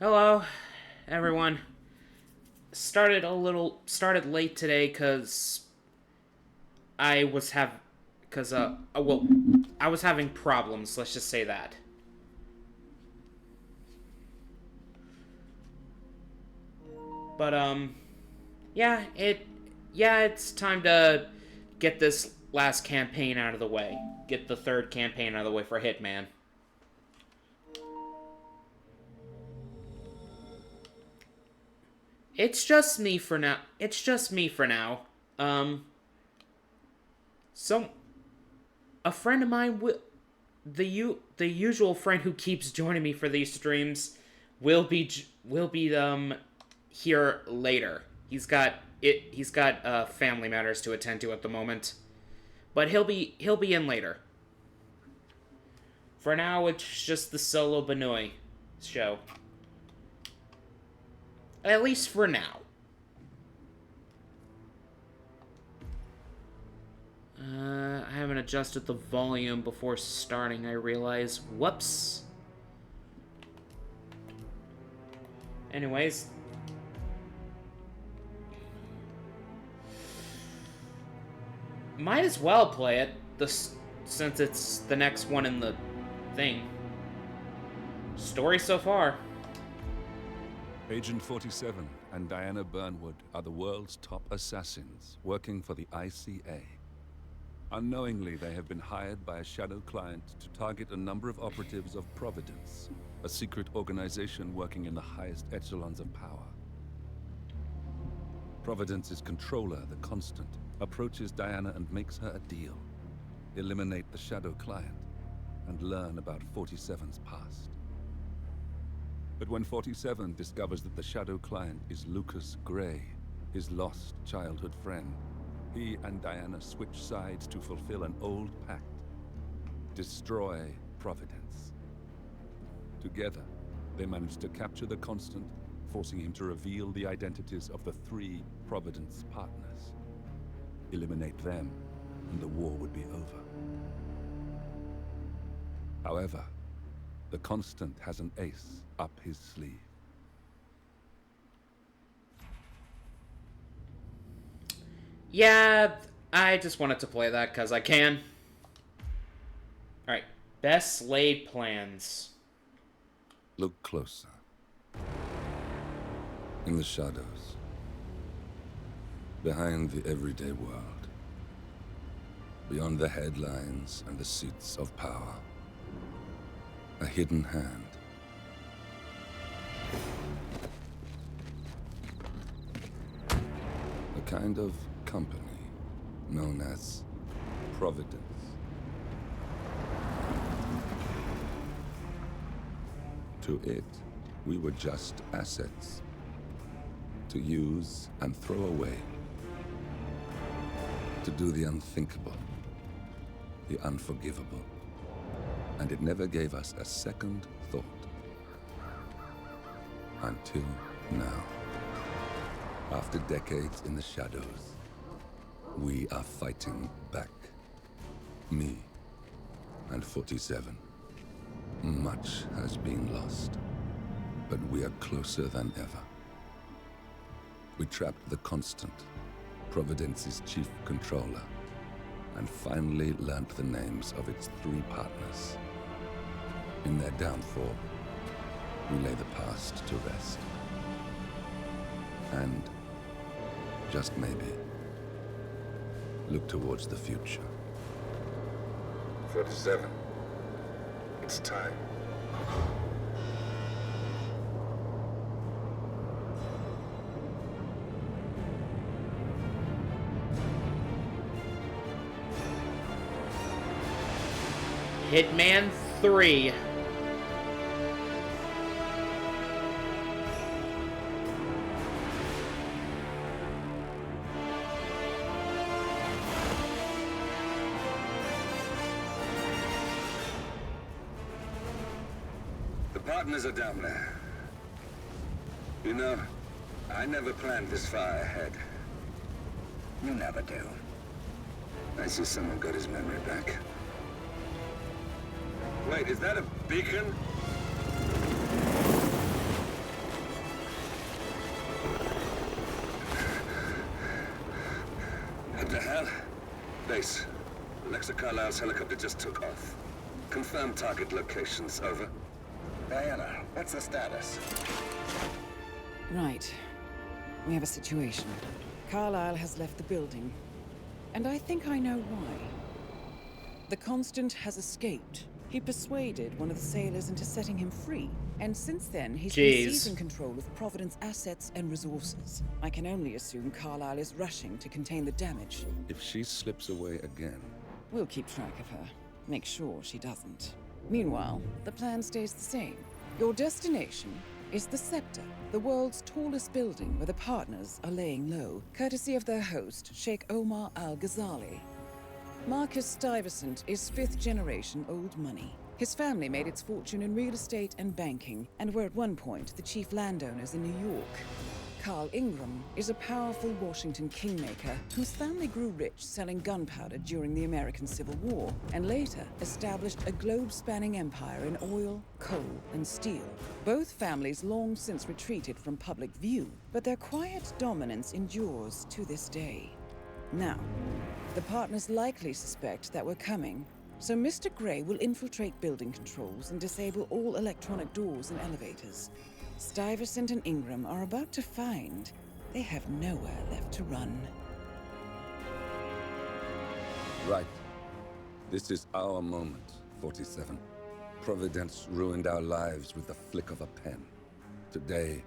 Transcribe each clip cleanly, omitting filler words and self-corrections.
Hello, everyone. Started late today because I was have because well, I was having problems. Let's just say that. But yeah, it's time to get this last campaign out of the way. Get the third campaign out of the way for Hitman. It's just me for now. It's just me for now. Um, so a friend of mine will the usual friend who keeps joining me for these streams will be here later. He's got family matters to attend to at the moment, but he'll be in later. For now, it's just the solo Benoit show. At least for now. I haven't adjusted the volume before starting, I realize. Whoops. Anyways. Might as well play it, since it's the next one in the thing. Story so far. Agent 47 and Diana Burnwood are the world's top assassins working for the ICA. Unknowingly, they have been hired by a shadow client to target a number of operatives of Providence, a secret organization working in the highest echelons of power. Providence's controller, the Constant, approaches Diana and makes her a deal. Eliminate the shadow client and learn about 47's past. But when 47 discovers that the shadow client is Lucas Gray, his lost childhood friend, he and Diana switch sides to fulfill an old pact. Destroy Providence. Together, they manage to capture the Constant, forcing him to reveal the identities of the 3 Providence partners. Eliminate them, and the war would be over. However, the Constant has an ace up his sleeve. Yeah, I just wanted to play that because I can. Alright, best laid plans. Look closer. In the shadows. Behind the everyday world. Beyond the headlines and the seats of power. A hidden hand. A kind of company known as Providence. To it, we were just assets. To use and throw away. To do the unthinkable. The unforgivable. And it never gave us a second thought. Until now. After decades in the shadows, we are fighting back. Me and 47. Much has been lost, but we are closer than ever. We trapped the Constant, Providence's chief controller, and finally learnt the names of its 3 partners. In their downfall, we lay the past to rest. And, just maybe, look towards the future. 47. It's time. Hitman 3. The partners are down there. You know, I never planned this far ahead. You never do. I see someone got his memory back. Wait, is that a beacon? What the hell? Base. Alexa Carlisle's helicopter just took off. Confirm target locations, over. Diana, what's the status? Right. We have a situation. Carlisle has left the building. And I think I know why. The Constant has escaped. He persuaded one of the sailors into setting him free. And since then, he's been seizing control of Providence assets and resources. I can only assume Carlisle is rushing to contain the damage. If she slips away again... We'll keep track of her. Make sure she doesn't. Meanwhile, the plan stays the same. Your destination is the Scepter, the world's tallest building where the partners are laying low, courtesy of their host, Sheikh Omar Al-Ghazali. Marcus Stuyvesant is fifth-generation old money. His family made its fortune in real estate and banking, and were at one point the chief landowners in New York. Carl Ingram is a powerful Washington kingmaker whose family grew rich selling gunpowder during the American Civil War, and later established a globe-spanning empire in oil, coal, and steel. Both families long since retreated from public view, but their quiet dominance endures to this day. Now, the partners likely suspect that we're coming, so Mr. Gray will infiltrate building controls and disable all electronic doors and elevators. Stuyvesant and Ingram are about to find they have nowhere left to run. Right. This is our moment, 47. Providence ruined our lives with the flick of a pen. Today,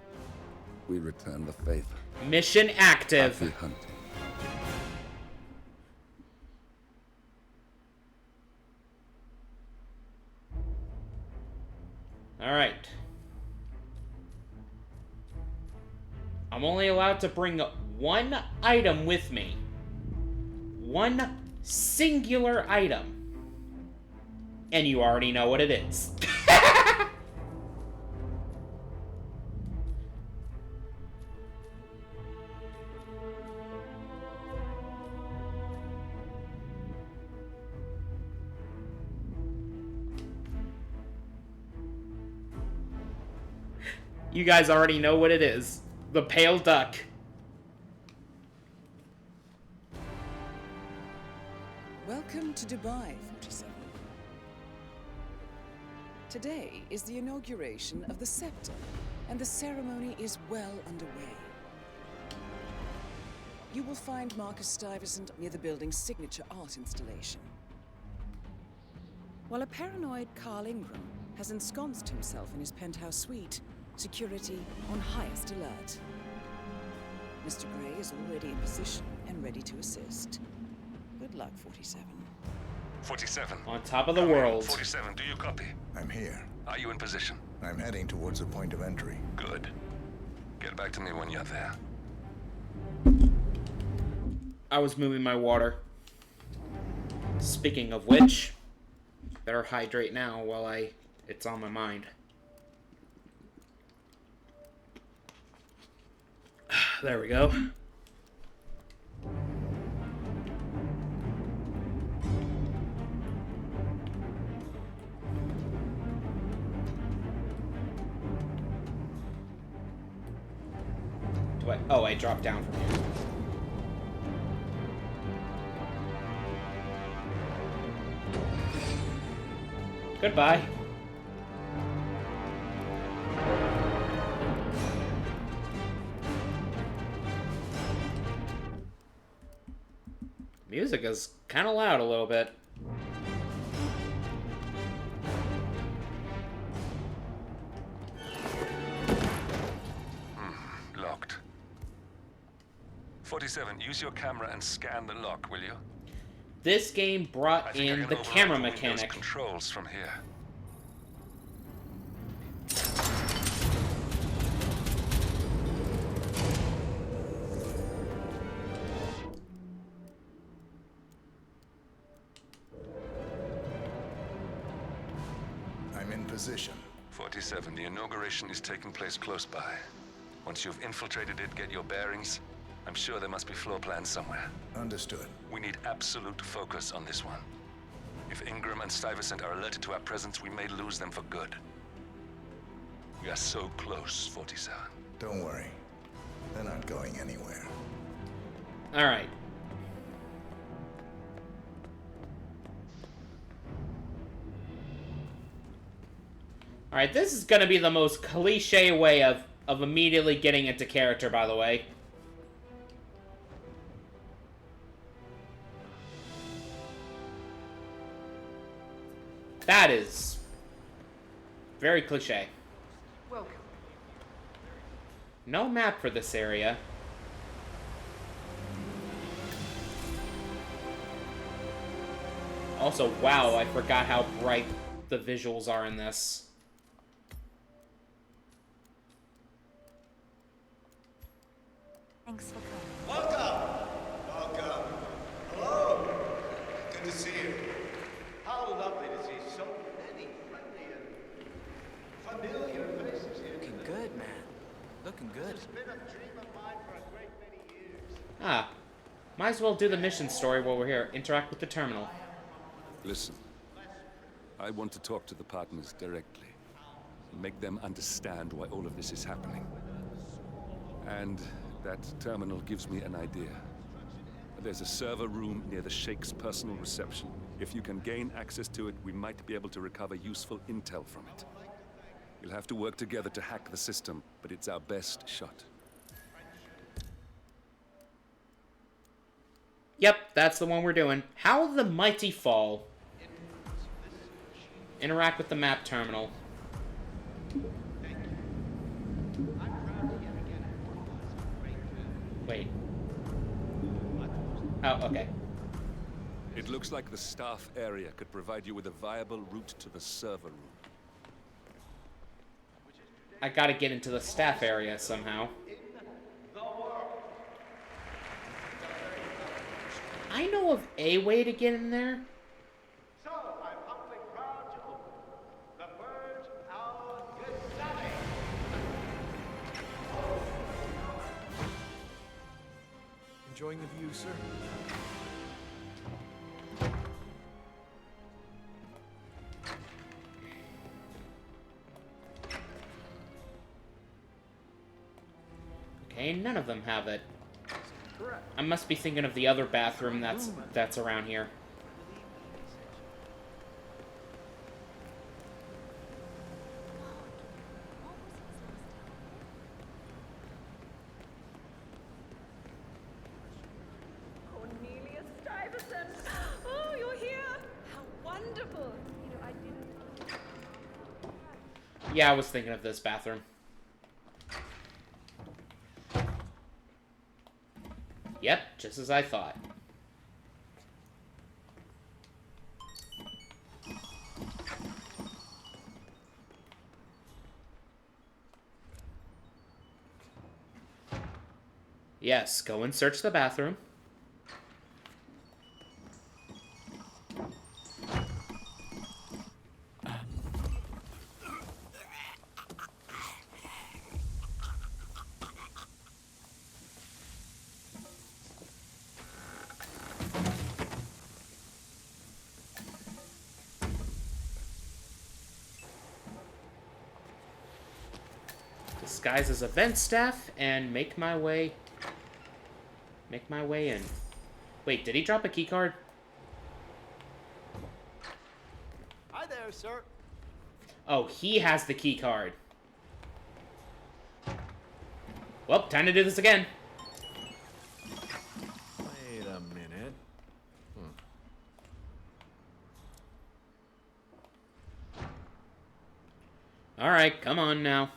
we return the favor. Mission active. Happy hunting. All right. I'm only allowed to bring one item with me. One singular item. And you already know what it is. You guys already know what it is. The pale duck. Welcome to Dubai, 47. Today is the inauguration of the Scepter, and the ceremony is well underway. You will find Marcus Stuyvesant near the building's signature art installation, while a paranoid Carl Ingram has ensconced himself in his penthouse suite, security on highest alert. Mr. Gray is already in position and ready to assist. Good luck, 47. 47. On top of the world. 47, do you copy? I'm here. Are you in position? I'm heading towards the point of entry. Good. Get back to me when you're there. I was moving my water. Speaking of which, better hydrate now while it's on my mind. There we go. Oh, I dropped down from here. Goodbye. Music is kind of loud a little bit. Locked. 47, use your camera and scan the lock, will you? This game I brought think I in can the override camera the Windows mechanic. controls from here. I'm in position. 47, the inauguration is taking place close by. Once you've infiltrated it, get your bearings. I'm sure there must be floor plans somewhere. Understood. We need absolute focus on this one. If Ingram and Stuyvesant are alerted to our presence, we may lose them for good. We are so close, 47. Don't worry. They're not going anywhere. Alright. Alright, this is gonna be the most cliche way of immediately getting into character, by the way. That is very cliche. Welcome. No map for this area. Also, wow, I forgot how bright the visuals are in this. Thanks for coming. Welcome! Welcome. Hello. Good to see you. How lovely to see so many friendly and familiar faces here. Looking good, man. Looking good. It's been a dream of mine for a great many years. Ah, might as well do the mission story while we're here. Interact with the terminal. Listen, I want to talk to the partners directly. Make them understand why all of this is happening. And that terminal gives me an idea. There's a server room near the Sheikh's personal reception. If you can gain access to it, we might be able to recover useful intel from it. We'll have to work together to hack the system, but it's our best shot. Yep, that's the one we're doing. How the mighty fall. Interact with the map terminal. Wait. Oh, okay. It looks like the staff area could provide you with a viable route to the server room. I gotta get into the staff area somehow. I know of a way to get in there. So, I'm humbly proud to open the Burj Al Ghazali. Enjoying the view, sir? Okay, none of them have it. Correct. I must be thinking of the other bathroom that's around here. Cornelius Stuyvesant! Oh, you're here! How wonderful! You know, I didn't... Yeah, I was thinking of this bathroom. Yep, just as I thought. Yes, go and search the bathroom. Disguise as event staff and make my way in. Wait, did he drop a key card? Hi there, sir. Oh, he has the key card. Well, time to do this again. Wait a minute. Alright, come on now.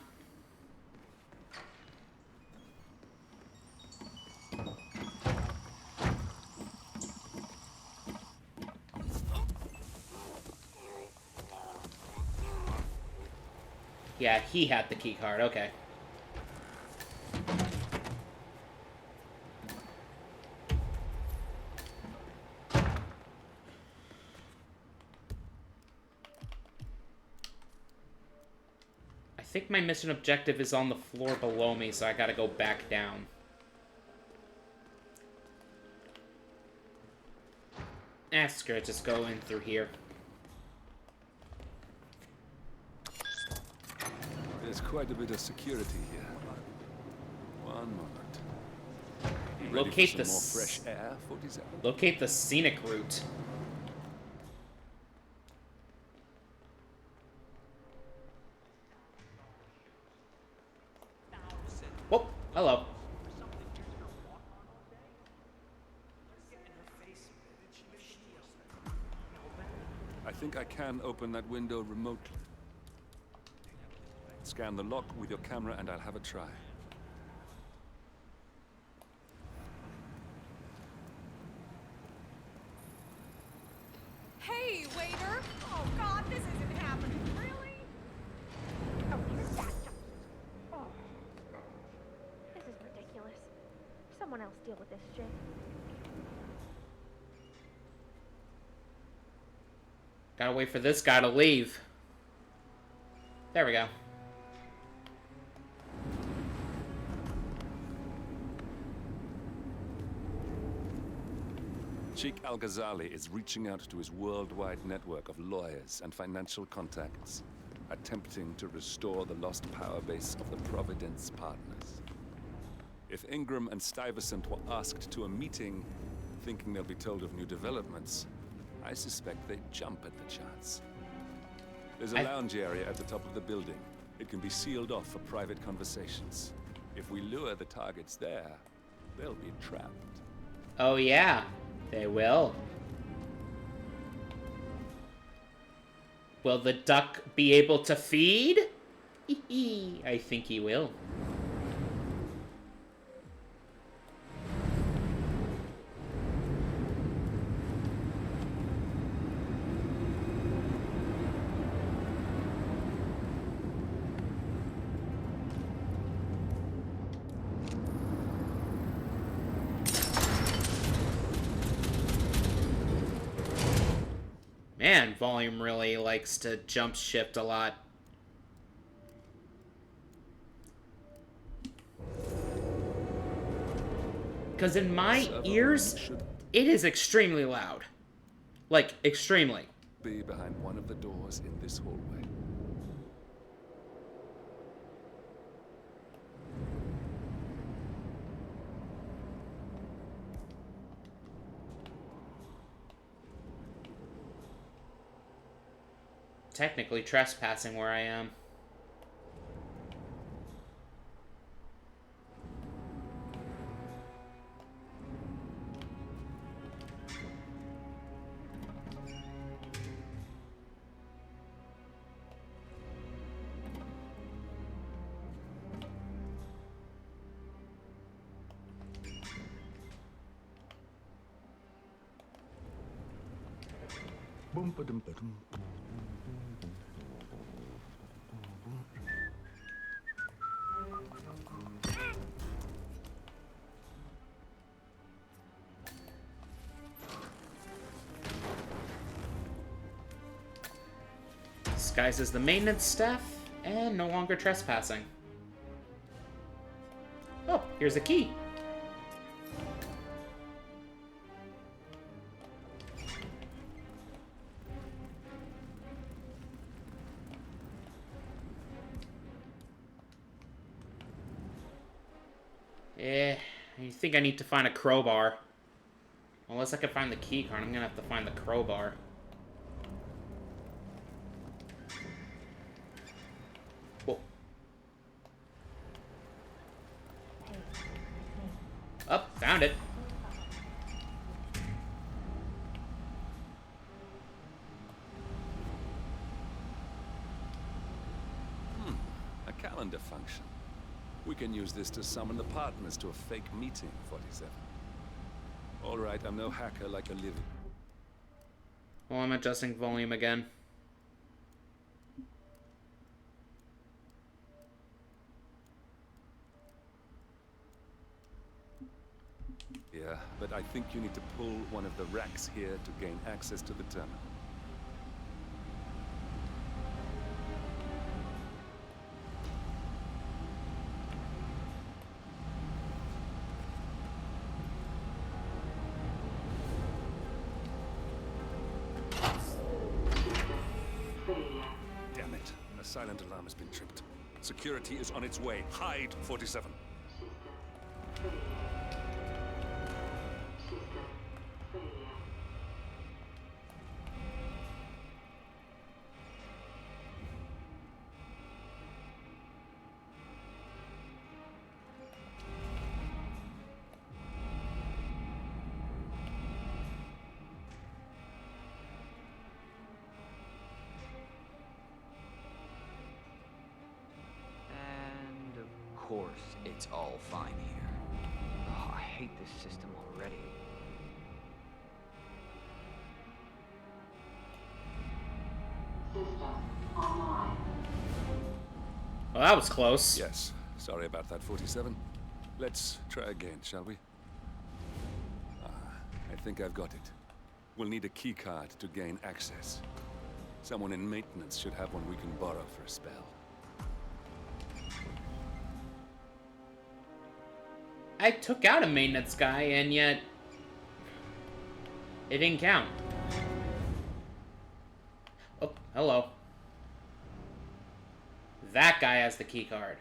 Yeah, he had the key card, okay. I think my mission objective is on the floor below me, so I gotta go back down. Screw it, just go in through here. There's quite a bit of security here. One moment. Ready Locate for the some more fresh air, 47? Locate the scenic route. think I can open that window remotely. Scan the lock with your camera and I'll have a try. Hey, waiter! Oh God, this isn't happening. Really? Oh, here's that. Oh. This is ridiculous. Someone else deal with this shit. Gotta wait for this guy to leave. There we go. Sheikh Al-Ghazali is reaching out to his worldwide network of lawyers and financial contacts, attempting to restore the lost power base of the Providence partners. If Ingram and Stuyvesant were asked to a meeting, thinking they'll be told of new developments, I suspect they'd jump at the chance. There's a lounge area at the top of the building. It can be sealed off for private conversations. If we lure the targets there, they'll be trapped. Oh yeah, they will. Will the duck be able to feed? I think he will. Man, Volume really likes to jump shift a lot. Because in my ears, it is extremely loud. Like, extremely. Be behind one of the doors in this hallway. Technically trespassing where I am. Disguised as the maintenance staff, and no longer trespassing. Oh, here's a key. I think I need to find a crowbar. Unless I can find the key card, I'm gonna have to find the crowbar. Whoa. Oh, found it. A calendar function. We can use this to summon the partners to a fake meeting, 47. All right, I'm no hacker like Olivia. Well, I'm adjusting volume again. Yeah, but I think you need to pull one of the racks here to gain access to the terminal. Damn it. A silent alarm has been tripped. Security is on its way. Hide, 47. course, it's all fine here. Oh, I hate this system already. Well, that was close. Yes. Sorry about that, 47. Let's try again, shall we? I think I've got it. We'll need a keycard to gain access. Someone in maintenance should have one we can borrow for a spell. I took out a maintenance guy, and yet it didn't count. Oh, hello. That guy has the key card.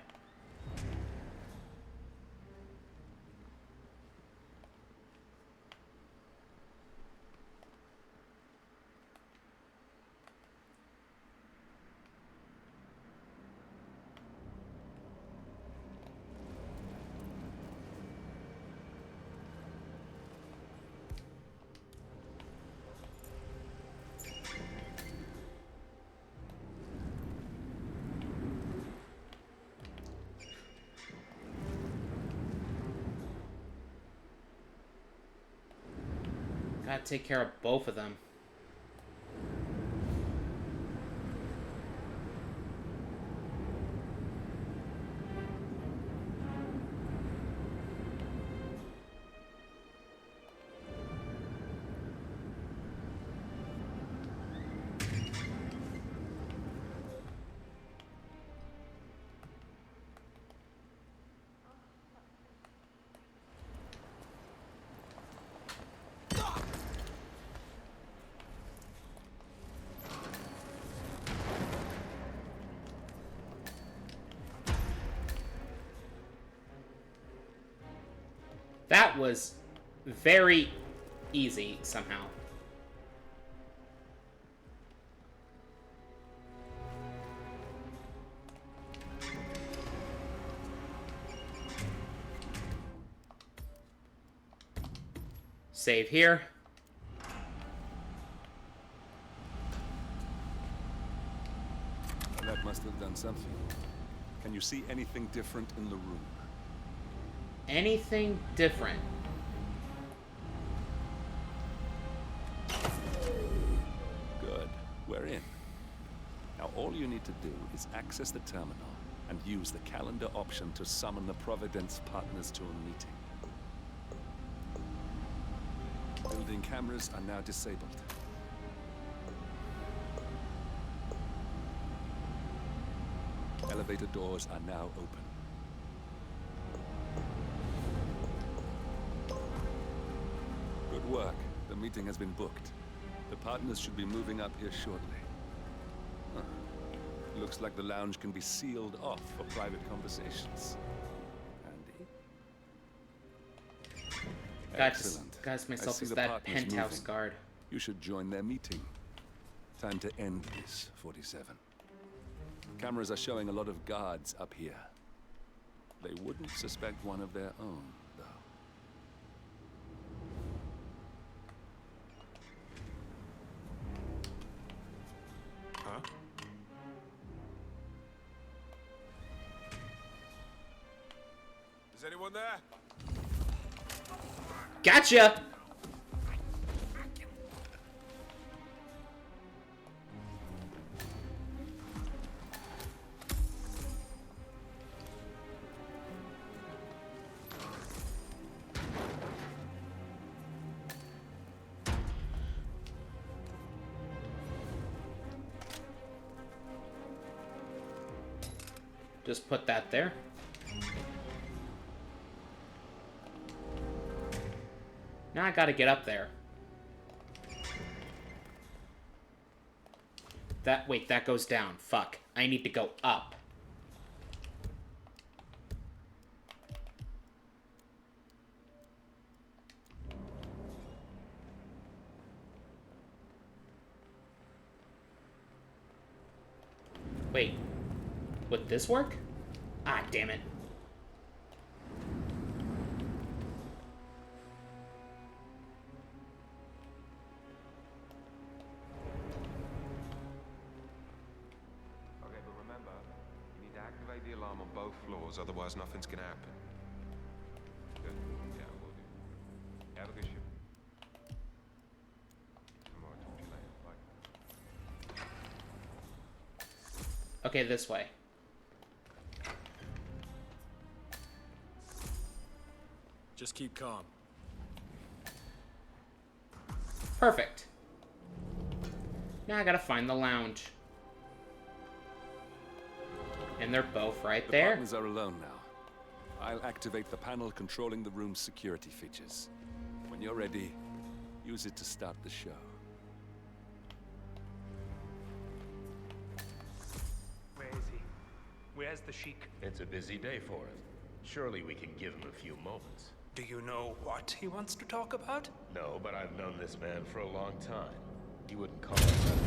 Gotta take care of both of them. That was very easy somehow. Save here. That must have done something. Can you see anything different in the room? Anything different? Good. We're in. Now all you need to do is access the terminal and use the calendar option to summon the Providence partners to a meeting. Building cameras are now disabled. Elevator doors are now open. Good work. The meeting has been booked. The partners should be moving up here shortly. Huh. Looks like the lounge can be sealed off for private conversations. Handy. Excellent. Guys, I myself see as the that partners penthouse moving. guard. You should join their meeting. Time to end this, 47. Cameras are showing a lot of guards up here. They wouldn't suspect one of their own, though. Huh? Is anyone there? Gotcha! Just put that there. Now I gotta get up there. Wait, that goes down. Fuck. I need to go up. Wait. Would this work? Ah, damn it. Okay, but remember, you need to activate the alarm on both floors, otherwise nothing's gonna happen. Good. Yeah, we'll do. Have a good shift. Tomorrow, talk to you later. Bye. Okay, this way. Just keep calm. Perfect. Now I gotta find the lounge. And they're both right The there. partners are alone now. I'll activate the panel controlling the room's security features. When you're ready, use it to start the show. Where is he? Where's the Sheik? It's a busy day for him. Surely we can give him a few moments. Do you know what he wants to talk about? No, but I've known this man for a long time. He wouldn't call us up.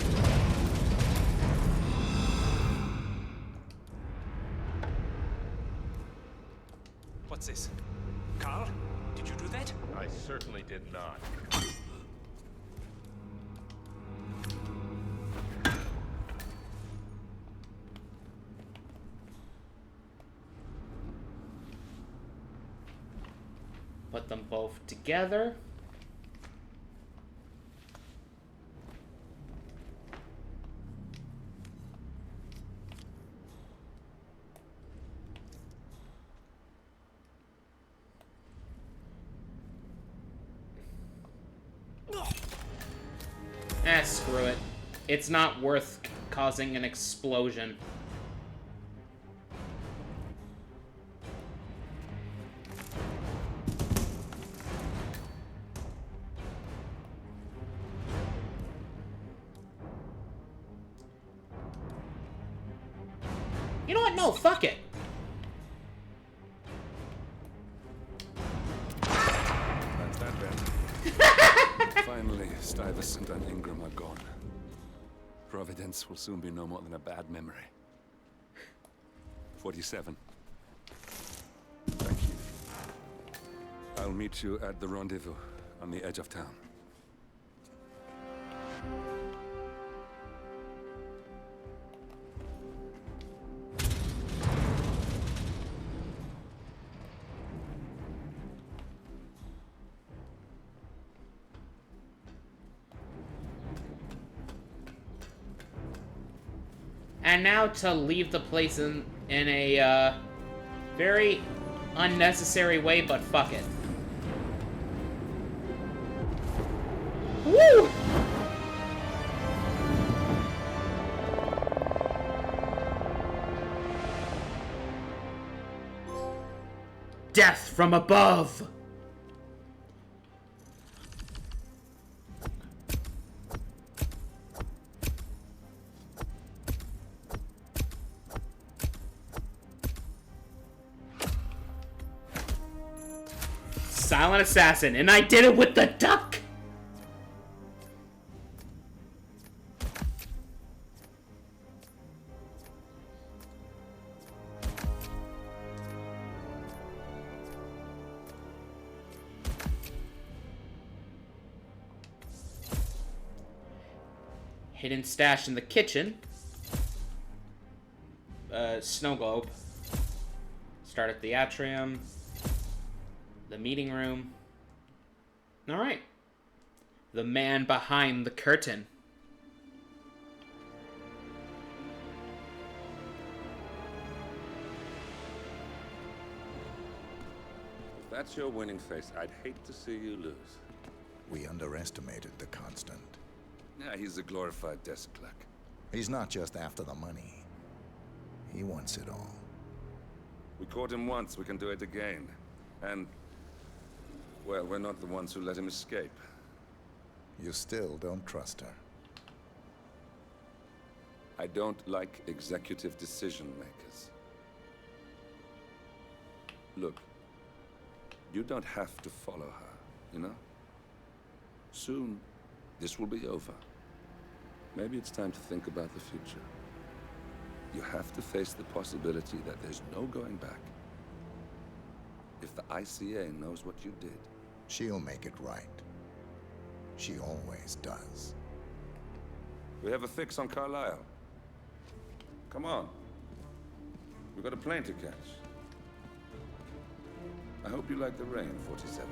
What's this? Carl? Did you do that? I certainly did not. Put them both together. Screw it. It's not worth causing an explosion. You know what? No, fuck it. That's that then. Finally, Stuyvesant and Ingram are gone. Providence will soon be no more than a bad memory. 47. Thank you. I'll meet you at the rendezvous on the edge of town. And now to leave the place in a very unnecessary way, but fuck it. Woo! Death from above! Silent assassin, and I did it with the duck! Hidden stash in the kitchen. Snow globe. Start at the atrium. The meeting room. Alright. The man behind the curtain. If that's your winning face, I'd hate to see you lose. We underestimated the Constant. Yeah, he's a glorified desk clerk. He's not just after the money. He wants it all. We caught him once, we can do it again. And, well, we're not the ones who let him escape. You still don't trust her. I don't like executive decision makers. Look, you don't have to follow her, you know? Soon, this will be over. Maybe it's time to think about the future. You have to face the possibility that there's no going back. If the ICA knows what you did, she'll make it right. She always does. we have a fix on Carlisle. Come on. We've got a plane to catch. I hope you like the rain, 47.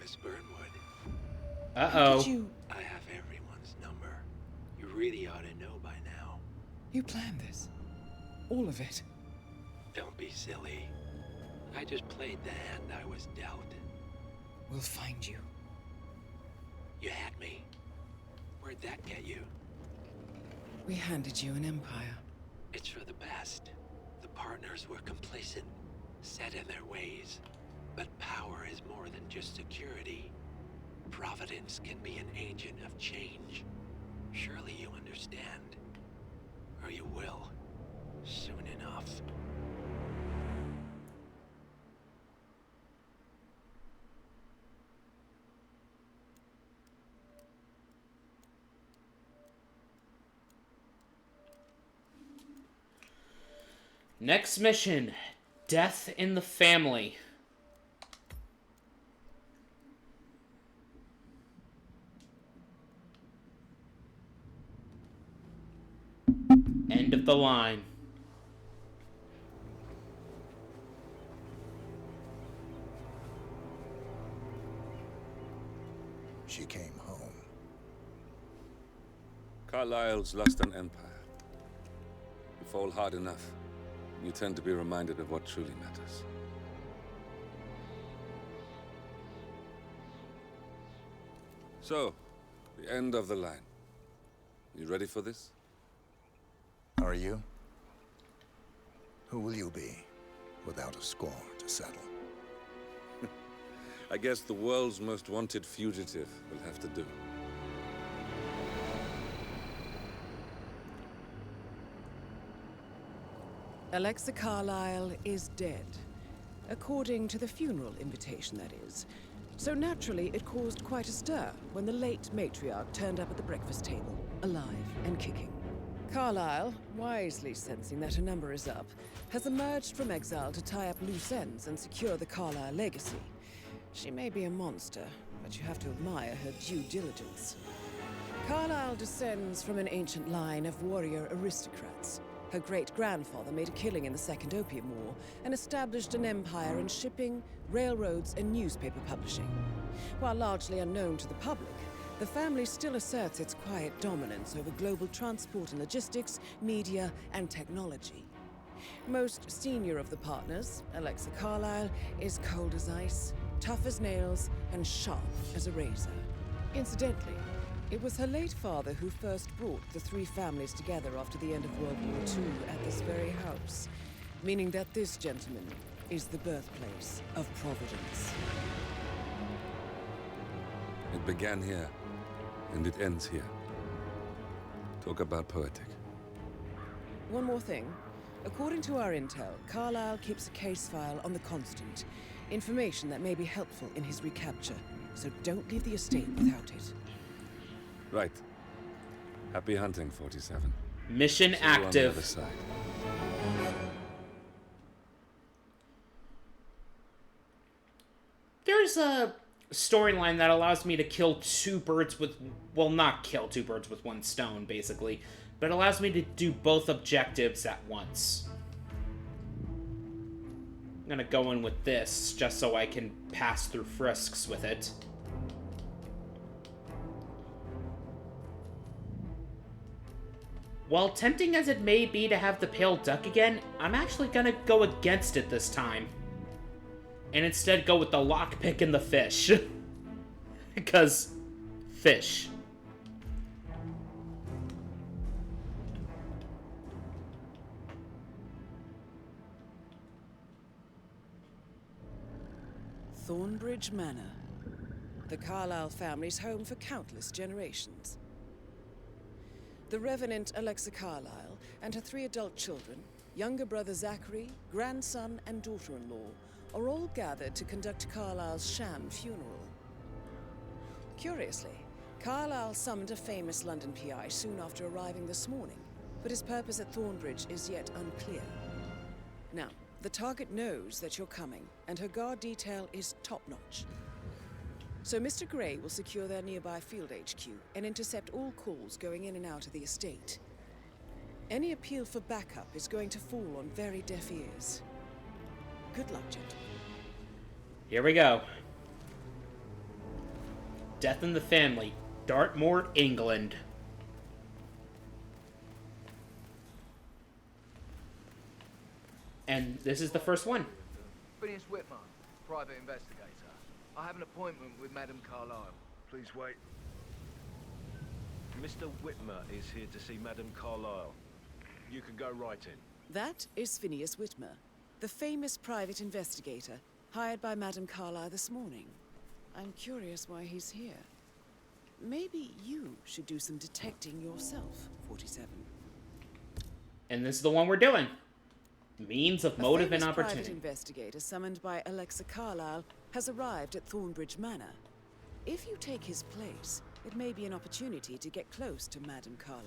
Miss Burnwood. Uh-oh. I have everyone's number. You really ought to know by now. You planned this? All of it? Don't be silly. I just played the hand I was dealt. We'll find you. You had me. Where'd that get you? We handed you an empire. It's for the best. The partners were complacent, set in their ways. But power is more than just security. Providence can be an agent of change. Surely you understand. Or you will. Soon enough. Next mission, Death in the Family. End of the line. She came home. Carlyle's lost an empire. You fall hard enough, you tend to be reminded of what truly matters. So, the end of the line. You ready for this? Are you? Who will you be, without a score to settle? I guess the world's most wanted fugitive will have to do. Alexa Carlyle is dead. According to the funeral invitation, that is. So naturally, it caused quite a stir when the late matriarch turned up at the breakfast table, alive and kicking. Carlyle, wisely sensing that her number is up, has emerged from exile to tie up loose ends and secure the Carlyle legacy. She may be a monster, but you have to admire her due diligence. Carlyle descends from an ancient line of warrior aristocrats. Her great-grandfather made a killing in the Second Opium War and established an empire in shipping, railroads, and newspaper publishing. While largely unknown to the public, the family still asserts its quiet dominance over global transport and logistics, media, and technology. Most senior of the partners, Alexa Carlyle, is cold as ice, tough as nails, and sharp as a razor. Incidentally, it was her late father who first brought the three families together after the end of World War II at this very house, meaning that this gentleman is the birthplace of Providence. It began here, and it ends here. Talk about poetic. One more thing. According to our intel, Carlyle keeps a case file on the Constant. Information that may be helpful in his recapture, so don't leave the estate without it. Right. Happy hunting, 47. Mission See you on the active. other side. There's a storyline that allows me to kill two birds with... Well, not kill two birds with one stone, basically. But allows me to do both objectives at once. I'm gonna go in with this, just so I can pass through frisks with it. While tempting as it may be to have the pale duck again, I'm actually gonna go against it this time. And instead go with the lockpick and the fish. Because, fish. Thornbridge Manor. The Carlyle family's home for countless generations. The Revenant Alexa Carlyle and her 3 adult children, younger brother Zachary, grandson, and daughter-in-law, are all gathered to conduct Carlyle's sham funeral. Curiously, Carlyle summoned a famous London PI soon after arriving this morning, but his purpose at Thornbridge is yet unclear. Now, the target knows that you're coming, and her guard detail is top-notch. So Mr. Gray will secure their nearby field HQ and intercept all calls going in and out of the estate. Any appeal for backup is going to fall on very deaf ears. Good luck, gentlemen. Here we go. Death in the Family, Dartmoor, England. And this is the first one. Phineas Whitman, private investigator. I have an appointment with Madame Carlyle. Please wait. Mr. Whitmer is here to see Madame Carlyle. You can go right in. That is Phineas Whitmer, the famous private investigator hired by Madame Carlyle this morning. I'm curious why he's here. Maybe you should do some detecting yourself, 47. And this is the one we're doing. Means of motive and A opportunity. private investigator summoned by Alexa Carlyle has arrived at Thornbridge Manor. If you take his place, it may be an opportunity to get close to Madame Carlyle.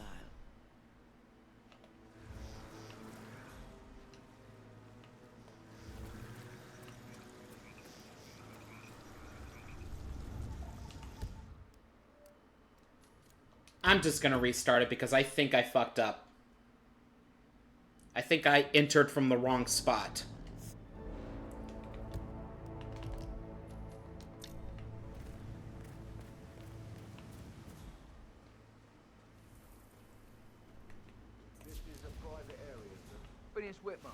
I'm just gonna restart it because I think I fucked up. I think I entered from the wrong spot. This is a private area, sir. Phineas Whitman,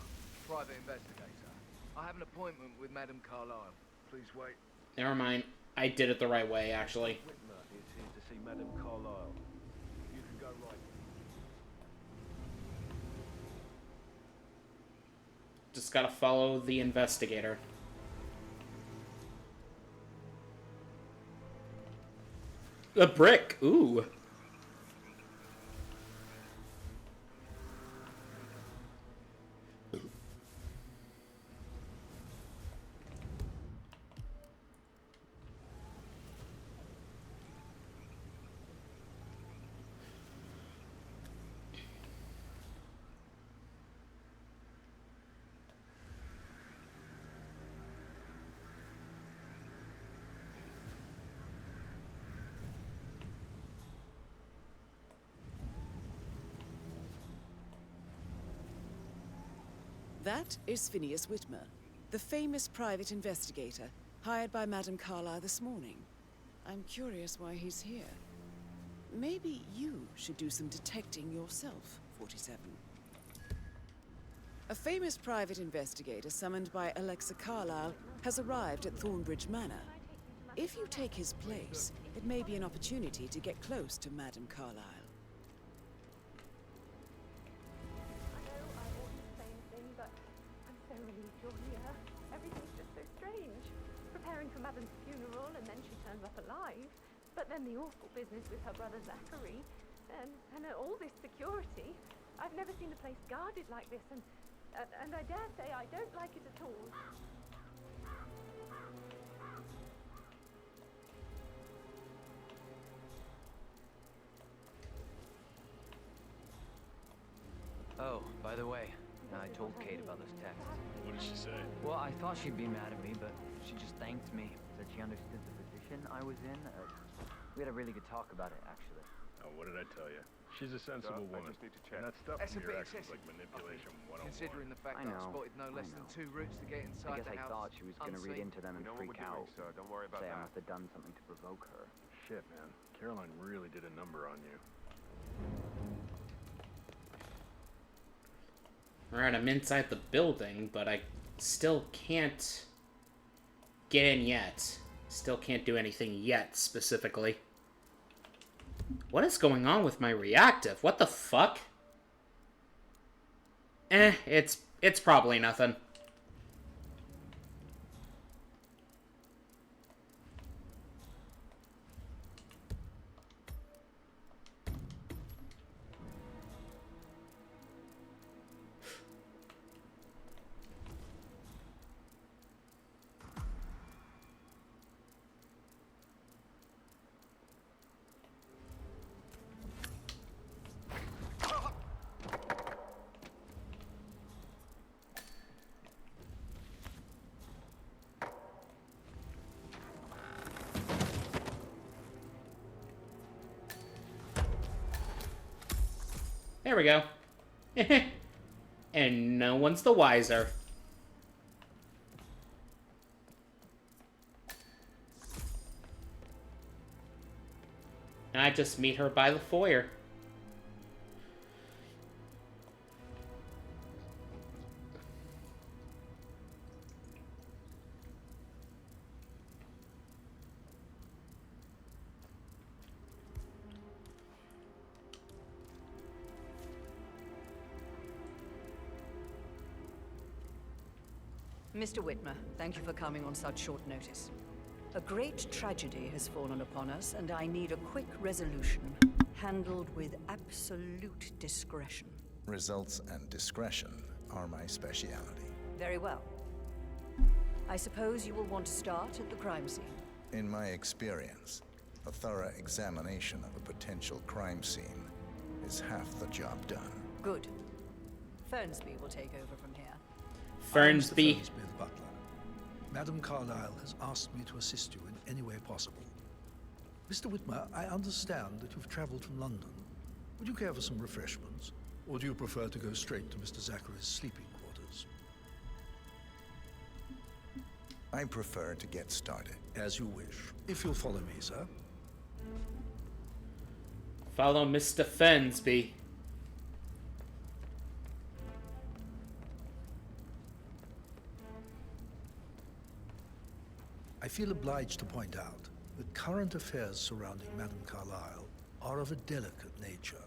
private investigator. I have an appointment with Madame Carlyle. Please wait. Never mind. I did it the right way, actually. Whitmer is here to see Madame Carlyle. You can go right in. Just gotta follow the investigator. A brick! Ooh. That is Phineas Whitmer, the famous private investigator hired by Madame Carlyle this morning. I'm curious why he's here. Maybe you should do some detecting yourself, 47. A famous private investigator summoned by Alexa Carlyle has arrived at Thornbridge Manor. If you take his place, it may be an opportunity to get close to Madame Carlyle. I know I oughtn't say anything, but I'm so relieved you're here. Everything's just so strange. Preparing for Madam's funeral, and then she turns up alive. But then the awful business with her brother Zachary, and all this security. I've never seen a place guarded like this, and I dare say I don't like it at all. Oh, by the way, I told Kate about this text. What did she say? Well, I thought she'd be mad at me, but she just thanked me. Said she understood the position I was in. We had a really good talk about it, actually. Oh, what did I tell you? She's a sensible woman. I just need to check. And that stuff That's from a your bit ex was excessive, like manipulation I 101. think, considering the fact I that I know, spotted no less than 2 routes to get I inside guess the I house. thought she was going to read unseen. into them and We know what freak we're doing, out. so don't worry about Say I that. must have done something to provoke her. Shit, man. Caroline really did a number on you. Alright, I'm inside the building, but I still can't get in yet. Still can't do anything yet, specifically. What is going on with my reactive? What the fuck? It's probably nothing. There we go. And no one's the wiser. And I just meet her by the foyer. Mr. Whitmer, thank you for coming on such short notice. A great tragedy has fallen upon us, and I need a quick resolution, handled with absolute discretion. Results and discretion are my speciality. Very well. I suppose you will want to start at the crime scene. In my experience, a thorough examination of a potential crime scene is half the job done. Good. Fernsby will take over from here. Fernsby. Fernsby the butler. Madam Carlyle has asked me to assist you in any way possible. Mr. Whitmer, I understand that you've traveled from London. Would you care for some refreshments? Or do you prefer to go straight to Mr. Zachary's sleeping quarters? I prefer to get started. As you wish. If you'll follow me, sir. Follow Mr. Fernsby. I feel obliged to point out that current affairs surrounding Madame Carlyle are of a delicate nature.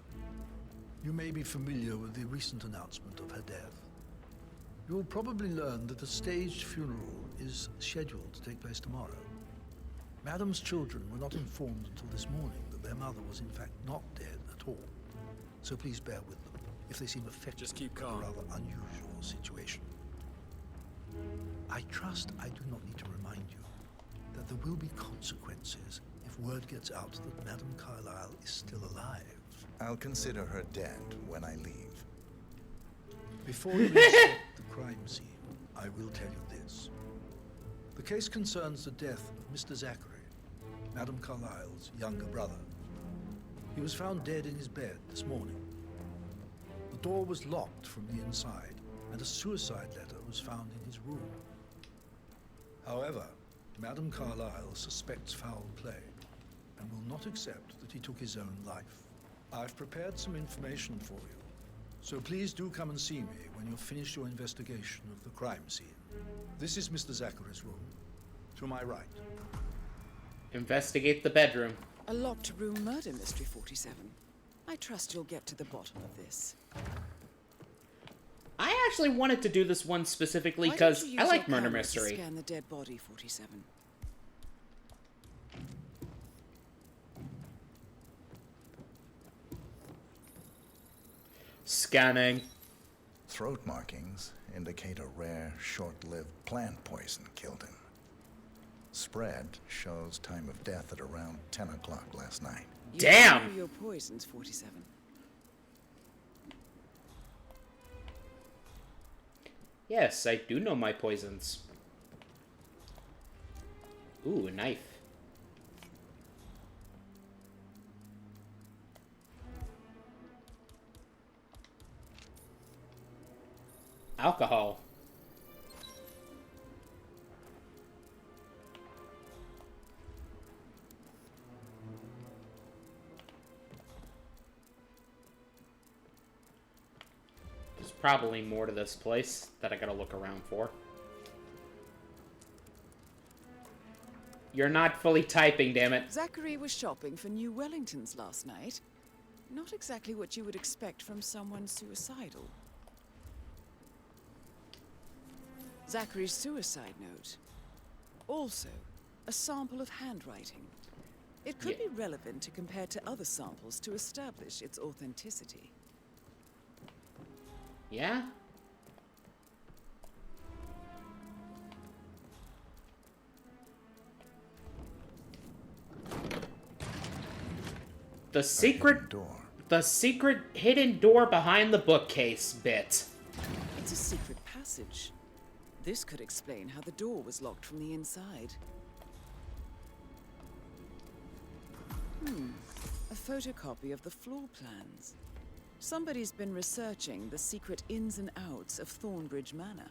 You may be familiar with the recent announcement of her death. You will probably learn that a staged funeral is scheduled to take place tomorrow. Madame's children were not informed until this morning that their mother was in fact not dead at all. So please bear with them if they seem affected. Just keep by calm. a rather unusual situation. I trust I do not need to remind you that there will be consequences if word gets out that Madame Carlyle is still alive. I'll consider her dead when I leave. Before you inspect the crime scene, I will tell you this. The case concerns the death of Mr. Zachary, Madame Carlyle's younger brother. He was found dead in his bed this morning. The door was locked from the inside, and a suicide letter was found in his room. However, Madame Carlyle suspects foul play and will not accept that he took his own life. I've prepared some information for you, so please do come and see me when you've finished your investigation of the crime scene. This is Mr. Zachary's room, to my right. Investigate the bedroom. A locked room murder mystery, 47. I trust you'll get to the bottom of this. I actually wanted to do this one specifically because I like murder mystery. Scan the dead body, 47. Scanning. Throat markings indicate a rare, short-lived plant poison killed him. Spread shows time of death at around 10 o'clock last night. Damn! You know your poisons, 47. Yes, I do know my poisons. Ooh, a knife. Alcohol. There's probably more to this place that I gotta look around for. You're not fully typing, damn it. Zachary was shopping for new Wellingtons last night. Not exactly what you would expect from someone suicidal. Zachary's suicide note. Also, a sample of handwriting. It could be relevant to compare to other samples to establish its authenticity. Yeah? The secret door. The secret hidden door behind the bookcase bit. It's a secret passage. This could explain how the door was locked from the inside. A photocopy of the floor plans. Somebody's been researching the secret ins and outs of Thornbridge Manor.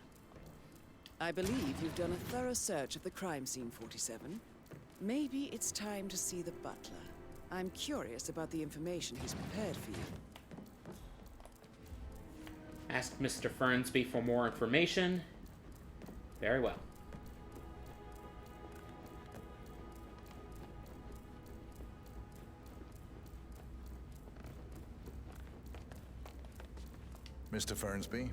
I believe you've done a thorough search of the crime scene, 47. Maybe it's time to see the butler. I'm curious about the information he's prepared for you. Ask Mr. Fernsby for more information. Very well. Mr. Fernsby,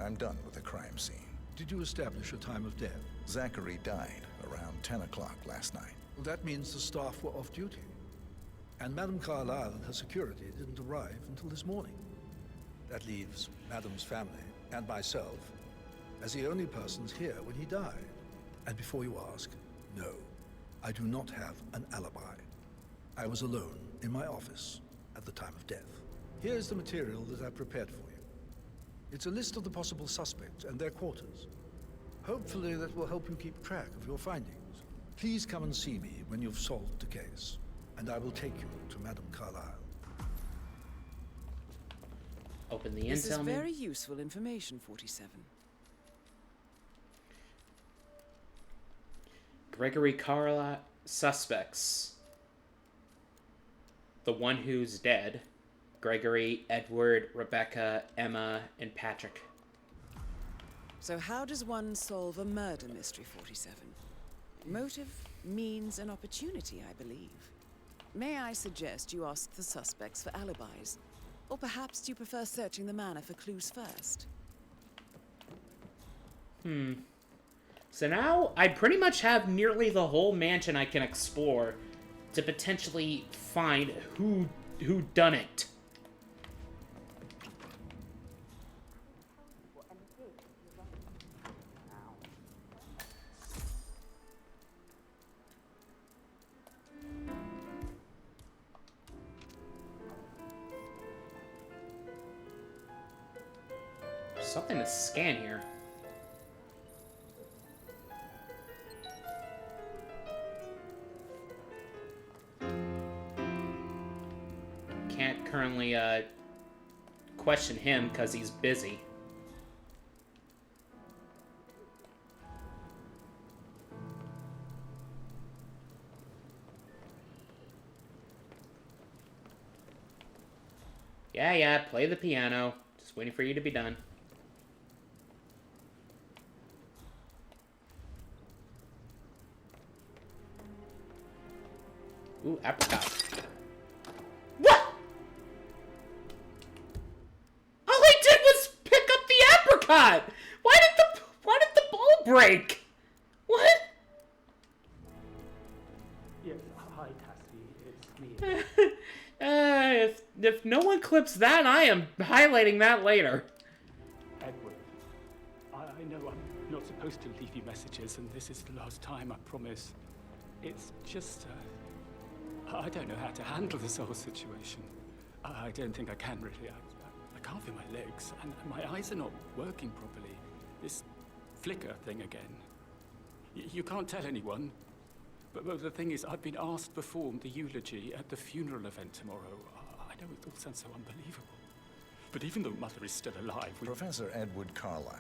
I'm done with the crime scene. Did you establish a time of death? Zachary died around 10 o'clock last night. Well, that means the staff were off duty. And Madame Carlyle and her security didn't arrive until this morning. That leaves Madame's family and myself as the only persons here when he died. And before you ask, no, I do not have an alibi. I was alone in my office at the time of death. Here's the material that I prepared for you. It's a list of the possible suspects and their quarters. Hopefully that will help you keep track of your findings. Please come and see me when you've solved the case, and I will take you to Madame Carlyle. Open the This is intel. very useful information, 47. Gregory Carlyle suspects. The one who's dead. Gregory, Edward, Rebecca, Emma, and Patrick. So how does one solve a murder mystery, 47? Motive, means, and opportunity, I believe. May I suggest you ask the suspects for alibis? Or perhaps you prefer searching the manor for clues first? So now I pretty much have nearly the whole mansion I can explore to potentially find who done it. Something to scan here. Can't currently question him because he's busy. Yeah, play the piano. Just waiting for you to be done. Ooh, apricot. What? All I did was pick up the apricot. Why did the ball break? What? Yes, hi Cassie, it's me. If no one clips that, I am highlighting that later. Edward, I know I'm not supposed to leave you messages, and this is the last time, I promise. It's just, I don't know how to handle this whole situation. I don't think I can really. I can't feel my legs, and my eyes are not working properly. This flicker thing again. You can't tell anyone, but the thing is, I've been asked to perform the eulogy at the funeral event tomorrow. I know it all sounds so unbelievable, but even though Mother is still alive, Professor Edward Carlyle,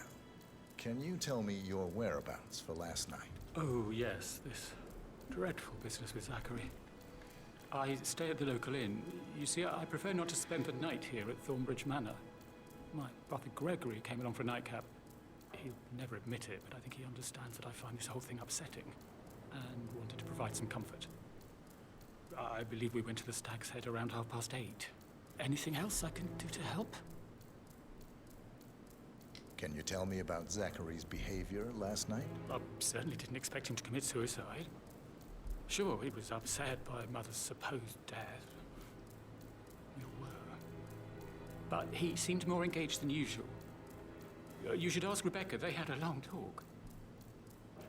can you tell me your whereabouts for last night? Oh, yes, this dreadful business with Zachary. I stay at the local inn. You see, I prefer not to spend the night here at Thornbridge Manor. My brother Gregory came along for a nightcap. He'll never admit it, but I think he understands that I find this whole thing upsetting and wanted to provide some comfort. I believe we went to the Stag's Head around 8:30. Anything else I can do to help? Can you tell me about Zachary's behavior last night? I certainly didn't expect him to commit suicide. Sure, he was upset by Mother's supposed death. We all were. But he seemed more engaged than usual. You should ask Rebecca. They had a long talk.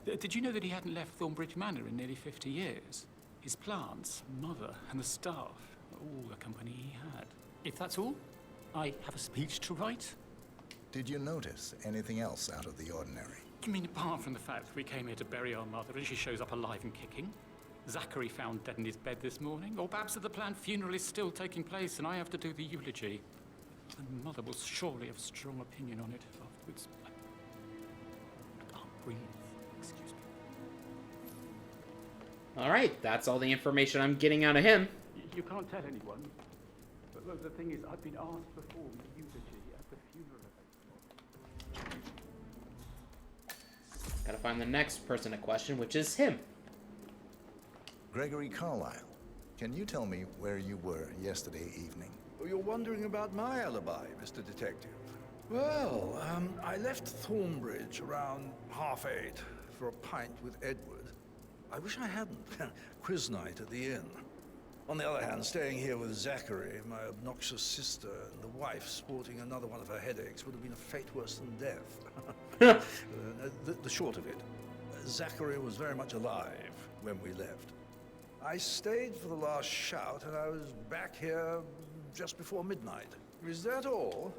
Did you know that he hadn't left Thornbridge Manor in nearly 50 years? His plants, Mother, and the staff, all the company he had. If that's all, I have a speech to write. Did you notice anything else out of the ordinary? You mean apart from the fact that we came here to bury our mother and she shows up alive and kicking? Zachary found dead in his bed this morning? Or perhaps that the planned funeral is still taking place and I have to do the eulogy? My mother will surely have strong opinion on it afterwards. I can't breathe. Excuse me. Alright, that's all the information I'm getting out of him. You can't tell anyone. But the thing is, I've been asked to perform the eulogy at the funeral event. Gotta find the next person to question, which is him. Gregory Carlyle, can you tell me where you were yesterday evening? Oh, you're wondering about my alibi, Mr. Detective. Well, I left Thornbridge around 8:30 for a pint with Edward. I wish I hadn't. Quiz night at the inn. On the other hand, staying here with Zachary, my obnoxious sister, and the wife sporting another one of her headaches would have been a fate worse than death. The short of it, Zachary was very much alive when we left. I stayed for the last shout, and I was back here just before midnight. Is that all?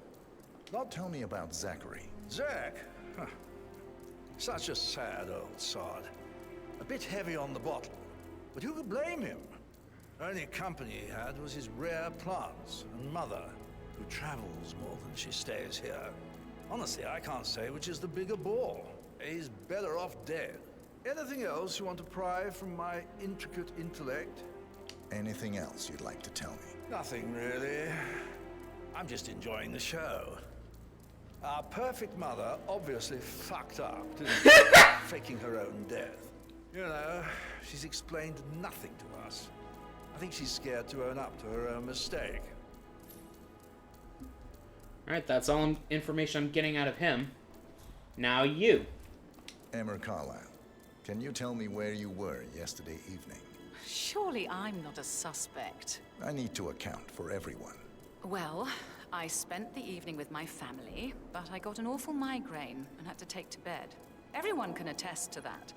Tell me about Zachary. Zach? Huh. Such a sad old sod. A bit heavy on the bottle, but who could blame him? The only company he had was his rare plants and mother, who travels more than she stays here. Honestly, I can't say which is the bigger ball. He's better off dead. Anything else you want to pry from my intricate intellect? Anything else you'd like to tell me? Nothing, really. I'm just enjoying the show. Our perfect mother obviously fucked up, didn't she? Faking her own death. You know, she's explained nothing to us. I think she's scared to own up to her own mistake. Alright, that's all information I'm getting out of him. Now you. Emmer Carlyle, can you tell me where you were yesterday evening? Surely I'm not a suspect. I need to account for everyone. Well, I spent the evening with my family, but I got an awful migraine and had to take to bed. Everyone can attest to that.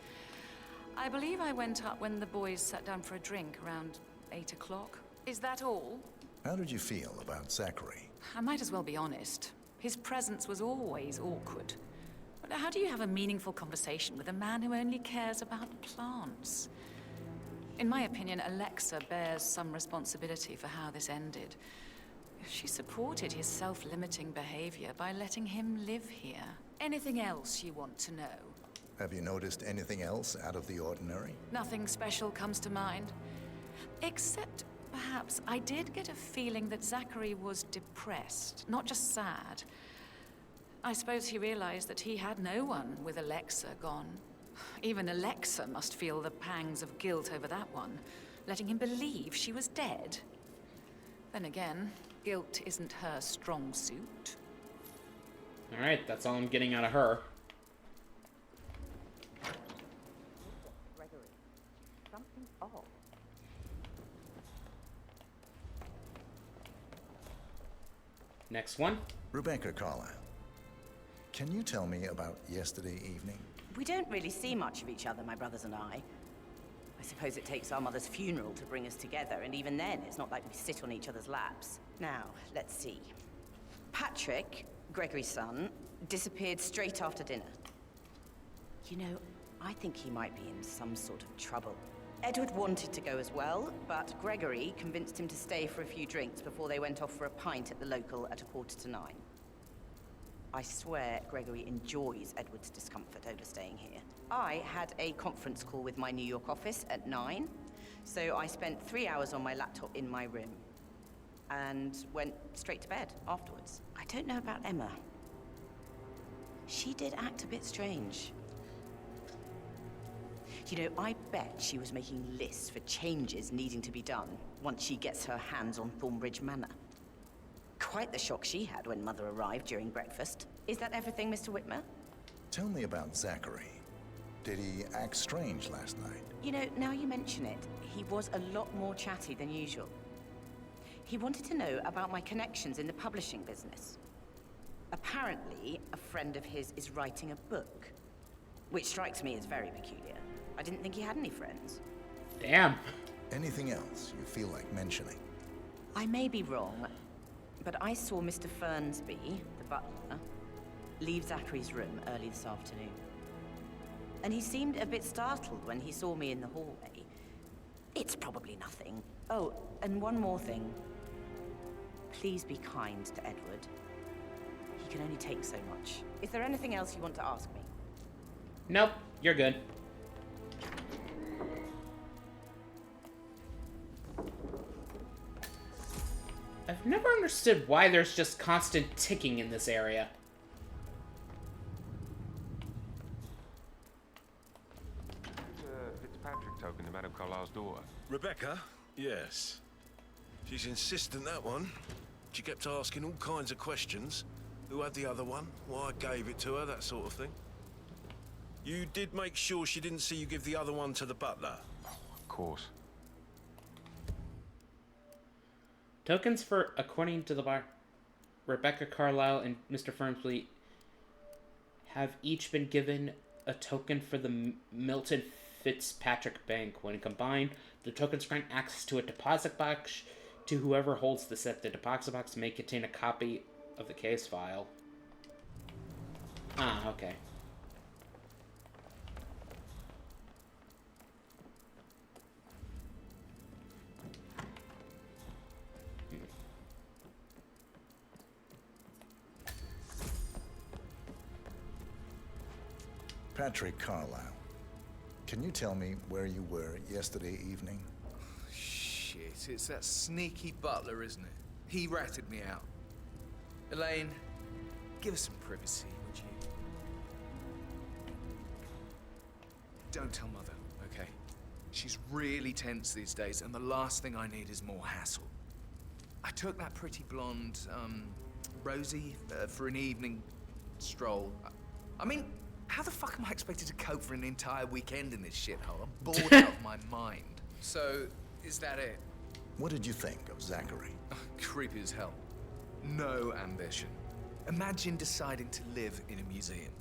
I believe I went up when the boys sat down for a drink around 8 o'clock. Is that all? How did you feel about Zachary? I might as well be honest. His presence was always awkward. But how do you have a meaningful conversation with a man who only cares about plants? In my opinion, Alexa bears some responsibility for how this ended. She supported his self-limiting behavior by letting him live here. Anything else you want to know? Have you noticed anything else out of the ordinary? Nothing special comes to mind. Except, perhaps, I did get a feeling that Zachary was depressed, not just sad. I suppose he realized that he had no one with Alexa gone. Even Alexa must feel the pangs of guilt over that one, letting him believe she was dead. Then again, guilt isn't her strong suit. Alright, that's all I'm getting out of her. Gregory, something's off. Next one. Rebecca Carlyle, can you tell me about yesterday evening? We don't really see much of each other, my brothers and I. I suppose it takes our mother's funeral to bring us together, and even then, it's not like we sit on each other's laps. Now, let's see. Patrick, Gregory's son, disappeared straight after dinner. You know, I think he might be in some sort of trouble. Edward wanted to go as well, but Gregory convinced him to stay for a few drinks before they went off for a pint at the local at 9:15. I swear Gregory enjoys Edward's discomfort over staying here. I had a conference call with my New York office at 9, so I spent 3 hours on my laptop in my room and went straight to bed afterwards. I don't know about Emma. She did act a bit strange. You know, I bet she was making lists for changes needing to be done once she gets her hands on Thornbridge Manor. Quite the shock she had when Mother arrived during breakfast. Is that everything, Mr. Whitmer? Tell me about Zachary. Did he act strange last night? You know, now you mention it, he was a lot more chatty than usual. He wanted to know about my connections in the publishing business. Apparently, a friend of his is writing a book, which strikes me as very peculiar. I didn't think he had any friends. Damn. Anything else you feel like mentioning? I may be wrong, but I saw Mr. Fernsby, the butler, leave Zachary's room early this afternoon. And he seemed a bit startled when he saw me in the hallway. It's probably nothing. Oh, and one more thing. please be kind to Edward. He can only take so much. Is there anything else you want to ask me? Nope, you're good. I've never understood why there's just constant ticking in this area. Fitzpatrick token to Madame Carlisle's daughter. Rebecca? Yes. She's insistent, that one. She kept asking all kinds of questions. Who had the other one? Why I gave it to her, that sort of thing. You did make sure she didn't see you give the other one to the butler? Oh, of course. Tokens for, according to the bar, Rebecca Carlyle and Mr. Firmsley have each been given a token for the Milton Fitzpatrick Bank. When combined, the tokens grant access to a deposit box to whoever holds the set. The deposit box may contain a copy of the case file. Ah, okay. Patrick Carlyle, can you tell me where you were yesterday evening? Shit, it's that sneaky butler, isn't it? He ratted me out. Elaine, give us some privacy, would you? Don't tell Mother, okay? She's really tense these days, and the last thing I need is more hassle. I took that pretty blonde, Rosie, for an evening stroll. I mean, how the fuck am I expected to cope for an entire weekend in this shithole? I'm bored out of my mind. So, is that it? What did you think of Zachary? Creepy as hell. No ambition. Imagine deciding to live in a museum.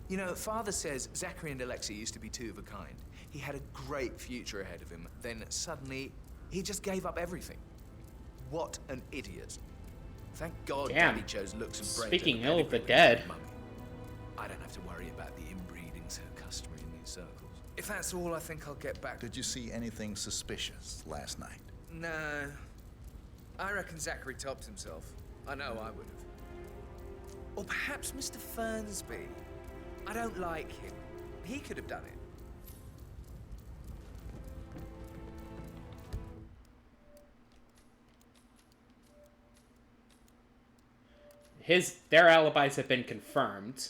You know, Father says Zachary and Alexia used to be two of a kind. He had a great future ahead of him. Then suddenly, he just gave up everything. What an idiot. Thank God Damn. Daddy chose looks and brains. Speaking ill of the dead. I don't have to worry about the inbreeding so customary in these circles. If that's all, I think I'll get back. Did you see anything suspicious last night? No. I reckon Zachary topped himself. I know I would have. Or perhaps Mr. Fernsby. I don't like him. He could have done it. Their alibis have been confirmed.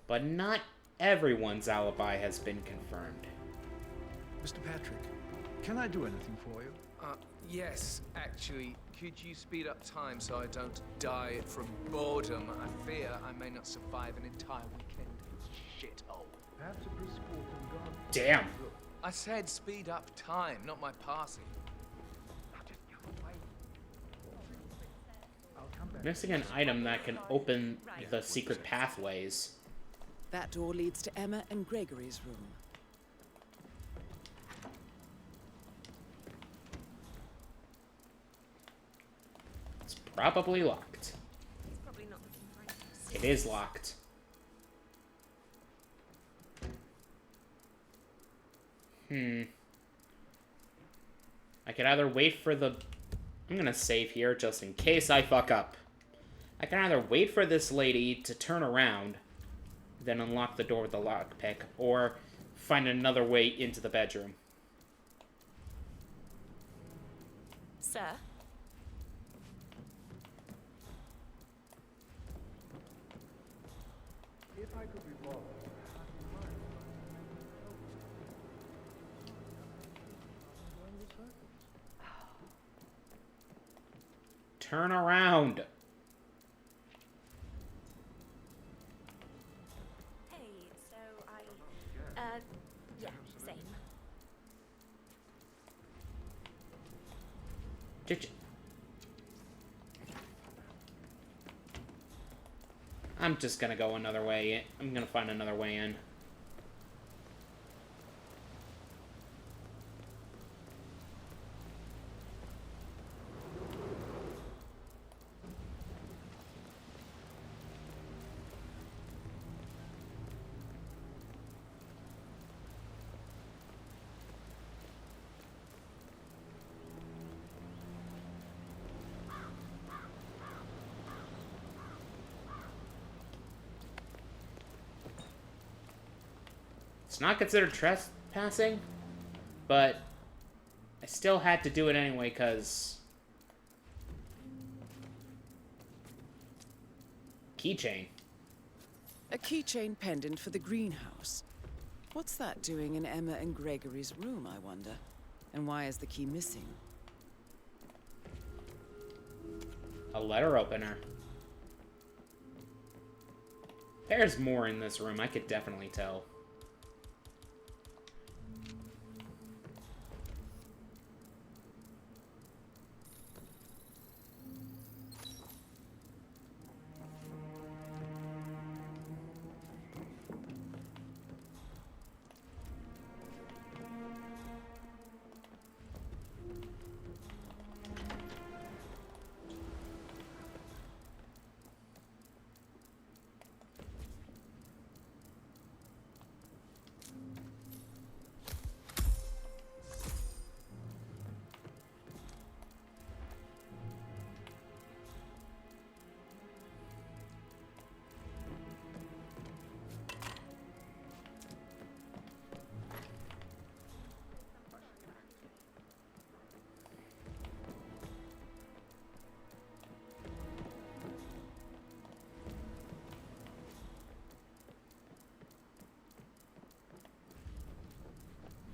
But not everyone's alibi has been confirmed. Mr. Patrick, can I do anything for you? Yes, actually. Could you speed up time so I don't die from boredom? I fear I may not survive an entire weekend in this shithole. Perhaps a brisk walk in the garden. Damn. I said speed up time, not my passing. Missing an item that can open the secret pathways. That door leads to Emma and Gregory's room. It's probably locked. He's probably not looking for it. It is locked. I could either wait for the... I'm gonna save here just in case I fuck up. I can either wait for this lady to turn around, then unlock the door with the lockpick, or find another way into the bedroom. Sir? If I could be bothered, Turn around. Hey, so yeah, same. I'm just gonna go another way. I'm gonna find another way in. It's not considered trespassing, but I still had to do it anyway, because... Keychain. A keychain pendant for the greenhouse. What's that doing in Emma and Gregory's room, I wonder? And why is the key missing? A letter opener. There's more in this room, I could definitely tell.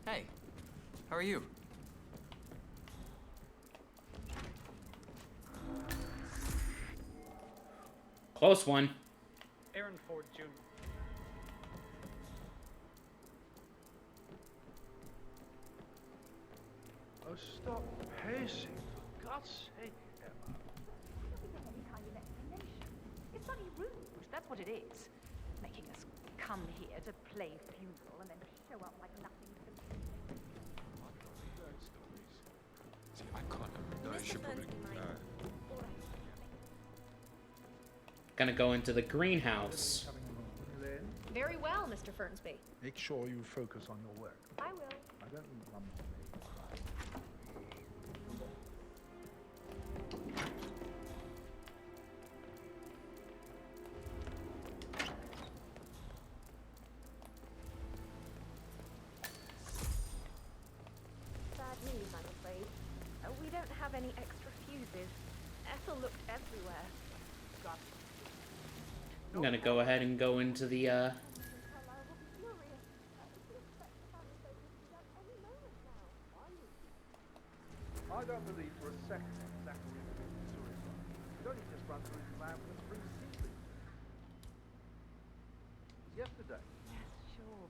Hey, how are you? Close one. Aaron Ford Jr. Oh, stop pacing, for God's sake, Emma. It's bloody rude, that's what it is. Making us come here to play funeral and then show up like nothing's been... See, I can't remember. I should probably. Gonna go into the greenhouse. Very well, Mr. Fernsby. Make sure you focus on your work. I will. I don't need one Bad news, I'm afraid. We don't have any extra fuses. Ethel looked everywhere. God. I'm gonna go ahead and go into the, I don't believe for a second Zachary would be suicide. He'd only just run through his plan with a spring seedling. Yesterday. Yes, sure.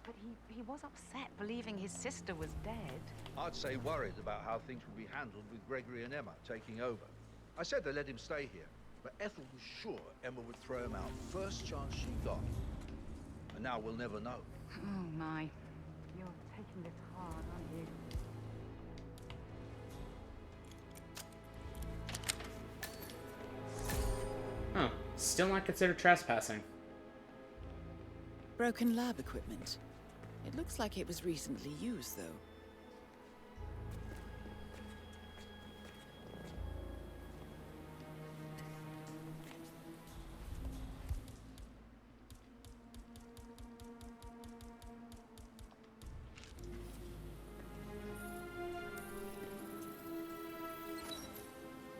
But he was upset believing his sister was dead. I'd say worried about how things would be handled with Gregory and Emma taking over. I said they let him stay here, but Ethel was sure Emma would throw him out first chance she got. And now we'll never know. Oh my. You're taking this hard, aren't you? Huh. Still not considered trespassing. Broken lab equipment. It looks like it was recently used, though.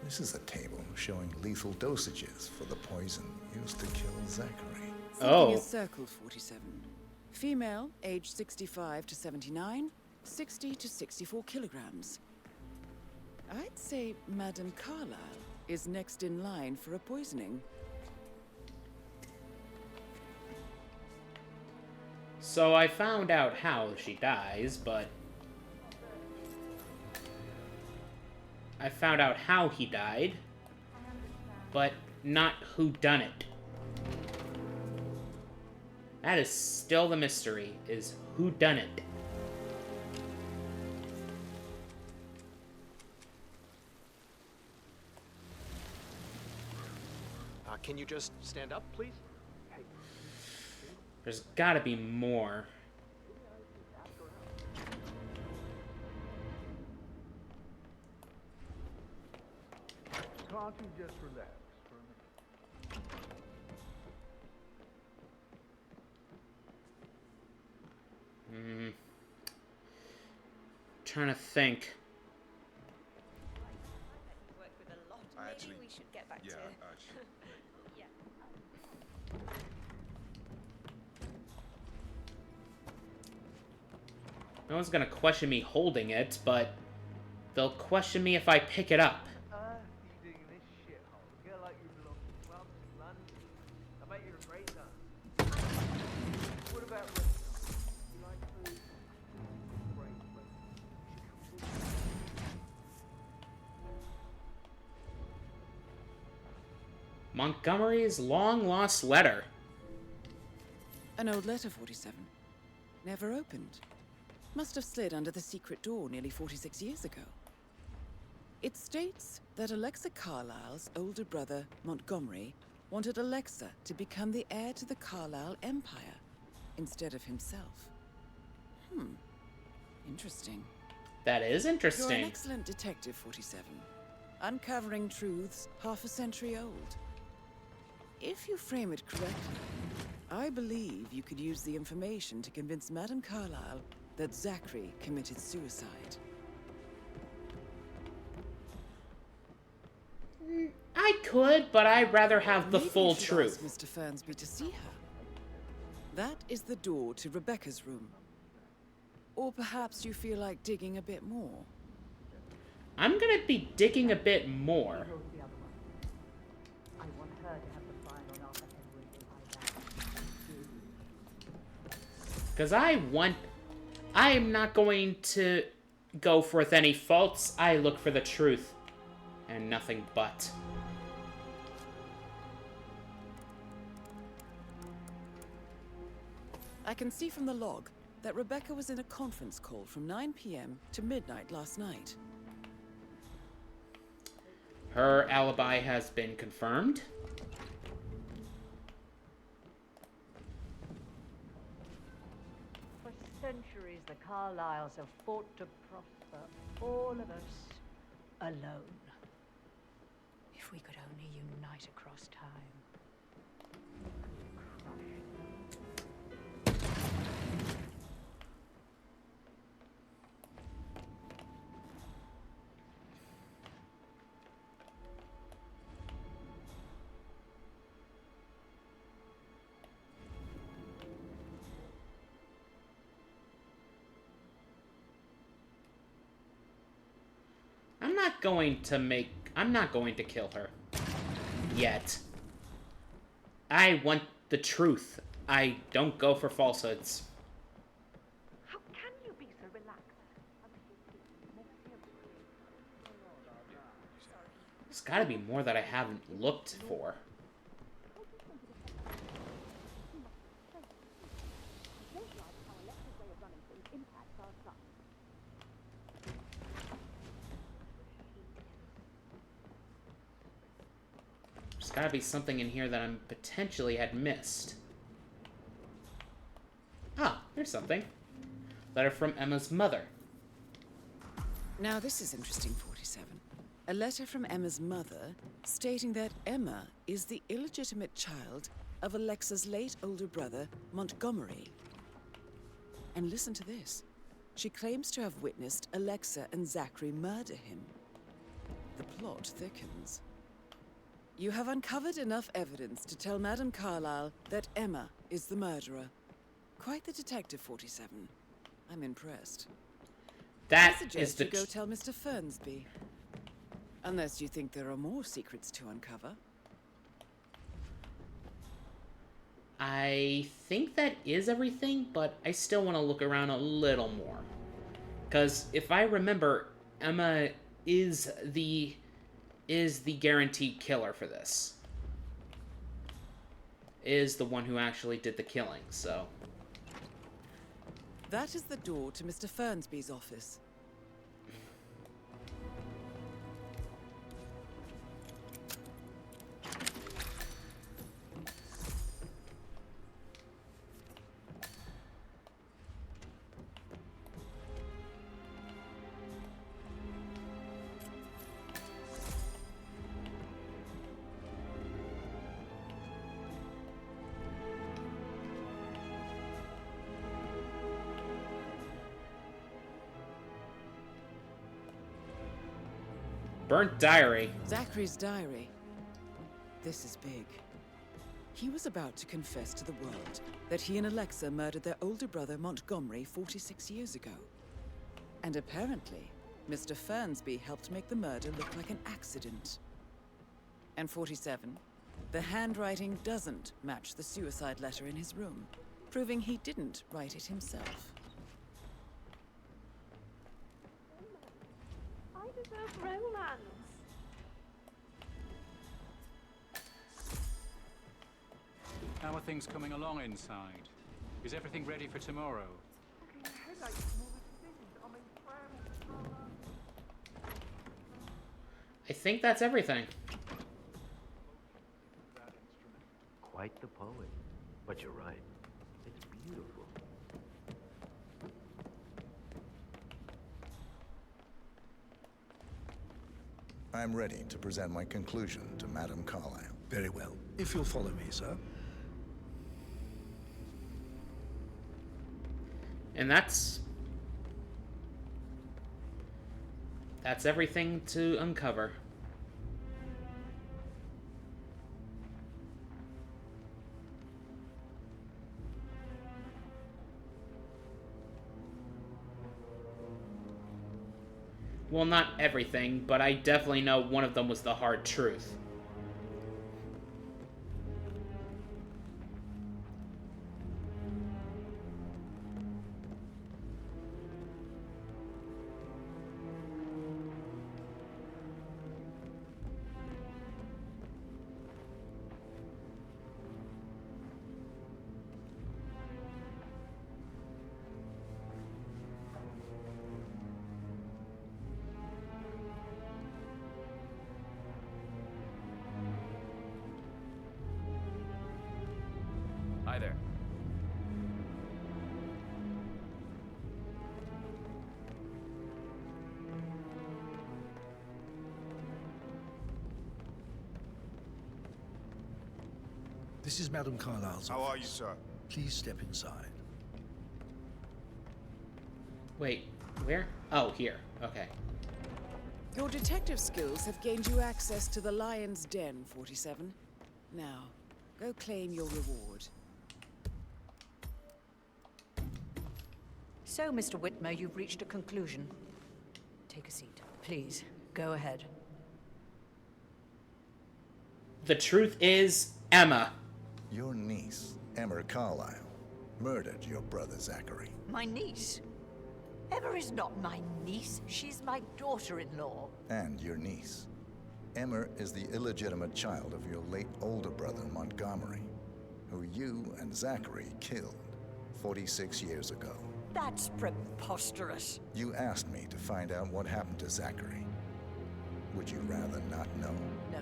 This is a table showing lethal dosages for the poison used to kill Zachary. Something is circled 47. Female, age 65 to 79, 60 to 64 kilograms. I'd say Madame Carlyle is next in line for a poisoning. So I found out how she dies, but... I found out how he died, but not who done it. That is still the mystery, is who done it. Can you just stand up, please? Hey. There's gotta be more. Can't you just relax for a minute? trying to think. Worked with a lot. I Maybe actually- we should get back Yeah, to... I should let you go. No one's gonna question me holding it, but they'll question me if I pick it up. You digging this shithole? Get like you belong to clubs in London. I bet you're a great dancer. What about restaurants? You like food? Great, but you should come with me. Montgomery's long-lost letter. An old letter, 47. Never opened. Must have slid under the secret door nearly 46 years ago. It states that Alexa Carlyle's older brother, Montgomery, wanted Alexa to become the heir to the Carlyle Empire instead of himself. Interesting. That is You're interesting. an excellent detective, 47. Uncovering truths half a century old. If you frame it correctly, I believe you could use the information to convince Madame Carlyle that Zachary committed suicide. I could, but I'd rather have the Maybe full you should truth. ask Mr. Fernsby to see her. That is the door to Rebecca's room. Or perhaps you feel like digging a bit more. I'm gonna be digging a bit more. I want her to have the final Arthur Henry Because I am not going to go forth any faults. I look for the truth. And nothing but. I can see from the log that Rebecca was in a conference call from 9 p.m. to midnight last night. Her alibi has been confirmed. For centuries, the Carlyles have fought to prosper, all of us alone. If we could only unite across time. I'm not going to kill her. Yet. I want the truth. I don't go for falsehoods. How can you be so relaxed? There's gotta be more that I haven't looked for. There's gotta be something in here that I potentially had missed. Ah, there's something. Letter from Emma's mother. Now this is interesting, 47. A letter from Emma's mother stating that Emma is the illegitimate child of Alexa's late older brother, Montgomery. And listen to this. She claims to have witnessed Alexa and Zachary murder him. The plot thickens. You have uncovered enough evidence to tell Madame Carlyle that Emma is the murderer. Quite the detective, 47. I'm impressed. That I suggest you go tell Mr. Fernsby. Unless you think there are more secrets to uncover. I think that is everything, but I still want to look around a little more. Because if I remember, Emma is the guaranteed killer for this. Is the one who actually did the killing, so... That is the door to Mr. Fernsby's office. Burnt diary. Zachary's diary. This is big. He was about to confess to the world that he and Alexa murdered their older brother Montgomery 46 years ago. And apparently, Mr. Fernsby helped make the murder look like an accident. And 47, the handwriting doesn't match the suicide letter in his room, proving he didn't write it himself. I deserve romance. How are things coming along inside? Is everything ready for tomorrow? I think that's everything. Quite the poet. But you're right. It's beautiful. I'm ready to present my conclusion to Madame Carlyle. Very well. If you'll follow me, sir. And that's everything to uncover. Well, not everything, but I definitely know one of them was the hard truth. Hi there. This is Madame Carlyle's How office. are you, sir? Please step inside. Wait, where? Oh, here. Okay. Your detective skills have gained you access to the Lion's Den, 47. Now, go claim your reward. So, Mr. Whitmer, you've reached a conclusion. Take a seat. Please, go ahead. The truth is, Emma. Your niece, Emma Carlyle, murdered your brother Zachary. My niece? Emma is not my niece. She's my daughter-in-law. And your niece. Emma is the illegitimate child of your late older brother Montgomery, who you and Zachary killed 46 years ago. That's preposterous. You asked me to find out what happened to Zachary. Would you rather not know? No.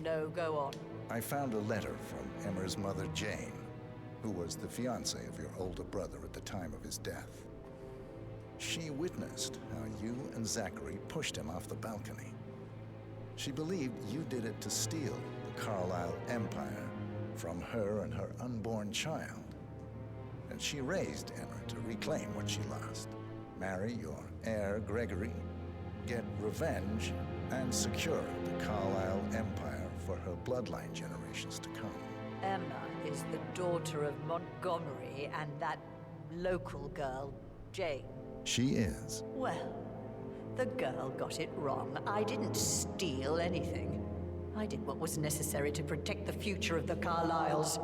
No, go on. I found a letter from Emma's mother, Jane, who was the fiancée of your older brother at the time of his death. She witnessed how you and Zachary pushed him off the balcony. She believed you did it to steal the Carlyle empire from her and her unborn child. And she raised Emma to reclaim what she lost. Marry your heir, Gregory, get revenge, and secure the Carlyle empire for her bloodline generations to come. Emma is the daughter of Montgomery and that local girl, Jane. She is. Well, the girl got it wrong. I didn't steal anything. I did what was necessary to protect the future of the Carlyles.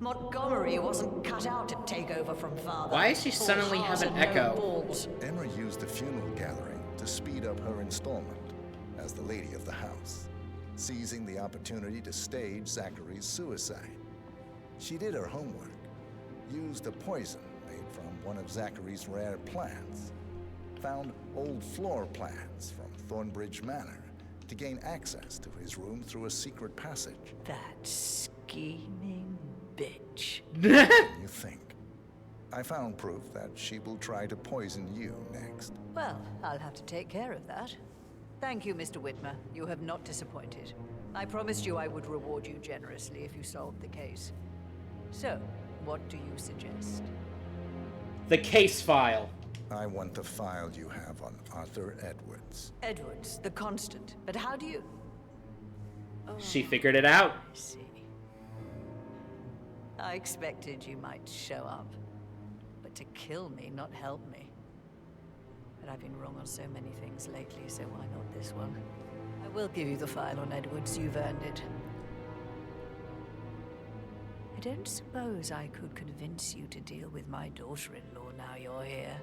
Montgomery wasn't cut out to take over from father. Why does she suddenly have an echo? Emma used the funeral gathering to speed up her installment as the lady of the house, seizing the opportunity to stage Zachary's suicide. She did her homework, used a poison made from one of Zachary's rare plants, found old floor plans from Thornbridge Manor to gain access to his room through a secret passage. That scheming bitch. You think. I found proof that she will try to poison you next. Well, I'll have to take care of that. Thank you, Mr. Whitmer. You have not disappointed. I promised you I would reward you generously if you solved the case. So, what do you suggest? The case file. I want the file you have on Arthur Edwards. Edwards, the Constant. But how do you... She figured it out. I see. I expected you might show up. But to kill me, not help me. But I've been wrong on so many things lately, so why not this one? I will give you the file on Edwards. You've earned it. I don't suppose I could convince you to deal with my daughter-in-law now you're here.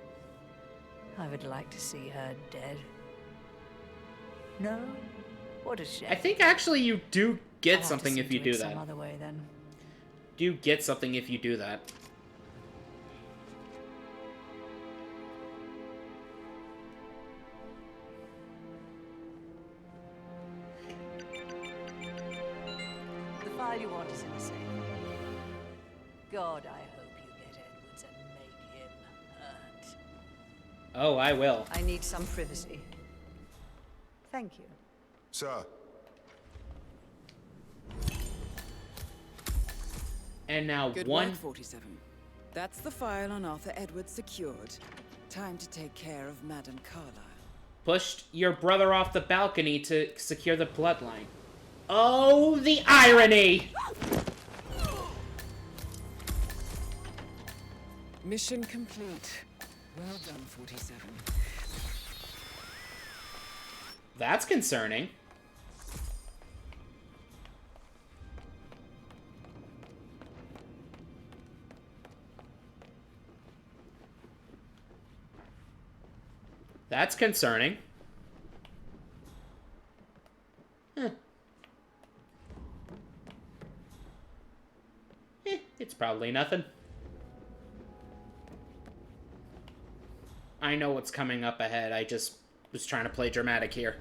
I would like to see her dead. No? What a shame. I think actually you do get I'll something have to if you see to do it that. Some other way then. Do get something if you do that. The file you want is in the safe. God, I hope you get Edwards and make him hurt. Oh, I will. I need some privacy. Thank you. Sir. And now Good one... work, 47. That's the file on Arthur Edwards secured. Time to take care of Madame Carlyle. Pushed your brother off the balcony to secure the bloodline. Oh, the irony! Mission complete. Well done, 47. That's concerning. That's concerning. Huh. It's probably nothing. I know what's coming up ahead. I just was trying to play dramatic here.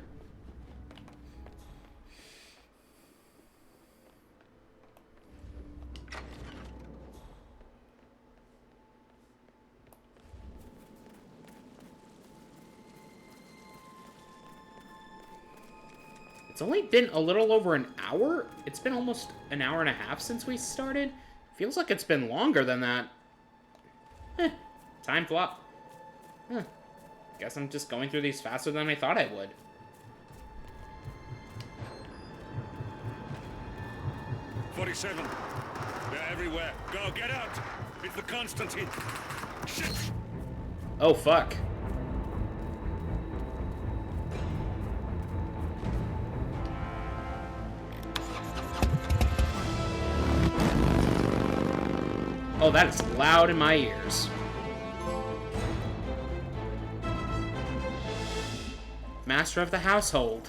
It's only been a little over an hour. It's been almost an hour and a half since we started. Feels like it's been longer than that. Time flop. Guess I'm just going through these faster than I thought I would. "47. They're everywhere. Go, get out! It's the Constantine. Shit! Oh, fuck. Oh, that is loud in my ears. Master of the household.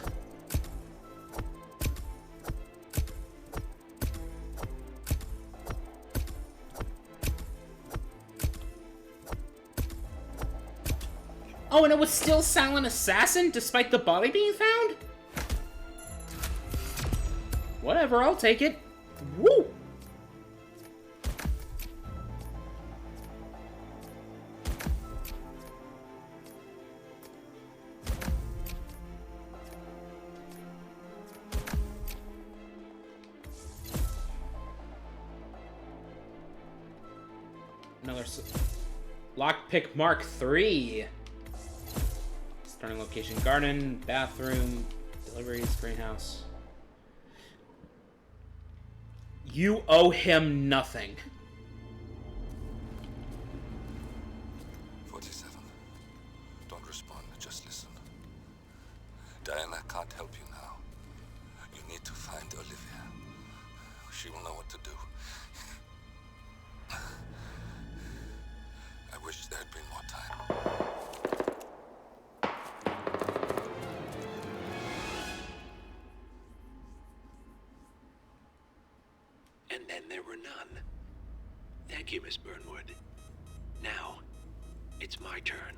Oh, and it was still Silent Assassin despite the body being found? Whatever, I'll take it. Woo! Another lockpick Mark III. Starting location: garden, bathroom, deliveries, greenhouse. You owe him nothing. 47. Don't respond, just listen. Diana can't help you now. You need to find Olivia. She will know what to do. I wish there had been more time. And then there were none. Thank you, Miss Burnwood. Now, it's my turn.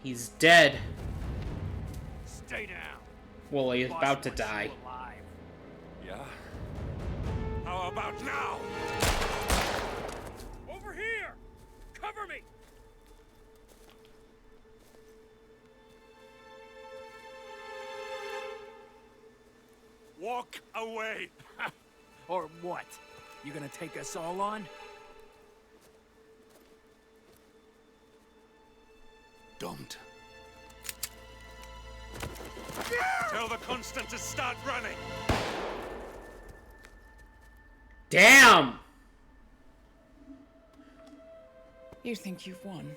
He's dead. Stay down. Well, he's Boss about to wants you die. alive. Yeah? How about now? Over here! Cover me! walk away. Or what? You gonna take us all on? Don't. Tell the Constant to start running. Damn! You think you've won?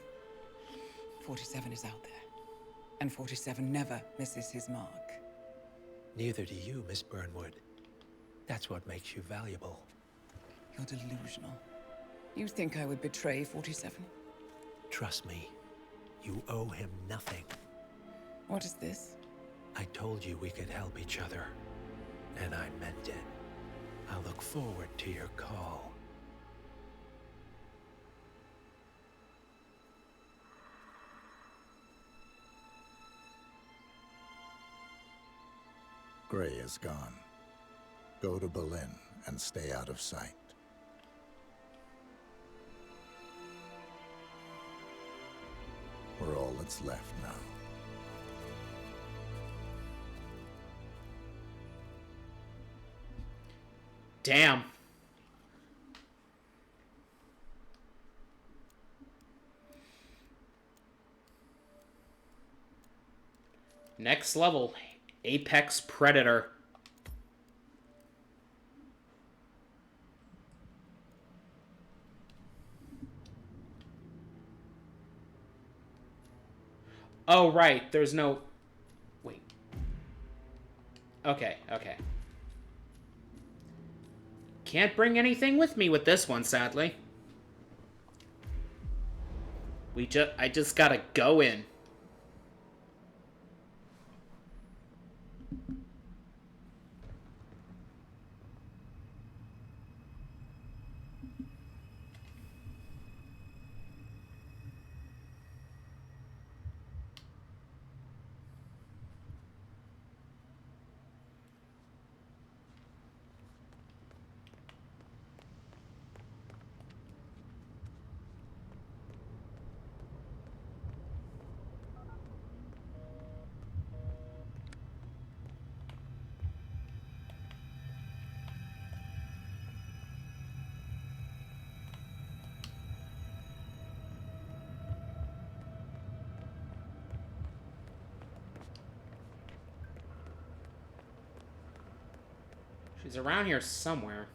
47 is out there. And 47 never misses his mark. Neither do you, Miss Burnwood. That's what makes you valuable. You're delusional. You think I would betray 47? Trust me, you owe him nothing. What is this? I told you we could help each other, and I meant it. I'll look forward to your call. Gray is gone. Go to Berlin and stay out of sight. We're all that's left now. Damn. Next level, Apex Predator. Oh, right, there's no... Wait. Okay. Can't bring anything with me with this one, sadly. I just gotta go in. She's around here somewhere.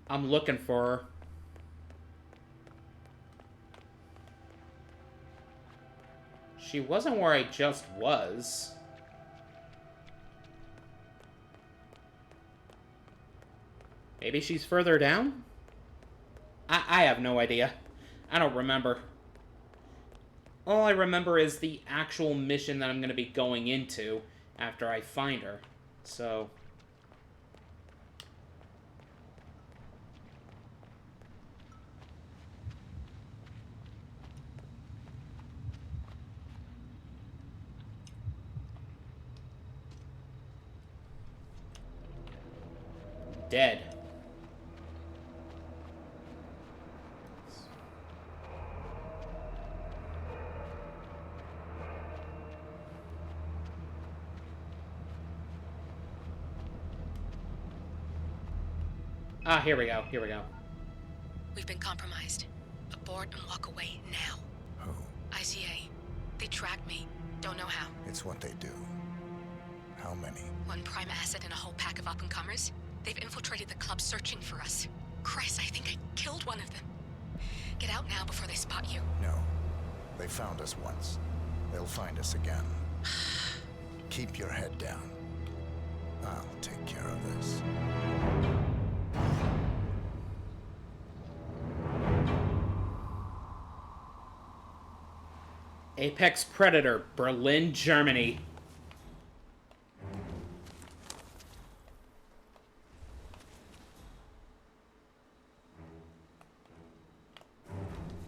I'm looking for her. She wasn't where I just was. Maybe she's further down? I have no idea. I don't remember. All I remember is the actual mission that I'm going to be going into after I find her. So... dead. Ah, here we go. We've been compromised. Abort and walk away now. Who? ICA. They tracked me. Don't know how. It's what they do. How many? One prime asset and a whole pack of up-and-comers. They've infiltrated the club searching for us. Christ, I think I killed one of them. Get out now before they spot you. No. They found us once. They'll find us again. Keep your head down. I'll take care of this. Apex Predator, Berlin, Germany.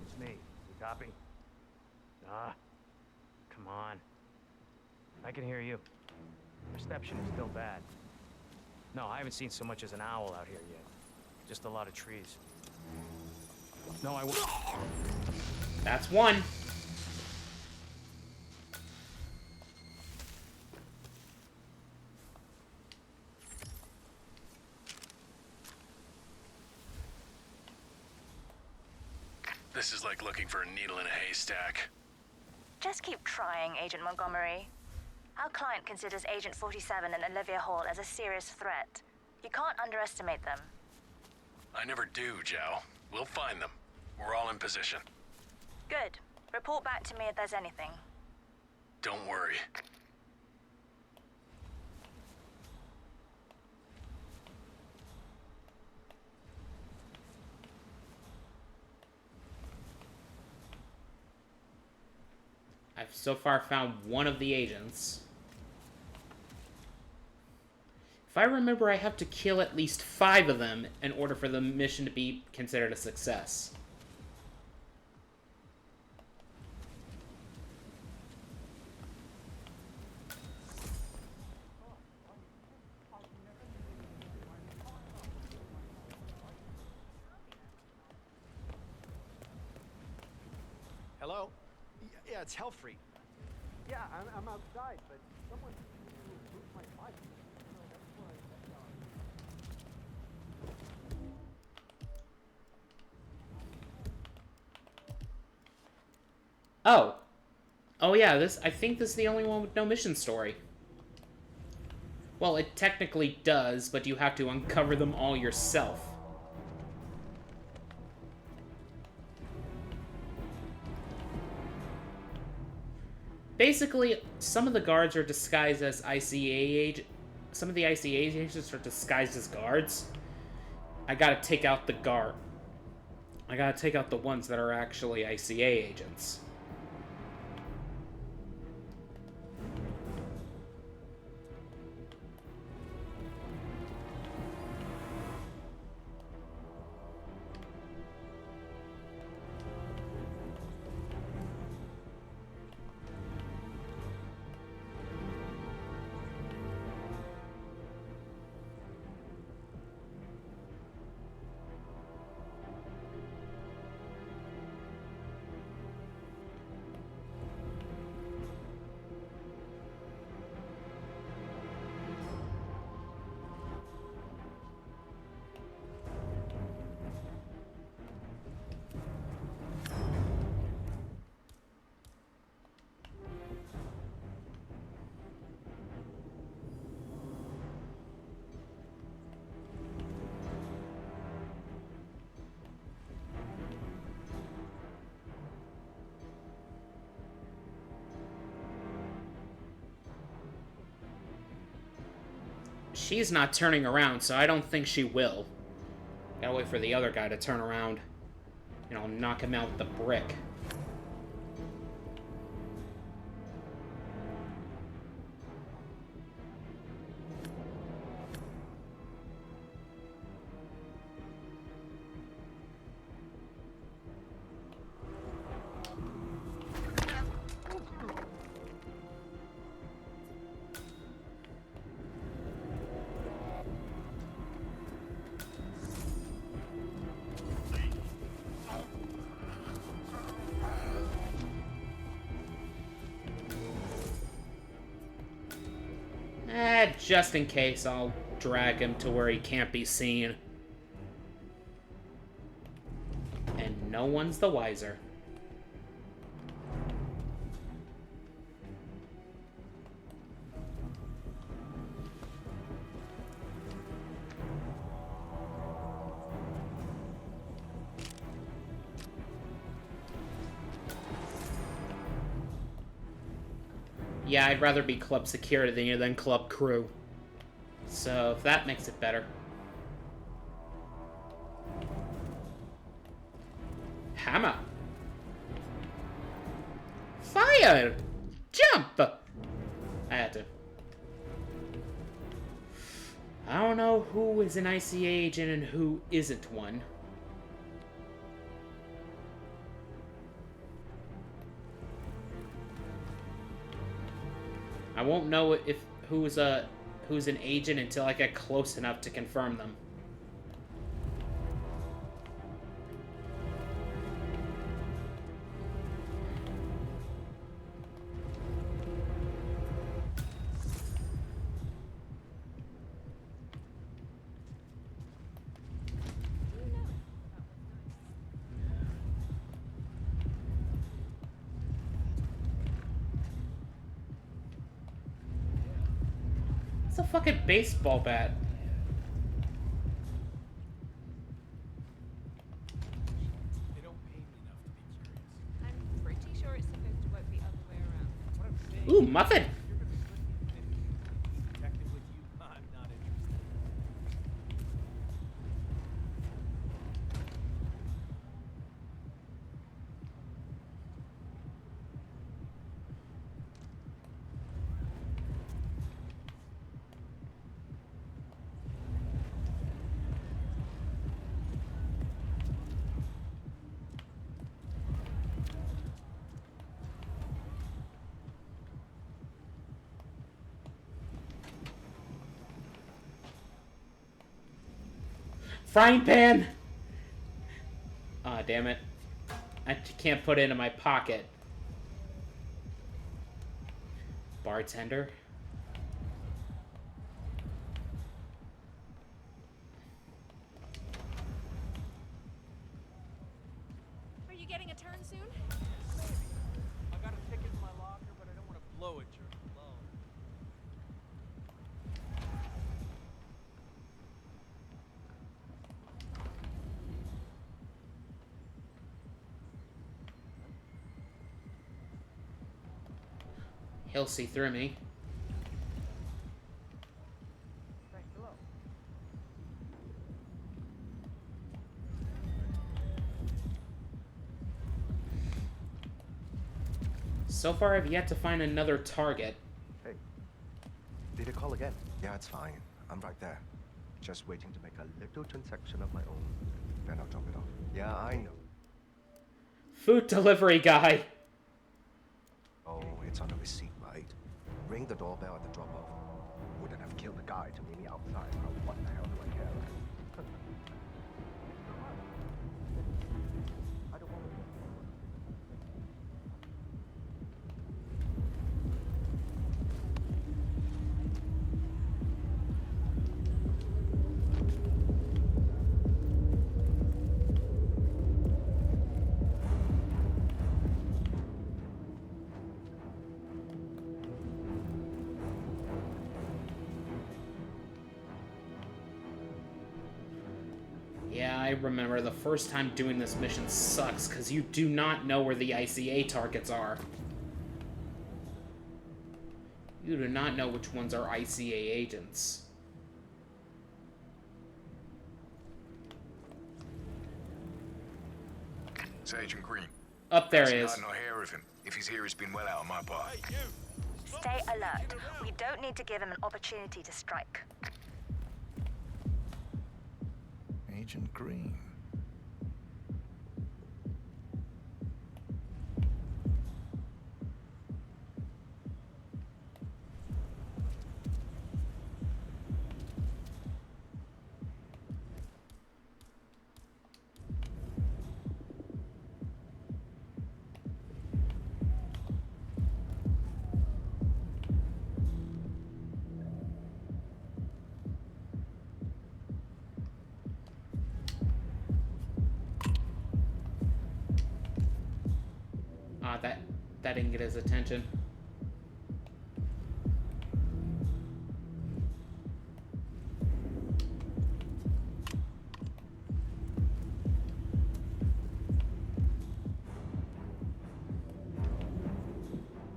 It's me. You copy? Ah, come on. I can hear you. Reception is still bad. No, I haven't seen so much as an owl out here yet. Just a lot of trees. No, I won't. That's one. This is like looking for a needle in a haystack. Just keep trying, Agent Montgomery. Our client considers Agent 47 and Olivia Hall as a serious threat. You can't underestimate them. I never do, Joe. We'll find them. We're all in position. Good. Report back to me if there's anything. Don't worry. I've so far found one of the agents. If I remember, I have to kill at least 5 of them in order for the mission to be considered a success. Hello? Yeah, it's Hellfree. Yeah, I'm outside, but someone moved my bike. Oh. Oh yeah, I think this is the only one with no mission story. Well, it technically does, but you have to uncover them all yourself. Basically, some of the guards are disguised as ICA agents. Some of the ICA agents are disguised as guards. I gotta take out the guard. I gotta take out the ones that are actually ICA agents. She's not turning around, so I don't think she will. Gotta wait for the other guy to turn around. And I'll knock him out with the brick. Just in case, I'll drag him to where he can't be seen. And no one's the wiser. Yeah, I'd rather be club security than club crew. So, if that makes it better. Hammer. Fire! Jump! I had to. I don't know who is an ICA agent and who isn't one. I won't know if who's an agent until I get close enough to confirm them. It's a fucking baseball bat. They don't pay me enough to be curious. I'm pretty sure it's supposed to work the other way around. What I'm saying Ooh, muffin! you're gonna slip me a detective with you. I'm not interested. Frying pan! Aw, damn it. I can't put it in my pocket. Bartender? Are you getting a turn soon? I got a ticket in my locker, but I don't want to blow it during the loan. He'll see through me. Thanks a lot. So far, I've yet to find another target. Hey, did you call again? Yeah, it's fine. I'm right there. Just waiting to make a little transaction of my own. Then I'll drop it off. Yeah, I know. Food delivery guy. Oh, it's on the receipt, right? Ring the doorbell at the drop-off. Wouldn't have killed the guy to meet me outside. Now, what the hell do I care? I don't want to. Yeah, I remember the first time doing this mission sucks because you do not know where the ICA targets are. You do not know which ones are ICA agents. It's Agent Green. Up there Hasn't is. got no hair of him. If he's here, it's been well out on my part. Stay alert. We don't need to give him an opportunity to strike. Agent Green. Ah, that didn't get his attention.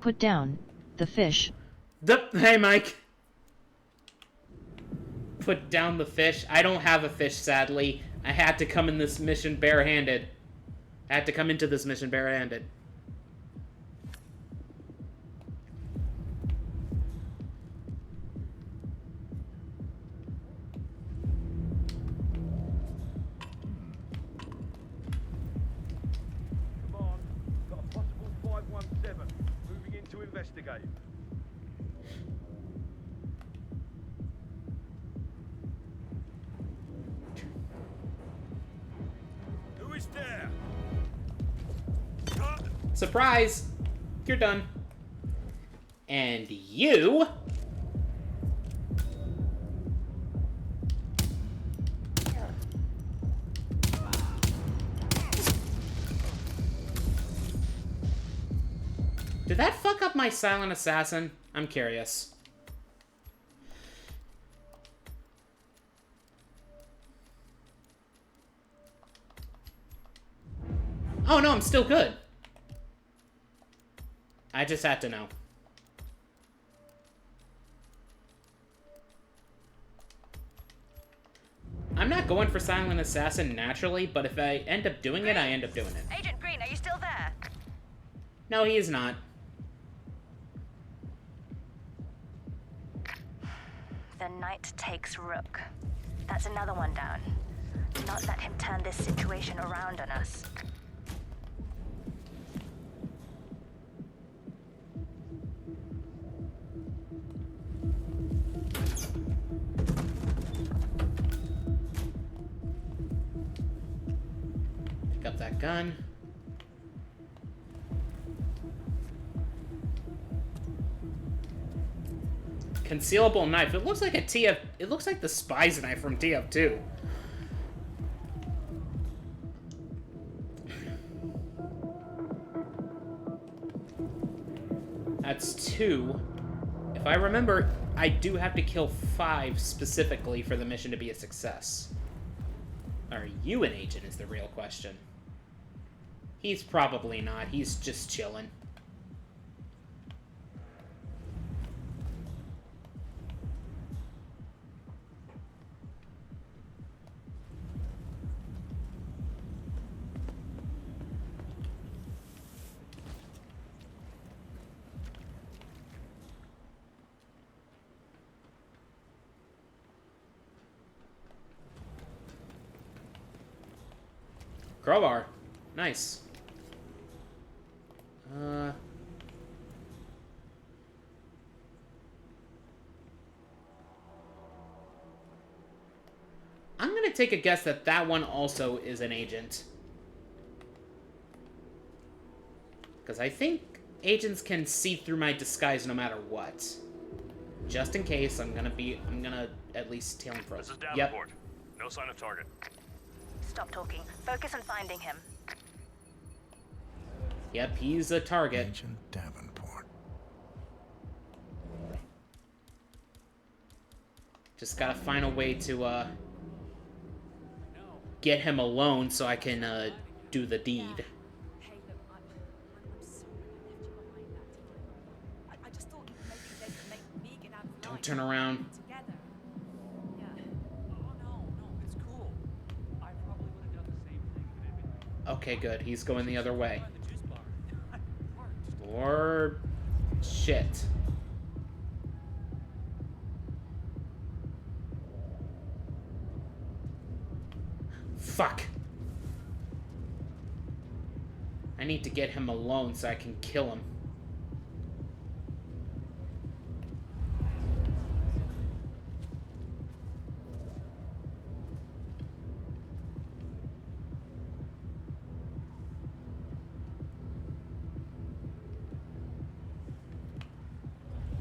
Put down the fish. Hey, Mike. Put down the fish. I don't have a fish, sadly. I had to come in this mission barehanded. I had to come into this mission barehanded. investigate. Who is there? Surprise! You're done. And you... Did that fuck up my silent assassin? I'm curious. Oh no, I'm still good. I just had to know. I'm not going for silent assassin naturally, but if I end up doing it, I end up doing it. Agent Green, are you still there? No, he is not. The knight takes rook. That's another one down. Do not let him turn this situation around on us. Pick up that gun. Concealable knife. It looks like a TF. It looks like the spy's knife from TF2. That's 2. If I remember, I do have to kill 5 specifically for the mission to be a success. Are you an agent is the real question. He's probably not. He's just chilling. Crowbar. Nice. I'm gonna take a guess that that one also is an agent. Because I think agents can see through my disguise no matter what. Just in case, I'm gonna at least tail him first. This is Davenport. Yep. No sign of target. Stop talking. Focus on finding him. Yep, he's a target. Agent Davenport. Just gotta find a way to, get him alone so I can, do the deed. Hey, look, I'm sorry I left you behind that time. I just thought maybe they could make me get out of Don't turn around. together. Yeah. Oh, no, it's cool. I probably would have done the same thing if it had been Okay, good. He's going the other way. the juice bar. Or... shit. Fuck. I need to get him alone so I can kill him.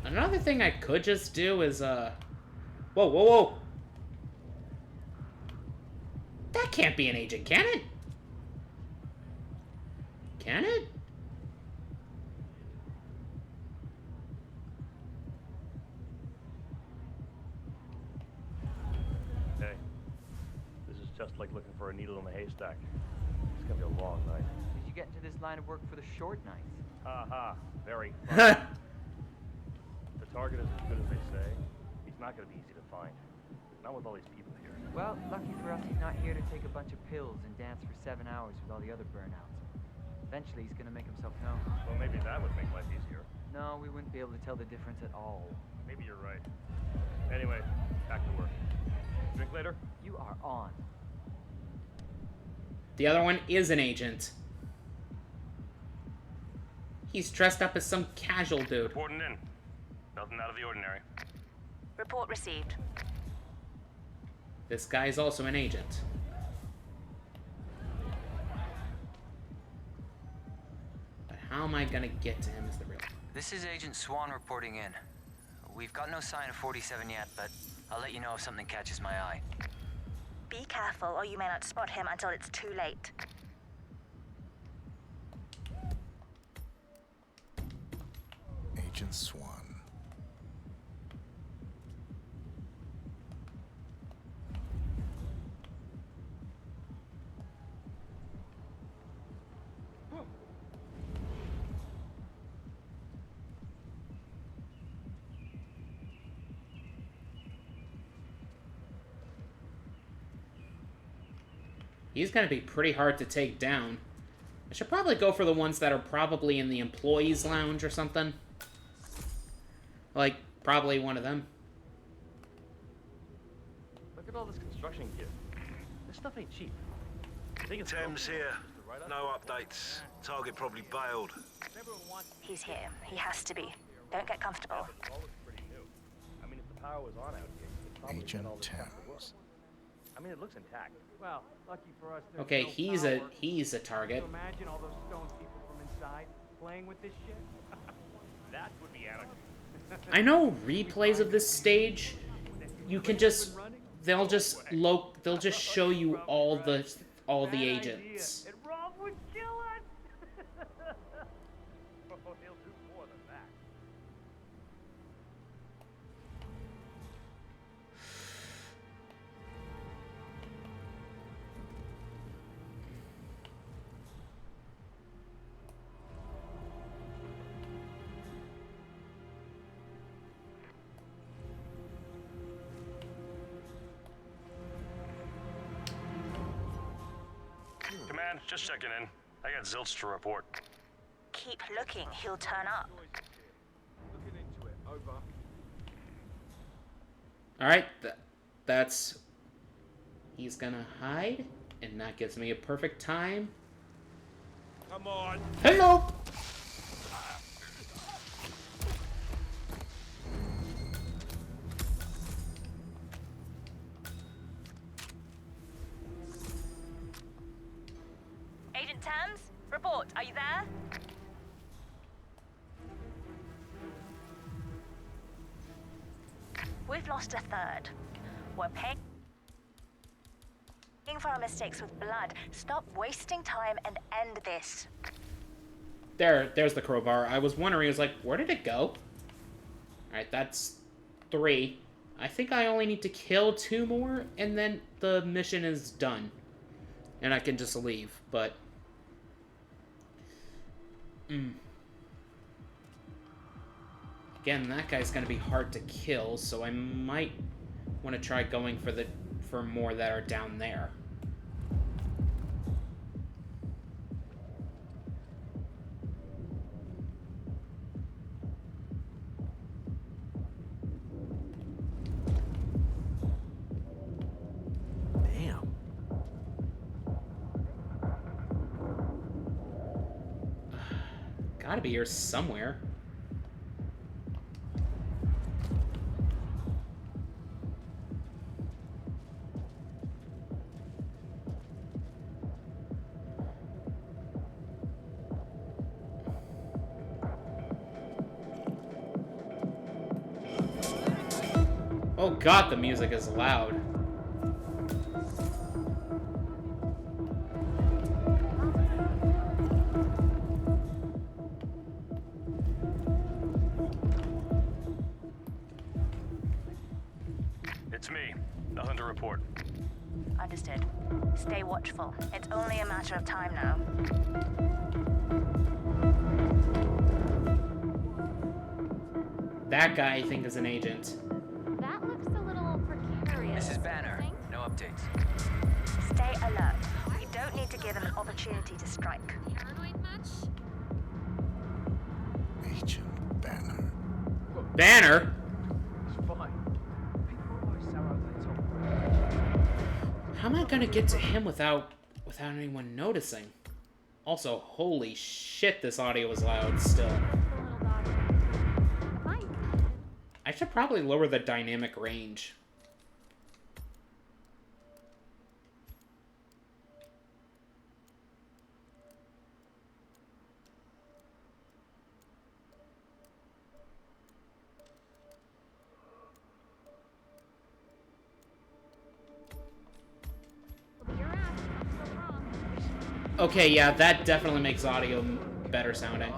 Another thing I could just do is, Whoa, whoa, whoa! That can't be an agent, can it? Can it? Hey, this is just like looking for a needle in a haystack. It's gonna be a long night. Did you get into this line of work for the short nights? Ha ha, very funny. The target is as good as they say. He's not gonna be easy to find. Not with all these people here. Well, lucky for us, he's not here to take a bunch of pills and dance for 7 hours with all the other burnouts. Eventually, he's gonna make himself known. Well, maybe that would make life easier. No, we wouldn't be able to tell the difference at all. Maybe you're right. Anyway, back to work. Drink later? You are on. The other one is an agent. He's dressed up as some casual dude. Reporting in. Nothing out of the ordinary. Report received. This guy is also an agent. But how am I gonna get to him is the real... This is Agent Swan reporting in. We've got no sign of 47 yet, but I'll let you know if something catches my eye. Be careful, or you may not spot him until it's too late. Agent Swan. He's gonna be pretty hard to take down. I should probably go for the ones that are probably in the employees' lounge or something. Like, probably one of them. Look at all this construction gear. This stuff ain't cheap. Thames here. No updates. Target probably bailed. He's here. He has to be. Don't get comfortable. It all looks pretty new. I mean, if the power was on out here, it's probably Agent all this stuff to work. Thames. I mean, it looks intact. Well, lucky for us. there's Okay, no he's power. a target. Can you imagine all those stone people from inside playing with this shit? That would be anarchy. I know replays of this stage, you can just... They'll just show you all the agents. And Rob would kill us. Oh, he'll do more than that. Command, just checking in. I got zilch to report. Keep looking. He'll turn up. Looking into it. Over. Alright, that's... He's gonna hide, and that gives me a perfect time. Come on. Hello! Agent Thames, report. Are you there? We've lost a third. We're paying for our mistakes with blood. Stop wasting time and end this. There's the crowbar. I was wondering, I was like, where did it go? Alright, that's 3. I think I only need to kill 2 more, and then the mission is done. And I can just leave, but... Again, that guy's gonna be hard to kill, so I might want to try going for more that are down there. Damn. Gotta be here somewhere. Oh god, the music is loud. It's me. Nothing to report. Understood. Stay watchful. It's only a matter of time now. That guy, I think, is an agent. That looks a little precarious. This is Banner. No updates. Stay alert. We don't need to give them an opportunity to strike. Paranoid much? Agent Banner. Banner? It's fine. People always sour they talk. How am I gonna get to him without anyone noticing? Also, holy shit, this audio is loud still. I should probably lower the dynamic range. Okay, yeah, that definitely makes audio better sounding.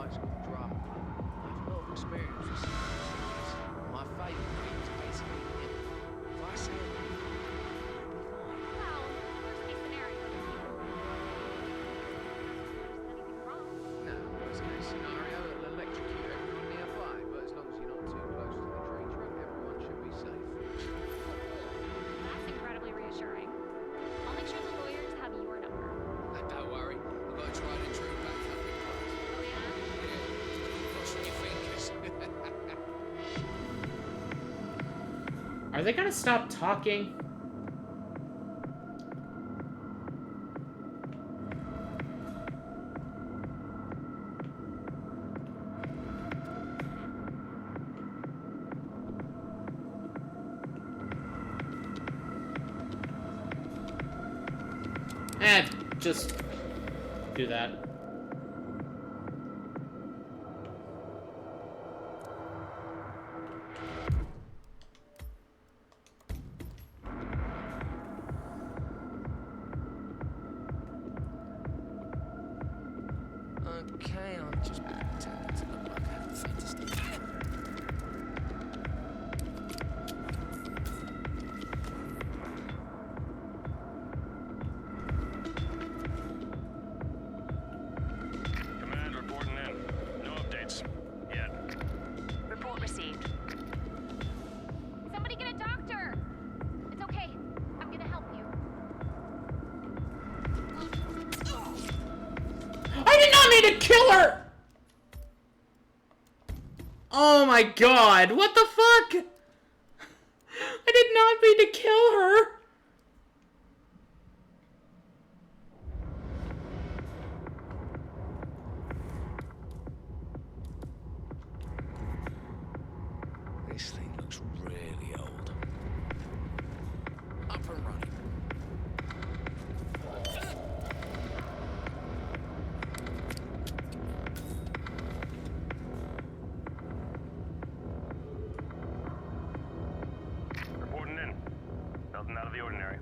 Are they gonna stop talking? Just do that. Okay, I'll just pretend to look like I haven't faintest idea. Command reporting in. No updates. Yet. Report received. Somebody get a doctor! It's okay. I'm gonna help you. I did not mean to kill her! Oh my god, what the fuck? I did not mean to kill her! This thing looks really old. Up and running. Reporting in. Nothing out of the ordinary.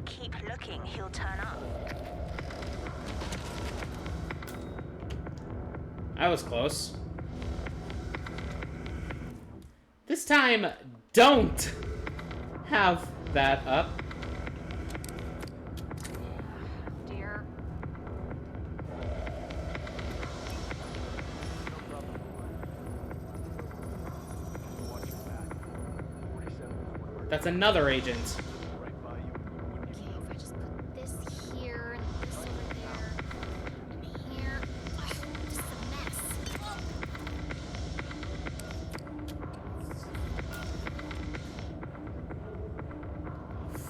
Keep looking, he'll turn up. I was close. This time, don't have that up. Dear. That's another agent. Okay, if I just put this here and this over there and here. Ugh, this is a mess.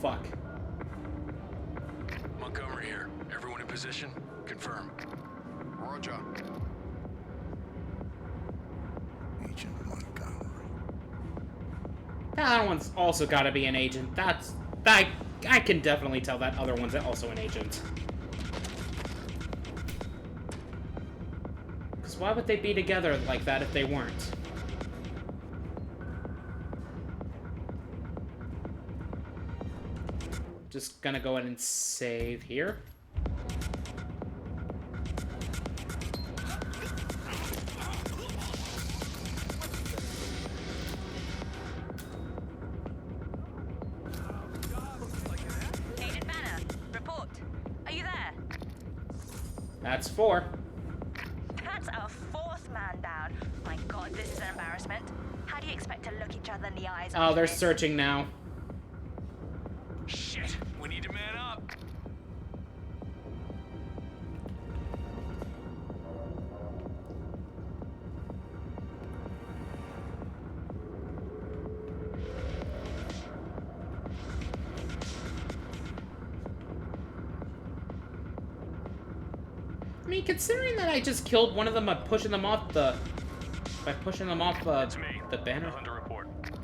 Fuck. Montgomery here. Everyone in position? Confirm. Roger. Agent Montgomery. That other one's also gotta be an agent. I can definitely tell that other one's also an agent. Because why would they be together like that if they weren't? Just gonna go ahead and save here. Agent Banner, report. Are you there? That's 4. That's a 4th man down. My god, this is an embarrassment. How do you expect to look each other in the eyes? Oh, after they're this? searching now. Shit, we need to man up. I mean, considering that I just killed one of them by pushing them off the... By pushing them off the banner?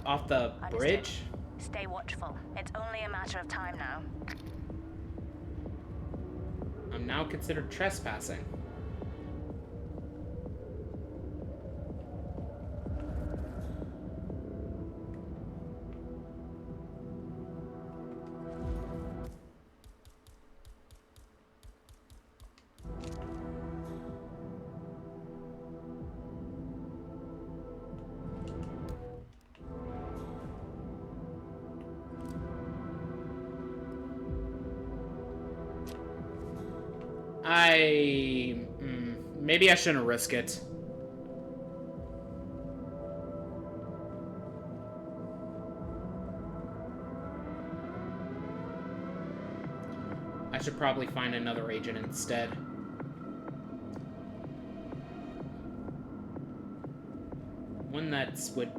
Off the bridge? Stay watchful. It's only a matter of time now. I'm now considered trespassing. Maybe I shouldn't risk it. I should probably find another agent instead. One that would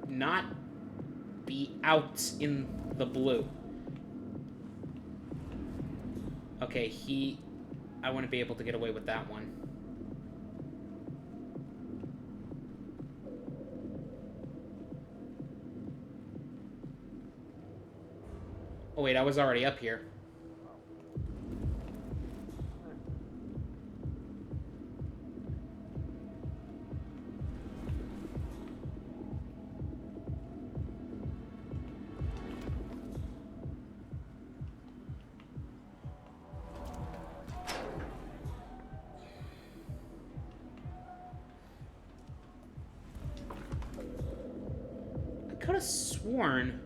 not be out in the blue. Okay, I wouldn't be able to get away with that one. Oh wait, I was already up here. I could have sworn...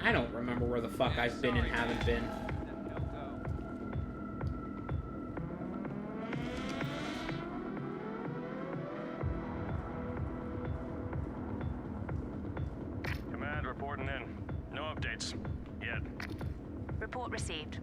I don't remember where the fuck I've been and haven't been. Command reporting in. No updates. Yet. Report received.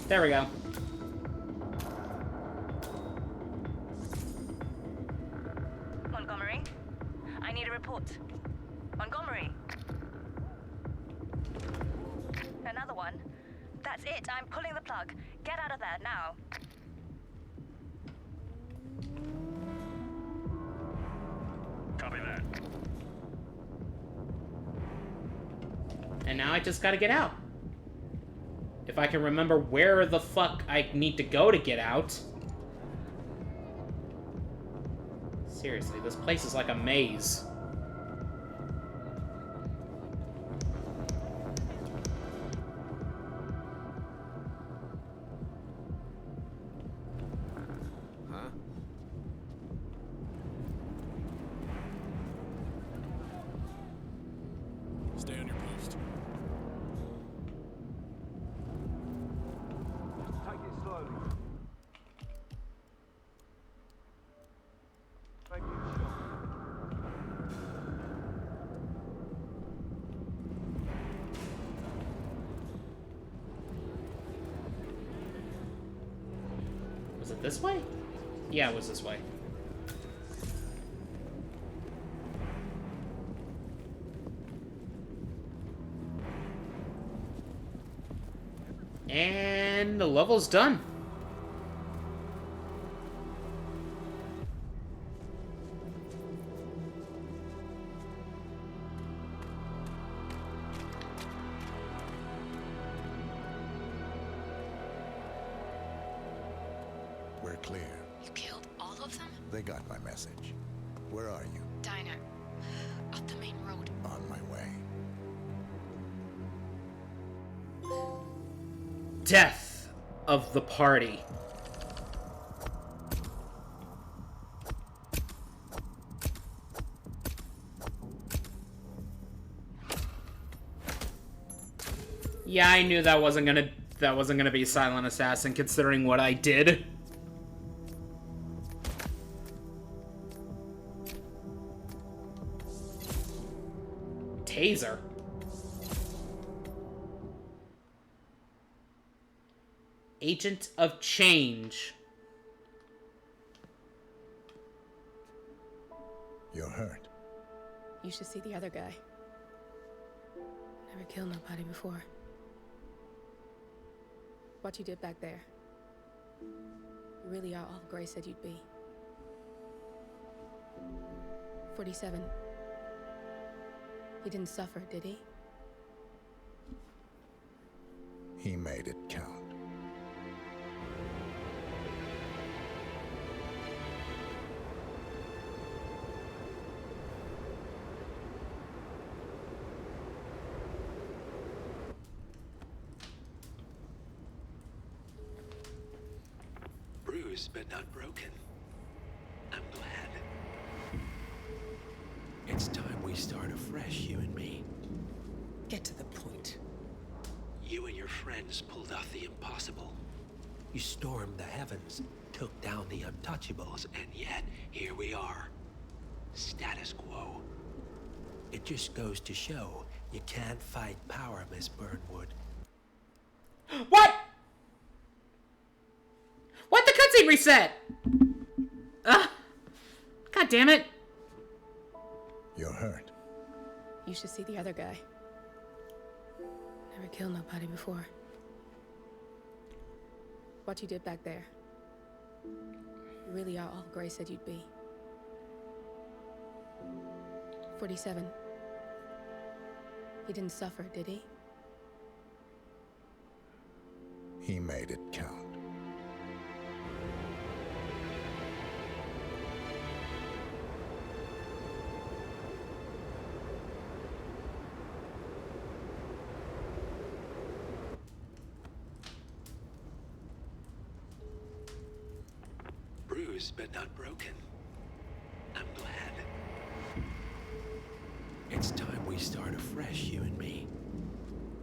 There we go. Montgomery, I need a report. Montgomery. Another one. That's it. I'm pulling the plug. Get out of there now. Copy that. And now I just gotta get out. If I can remember where the fuck I need to go to get out. Seriously, this place is like a maze. Huh? Stay on your post. Take it slowly. Make it short. Was it this way? Yeah, it was this way. And the level's done. clear. You killed all of them? They got my message. Where are you? Diner. Up the main road. On my way. Death of the party. Yeah, I knew that wasn't gonna be Silent Assassin, considering what I did. Taser. Agent of Change. You're hurt. You should see the other guy. Never killed nobody before. What you did back there. You really are all Gray said you'd be. 47. He didn't suffer, did he? He made it count. Bruised but not broken. I'm glad. It's time we start afresh, you and me. Get to the point. You and your friends pulled off the impossible. You stormed the heavens, took down the untouchables, and yet here we are. Status quo. It just goes to show you can't fight power, Miss Burnwood. What? What? The cutscene reset! God damn it. You're hurt. You should see the other guy. Never killed nobody before. What you did back there. You really are all Gray said you'd be. 47. He didn't suffer, did he? He made it count. Bruised but not broken. I'm glad. It's time we start afresh, you and me.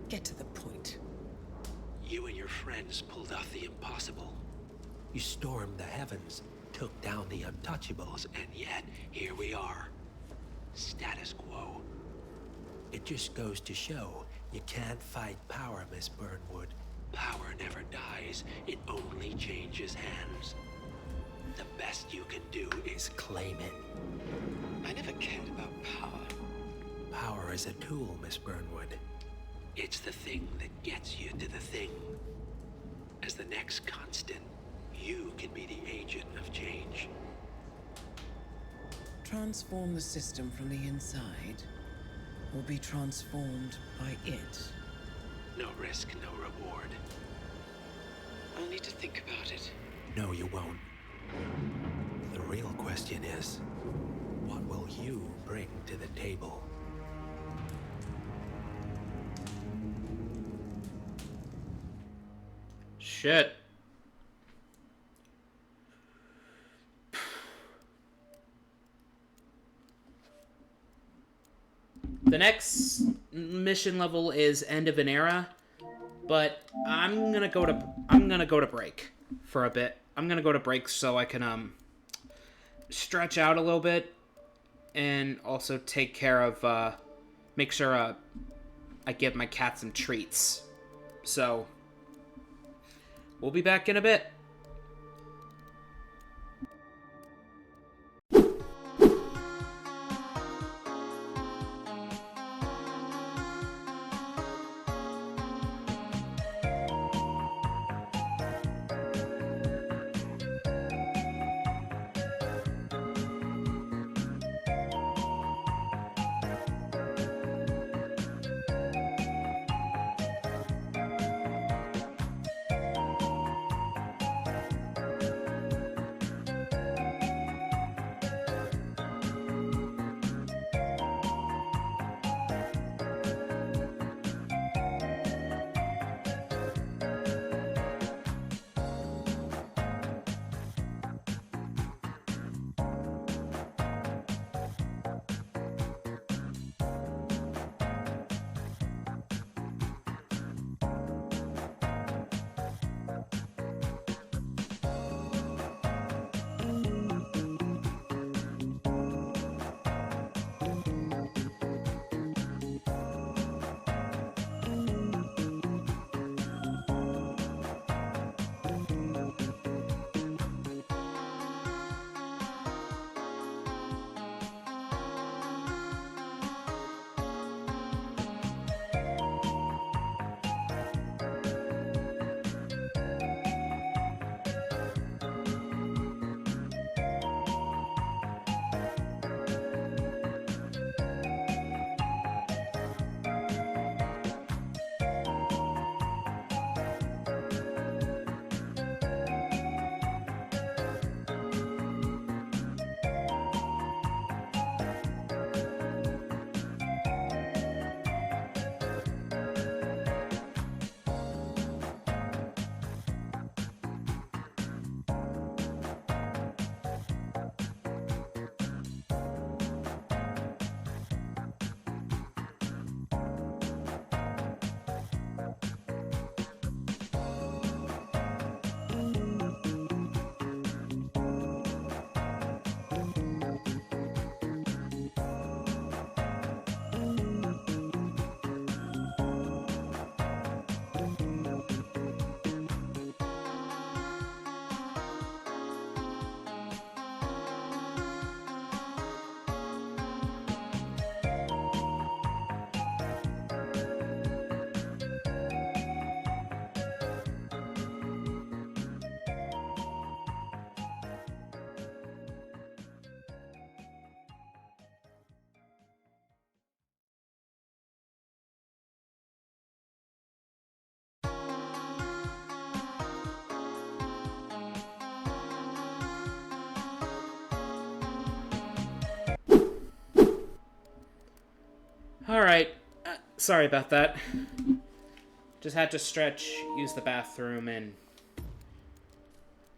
Get to the point. You and your friends pulled off the impossible. You stormed the heavens, took down the untouchables, and yet here we are. Status quo. It just goes to show you can't fight power, Miss Burnwood. Power never dies, it only changes hands. The best you can do is claim it. I never cared about power. Power is a tool, Miss Burnwood. It's the thing that gets you to the thing. As the next constant, you can be the agent of change. Transform the system from the inside, or be transformed by it. No risk, no reward. I'll need to think about it. No, you won't. The real question is, what will you bring to the table? Shit. The next mission level is End of an Era, but I'm gonna go to break for a bit. I'm gonna go to break so I can stretch out a little bit and also take care of make sure I give my cat some treats. So we'll be back in a bit. Sorry about that. Just had to stretch, use the bathroom, and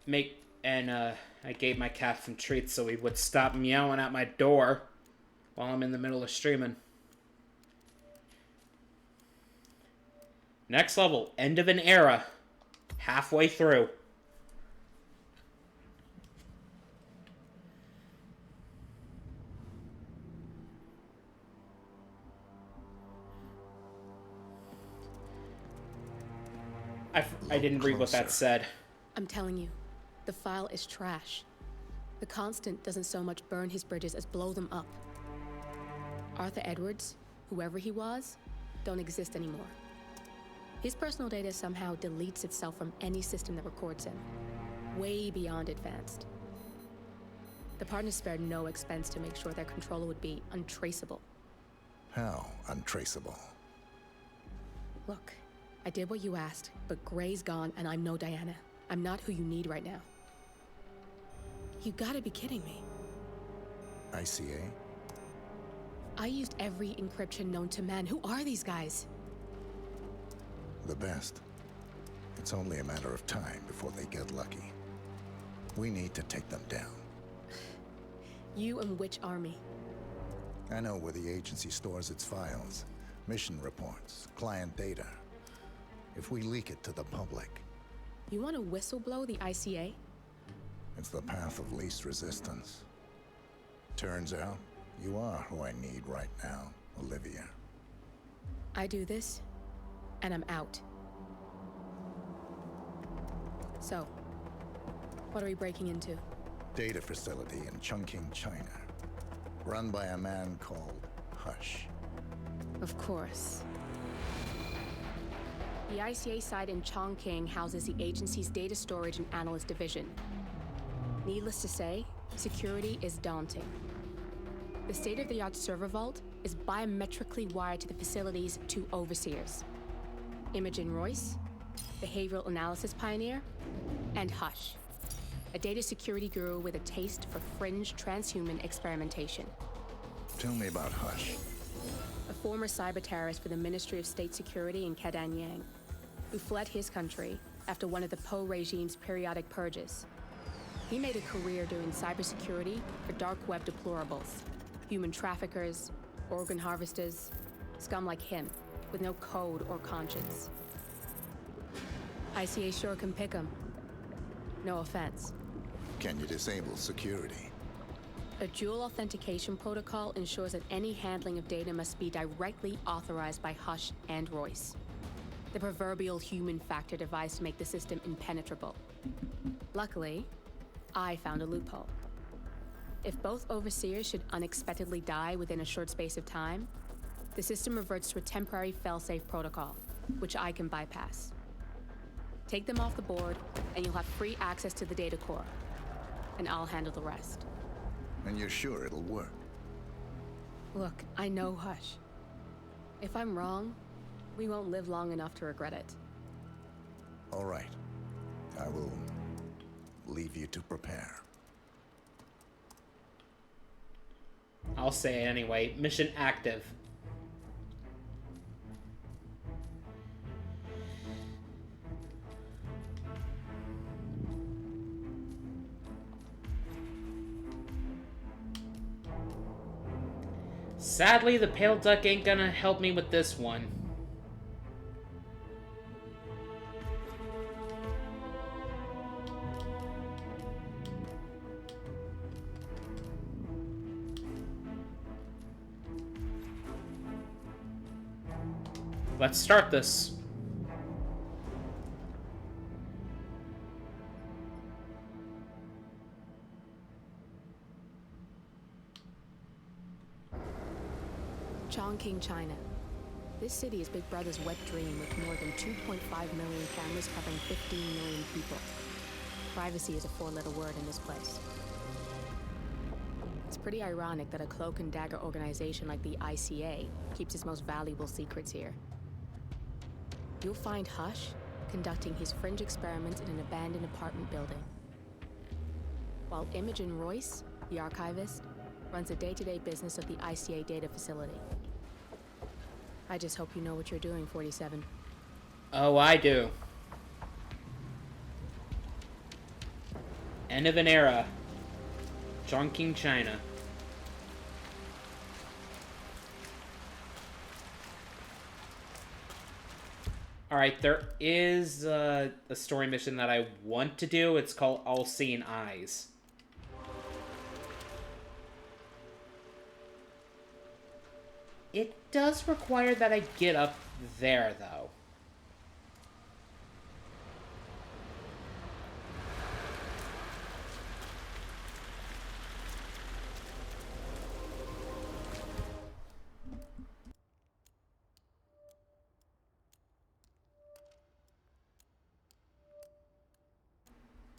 I gave my cat some treats so he would stop meowing at my door while I'm in the middle of streaming. Next level, end of an era. Halfway through. I didn't read what that said. I'm telling you, the file is trash. The Constant doesn't so much burn his bridges as blow them up. Arthur Edwards, whoever he was, don't exist anymore. His personal data somehow deletes itself from any system that records him. Way beyond advanced. The partners spared no expense to make sure their controller would be untraceable. How untraceable? Look, I did what you asked, but Gray's gone and I'm no Diana. I'm not who you need right now. You gotta be kidding me. ICA? I used every encryption known to man. Who are these guys? The best. It's only a matter of time before they get lucky. We need to take them down. You and which army? I know where the agency stores its files, mission reports, client data. If we leak it to the public... You want to whistleblow the ICA? It's the path of least resistance. Turns out, you are who I need right now, Olivia. I do this, and I'm out. So, what are we breaking into? Data facility in Chongqing, China. Run by a man called Hush. Of course. The ICA site in Chongqing houses the agency's data storage and analyst division. Needless to say, security is daunting. The state-of-the-art server vault is biometrically wired to the facility's two overseers. Imogen Royce, behavioral analysis pioneer, and Hush, a data security guru with a taste for fringe transhuman experimentation. Tell me about Hush. A former cyber terrorist for the Ministry of State Security in Kedanyang, who fled his country after one of the Po regime's periodic purges. He made a career doing cybersecurity for dark web deplorables, human traffickers, organ harvesters, scum like him, with no code or conscience. ICA sure can pick him. No offense. Can you disable security? A dual authentication protocol ensures that any handling of data must be directly authorized by Hush and Royce. The proverbial human factor device to make the system impenetrable. Luckily, I found a loophole. If both overseers should unexpectedly die within a short space of time, the system reverts to a temporary failsafe protocol, which I can bypass. Take them off the board, and you'll have free access to the data core. And I'll handle the rest. And you're sure it'll work? Look, I know Hush. If I'm wrong, we won't live long enough to regret it. All right. I will leave you to prepare. I'll say it anyway. Mission active. Sadly, the pale duck ain't gonna help me with this one. Let's start this. Chongqing, China. This city is Big Brother's wet dream with more than 2.5 million cameras covering 15 million people. Privacy is a four-letter word in this place. It's pretty ironic that a cloak and dagger organization like the ICA keeps its most valuable secrets here. You'll find Hush conducting his fringe experiments in an abandoned apartment building, while Imogen Royce, the archivist, runs the day-to-day business of the ICA data facility. I just hope you know what you're doing, 47. Oh, I do. End of an era. Chongqing, China. Alright, there is a story mission that I want to do. It's called All Seeing Eyes. It does require that I get up there, though.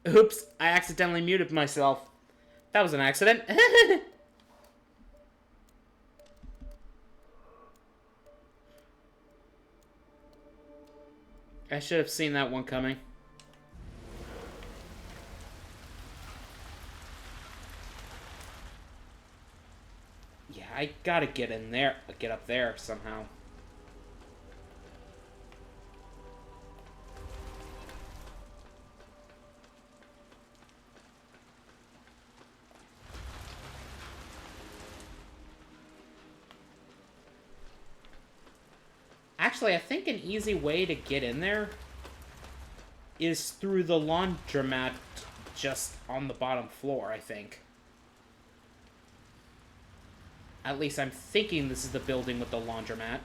Oops, I accidentally muted myself. That was an accident. I should have seen that one coming. Yeah, I gotta get in there, get up there somehow. Actually, I think an easy way to get in there is through the laundromat just on the bottom floor, I think. At least I'm thinking this is the building with the laundromat.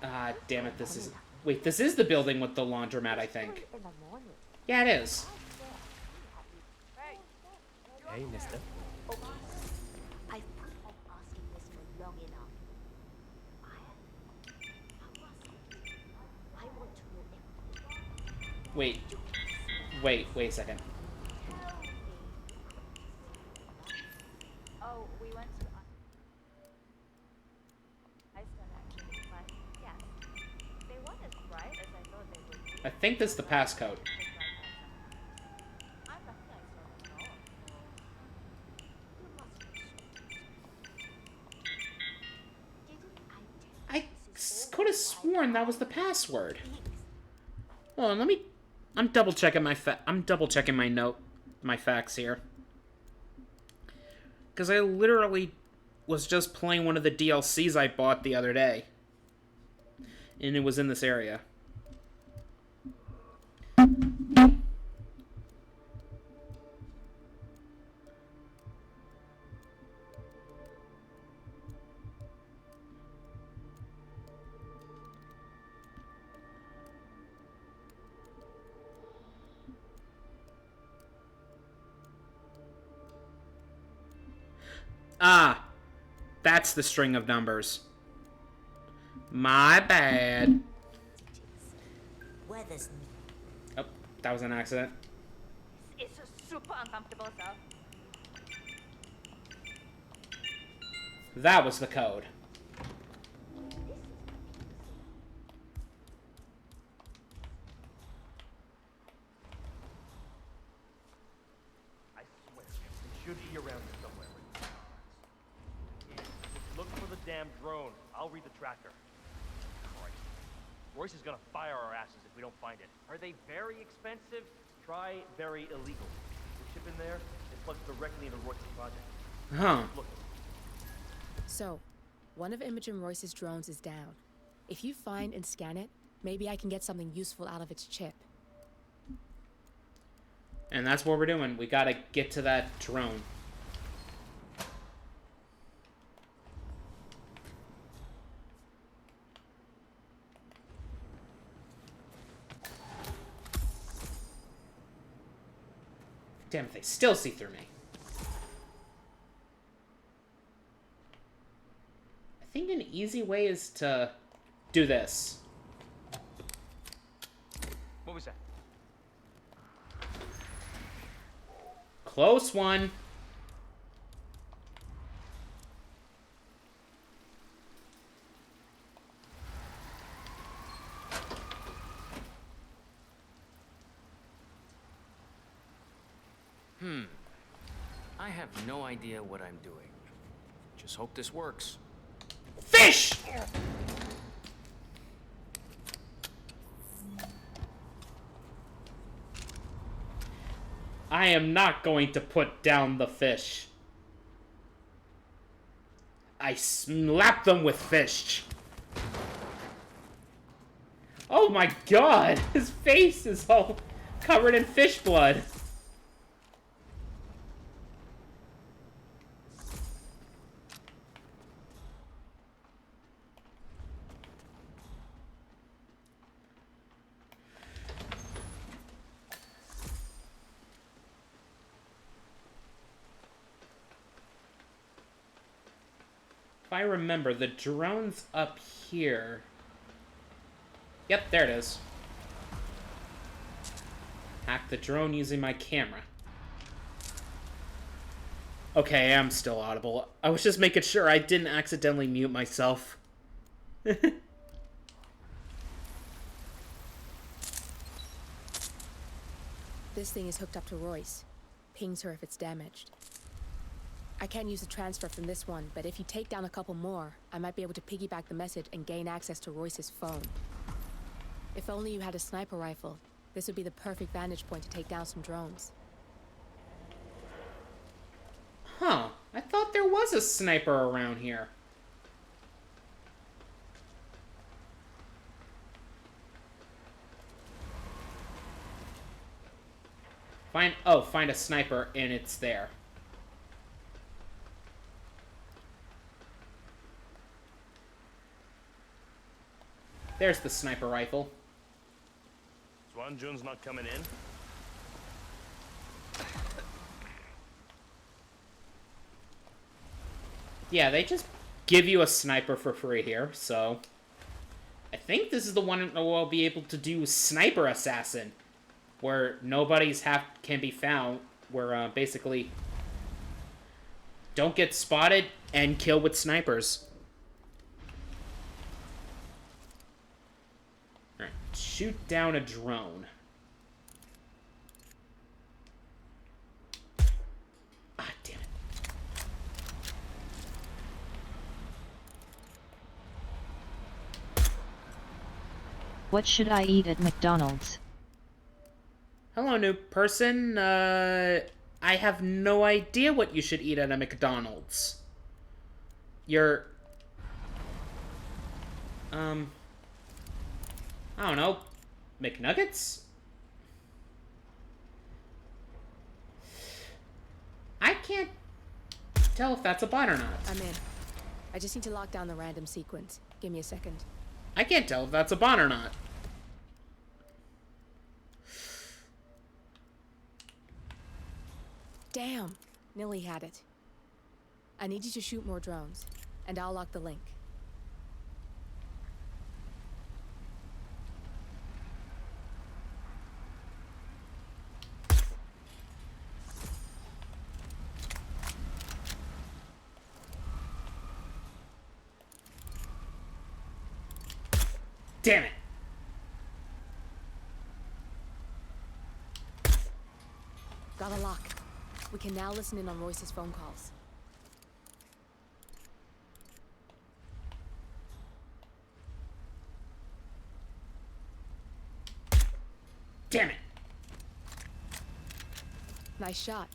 Ah, damn it, this is... Wait, this is the building with the laundromat, I think. Yeah, it is. Hey, mister. I've put off asking this for long enough. I want to know Wait a second. Oh, we went to Iceland actually, but yes. They weren't as bright as I thought they would be. I think this is the passcode. I could have sworn that was the password. Hold on, let me... I'm double checking my facts here. Because I literally was just playing one of the DLCs I bought the other day. And it was in this area. Ah, that's the string of numbers. My bad. Weather's Oh, that was an accident. It's super uncomfortable, sir. That was the code. I swear, it should be around here somewhere. Look for the damn drone. I'll read the tracker. Christ. Royce is gonna fire our asses if we don't find it. Are they very expensive? Try very illegal. The chip in there, it plugs directly into Royce's project. Huh. Look. So, one of Imogen Royce's drones is down. If you find and scan it, maybe I can get something useful out of its chip. And that's what we're doing. We gotta get to that drone. Damn it, they still see through me. I think an easy way is to do this. What was that? Close one. I have no idea what I'm doing. Just hope this works. Fish! I am not going to put down the fish. I slap them with fish. Oh my god! His face is all covered in fish blood. If I remember, the drone's up here. Yep, there it is. Hack the drone using my camera. Okay, I'm still audible. I was just making sure I didn't accidentally mute myself. This thing is hooked up to Royce. Pings her if it's damaged. I can't use the transfer from this one, but if you take down a couple more, I might be able to piggyback the message and gain access to Royce's phone. If only you had a sniper rifle, this would be the perfect vantage point to take down some drones. Huh. I thought there was a sniper around here. Find a sniper, and it's there. There's the sniper rifle. Swan Jun's not coming in? Yeah, they just give you a sniper for free here, so... I think this is the one that will be able to do Sniper Assassin, where nobody's can be found, where basically don't get spotted and kill with snipers. Alright, shoot down a drone. Ah, damn it. What should I eat at McDonald's? Hello, new person. I have no idea what you should eat at a McDonald's. You're... I don't know. McNuggets? I can't tell if that's a bot or not. I'm in. I just need to lock down the random sequence. Give me a second. I can't tell if that's a bot or not. Damn! Nilly had it. I need you to shoot more drones, and I'll lock the link. Damn it! Got a lock. We can now listen in on Royce's phone calls. Damn it! Nice shot.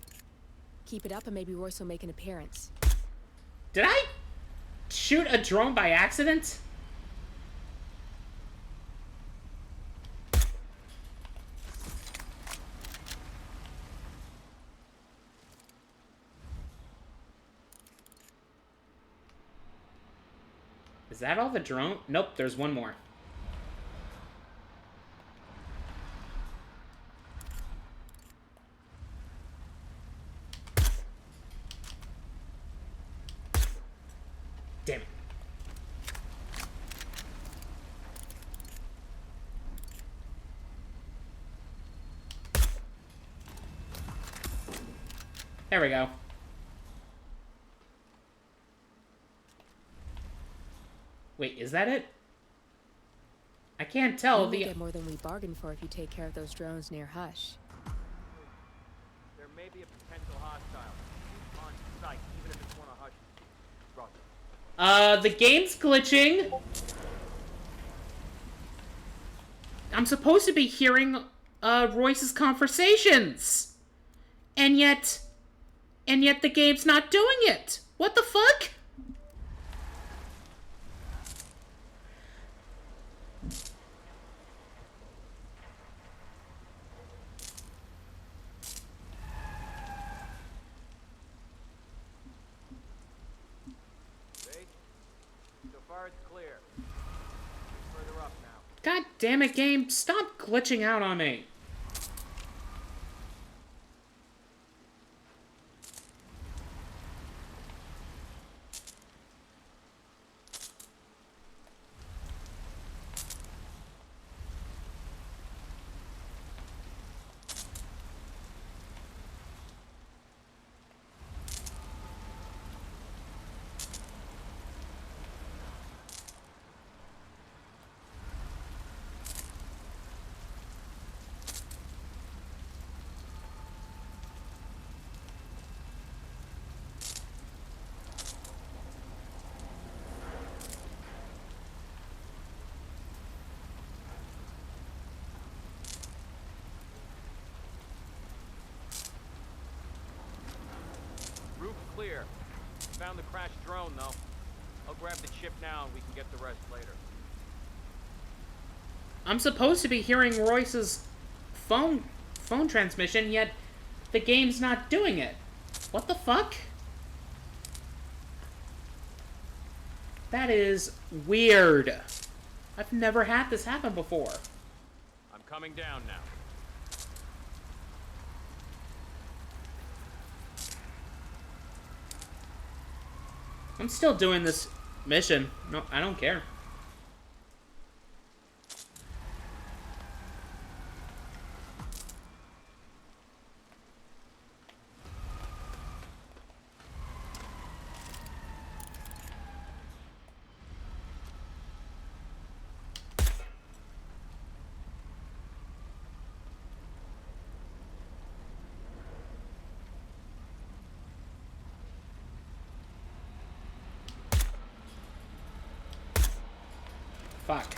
Keep it up and maybe Royce will make an appearance. Did I shoot a drone by accident? Is that all the drone? Nope, there's one more. Damn it. There we go. Wait, is that it? I can't tell. We'll get more than we bargained for if you take care of those drones near Hush. There may be see a potential hostile. On site, even if it's one of Hush's. Roger. The game's glitching. I'm supposed to be hearing, Royce's conversations. And yet the game's not doing it. What the fuck? So far it's clear. Further up now. God damn it, game. Stop glitching out on me. Roof clear. Found the crashed drone, though. I'll grab the chip now and we can get the rest later. I'm supposed to be hearing Royce's phone transmission, yet the game's not doing it. What the fuck? That is weird. I've never had this happen before. I'm coming down now. I'm still doing this mission. No, I don't care. Fuck.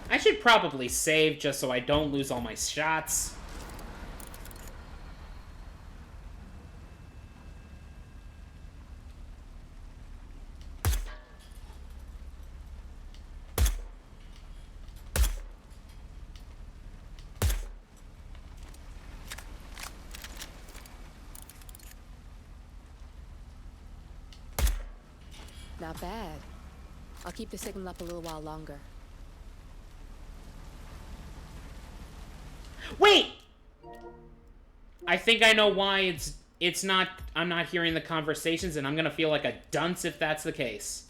I should probably save just so I don't lose all my shots. Not bad. I'll keep the signal up a little while longer. Wait! I think I know why it's not, I'm not hearing the conversations, and I'm gonna feel like a dunce if that's the case.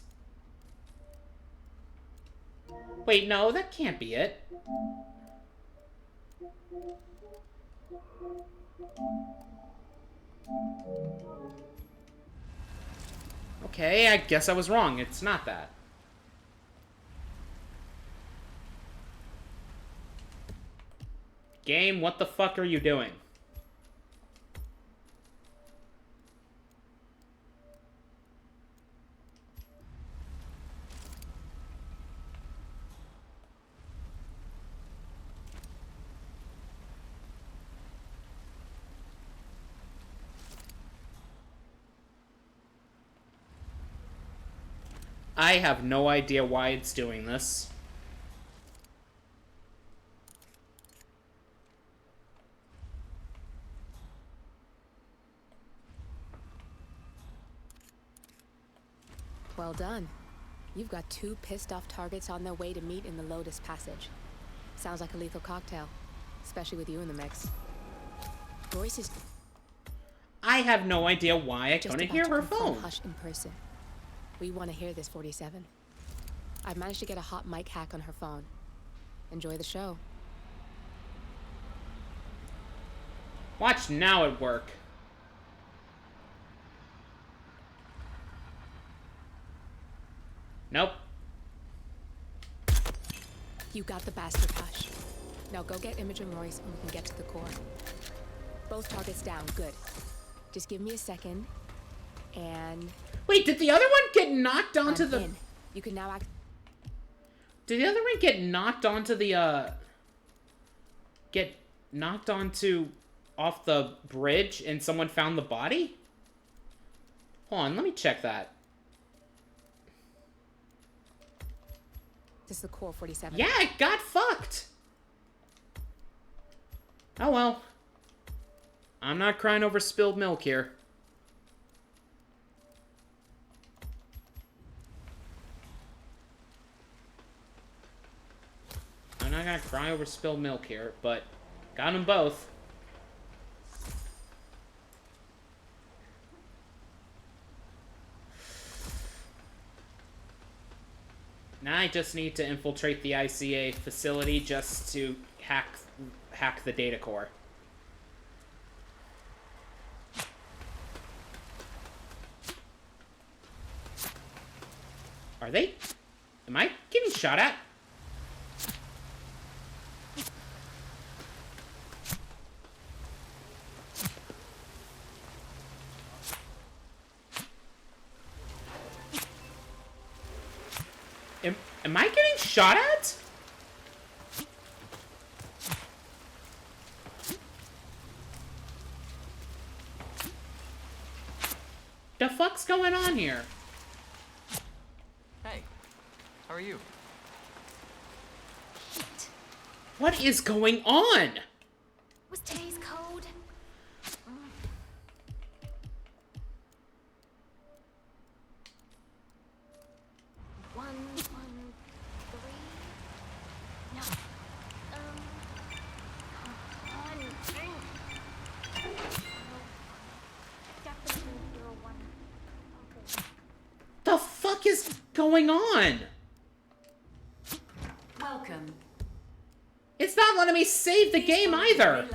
Wait, no, that can't be it. Okay, I guess I was wrong. It's not that. Game, what the fuck are you doing? I have no idea why it's doing this. Well done. You've got two pissed-off targets on their way to meet in the Lotus Passage. Sounds like a lethal cocktail, especially with you in the mix. Royce is... I have no idea why I couldn't hear her phone. Hush in person. We want to hear this, 47. I've managed to get a hot mic hack on her phone. Enjoy the show. Watch now it work. Nope. You got the bastard, Hush. Now go get Imogen Royce and we can get to the core. Both targets down. Good. Just give me a second. And... Wait, did the other one get knocked onto I'm the... in. You can now act... Did the other one get knocked onto the, Get knocked onto... off the bridge and someone found the body? Hold on, let me check that. This is the core 47. Yeah, it got fucked! Oh well. I'm not crying over spilled milk here. I'm not gonna cry over spilled milk here, but got them both. Now I just need to infiltrate the ICA facility just to hack the data core. Are they? Am I getting shot at? Am I getting shot at? The fuck's going on here? Hey, how are you? What is going on? Was today's code? One, three. No. Come on, drink. Definitely 01. Okay. The fuck is going on? Welcome. It's not letting me save the game either.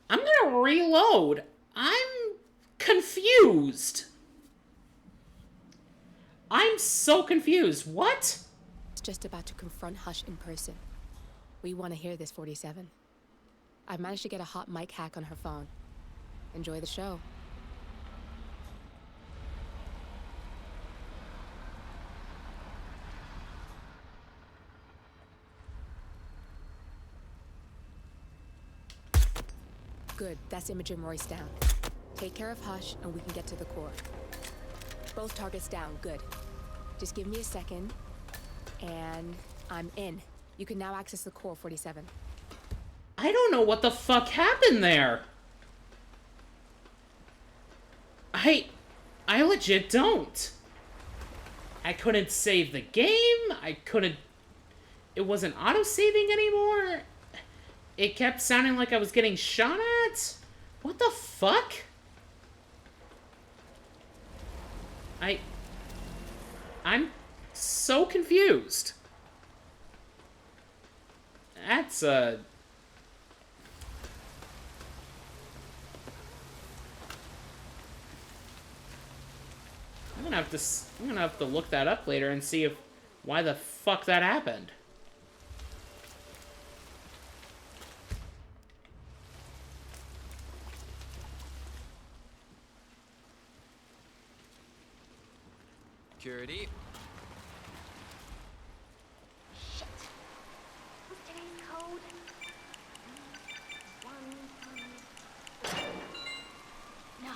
I'm gonna reload. I'm confused. I'm so confused. What? Just about to confront Hush in person. We want to hear this, 47. I've managed to get a hot mic hack on her phone. Enjoy the show. Good, that's Imogen Royce down. Take care of Hush, and we can get to the core. Both targets down, good. Just give me a second, and I'm in. You can now access the core, 47. I don't know what the fuck happened there. I legit don't. I couldn't save the game. It wasn't auto-saving anymore. It kept sounding like I was getting shot at. What the fuck? I'm so confused. That's I'm gonna have to look that up later and see why the fuck that happened. Security. Shit. Was today's code? No.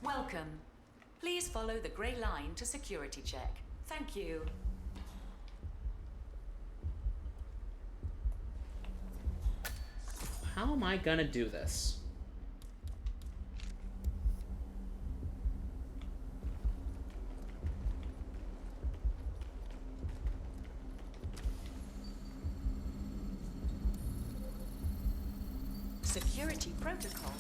Welcome. Please follow the grey line to security check. Thank you. How am I gonna do this? Security protocol.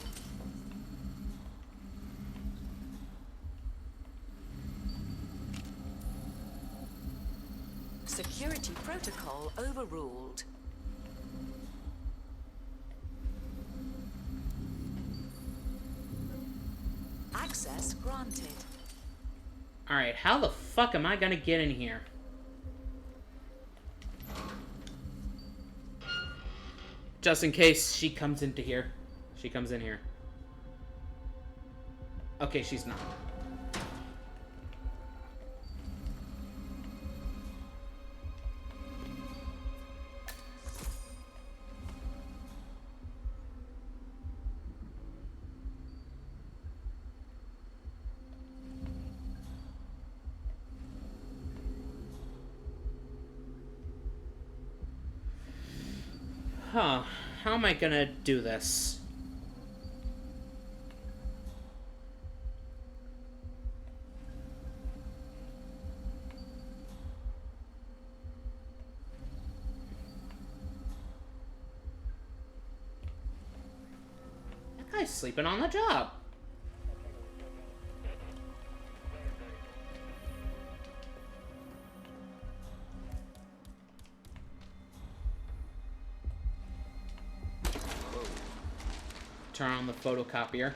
Security protocol overruled. Access granted. Alright, how the fuck am I gonna get in here? Just in case she comes into here. She comes in here. Okay, she's not. Huh. How am I gonna do this? That guy's sleeping on the job. Turn on the photocopier.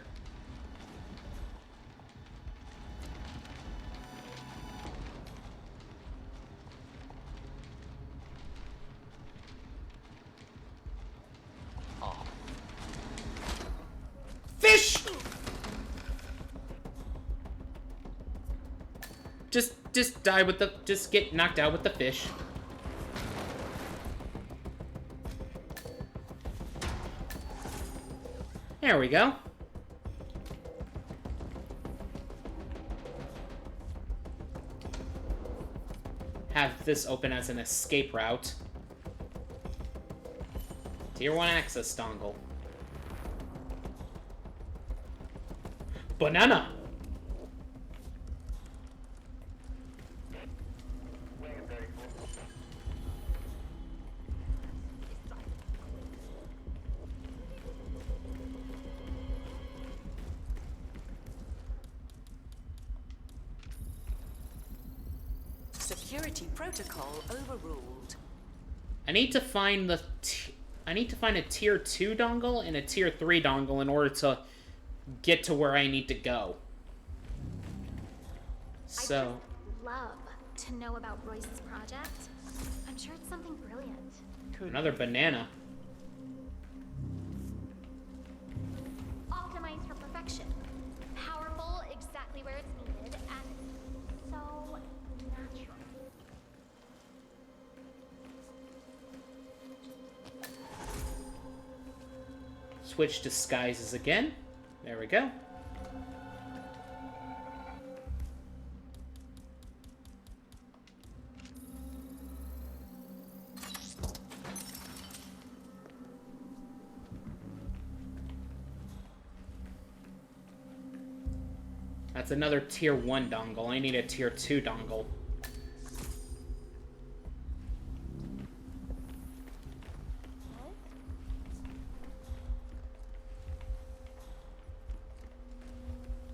Fish! Just die with the... Just get knocked out with the fish. There we go. Have this open as an escape route. Tier 1 access dongle. Banana! Security protocol overruled. I need to find the... I need to find a tier 2 dongle and a tier 3 dongle in order to get to where I need to go. So... I'd love to know about Royce's project. I'm sure it's something brilliant. Another banana. Optimized for perfection. Powerful exactly where it's needed, and so natural. Switch disguises again. There we go. That's another tier 1 dongle. I need a tier 2 dongle.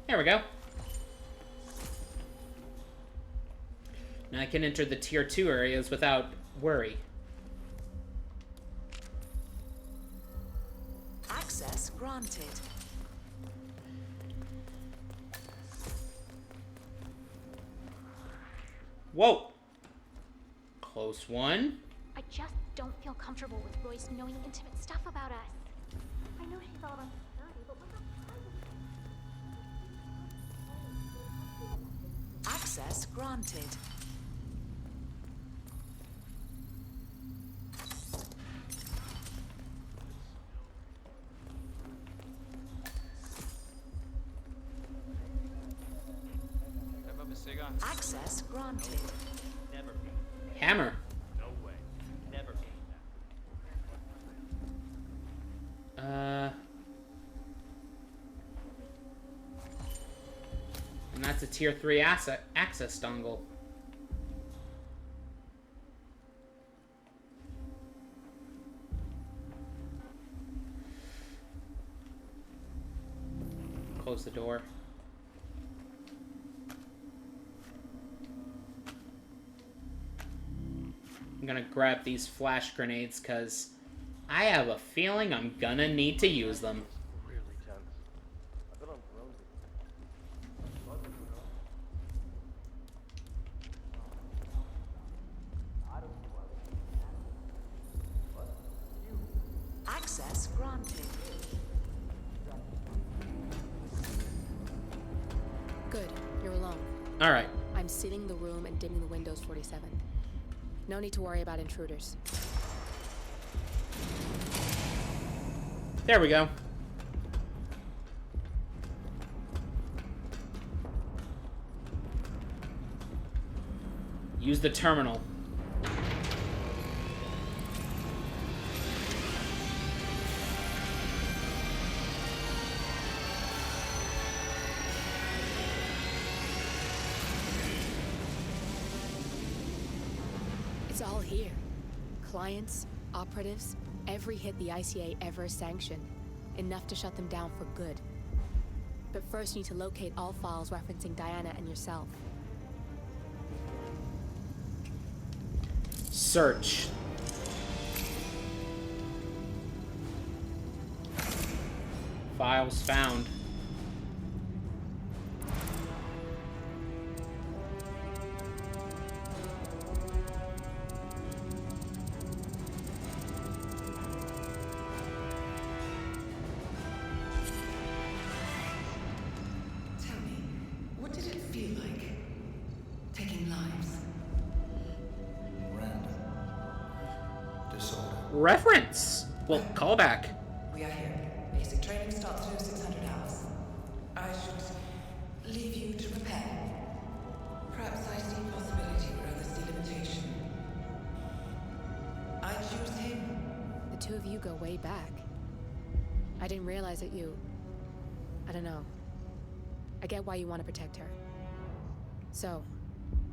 There we go. Now I can enter the tier 2 areas without worry. Access granted. Whoa! Close one. I just don't feel comfortable with Royce knowing intimate stuff about us. I know she's all about security, but what about Access granted. Access granted. Never be. Hammer. No way. Never be that. And that's a tier 3 access dongle. Close the door. I'm gonna grab these flash grenades because I have a feeling I'm gonna need to use them. Really tense. I've been on drones. Good. You're alone. Alright. I'm sealing the room and dimming the windows, 47. No need to worry about intruders. There we go. Use the terminal. It's all here. Clients, operatives, every hit the ICA ever sanctioned. Enough to shut them down for good. But first you need to locate all files referencing Diana and yourself. Search. Files found. Tell me, what did it feel like? Taking lives? Random. Disorder. Reference. Well, callback. We are here. Basic training starts through 600 hours. I should leave you to prepare. Perhaps I see possibility where others see limitation. I choose him. The two of you go way back. I didn't realize that you... I don't know. I get why you want to protect her. So,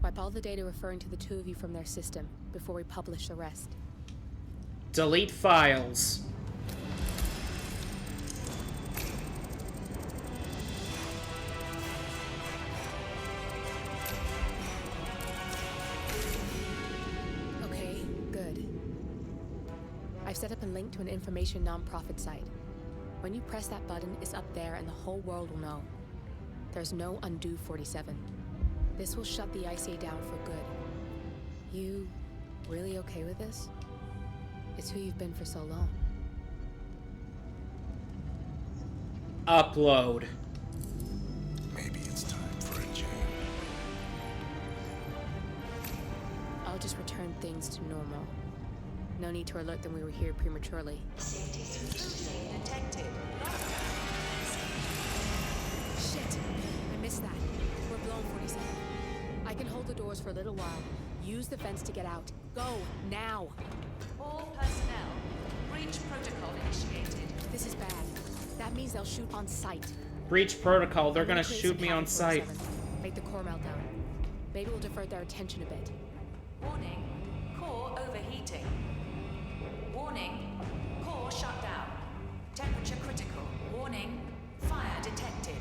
wipe all the data referring to the two of you from their system before we publish the rest. Delete files. Okay, good. I've set up a link to an information nonprofit site. When you press that button, it's up there and the whole world will know. There's no undo 47. This will shut the ICA down for good. You really okay with this? It's who you've been for so long. Upload. Maybe it's time for a change. I'll just return things to normal. No need to alert them we were here prematurely. Safety switch detected. Shit! I missed that. We're blown, 47. I can hold the doors for a little while. Use the fence to get out. Go, now! All personnel, breach protocol initiated. This is bad. That means they'll shoot on sight. Breach protocol. They're gonna Create shoot some me on havoc, sight. 47. Make the core meltdown. Maybe we'll divert their attention a bit. Warning, core overheating. Warning, core shut down. Temperature critical. Warning, fire detected.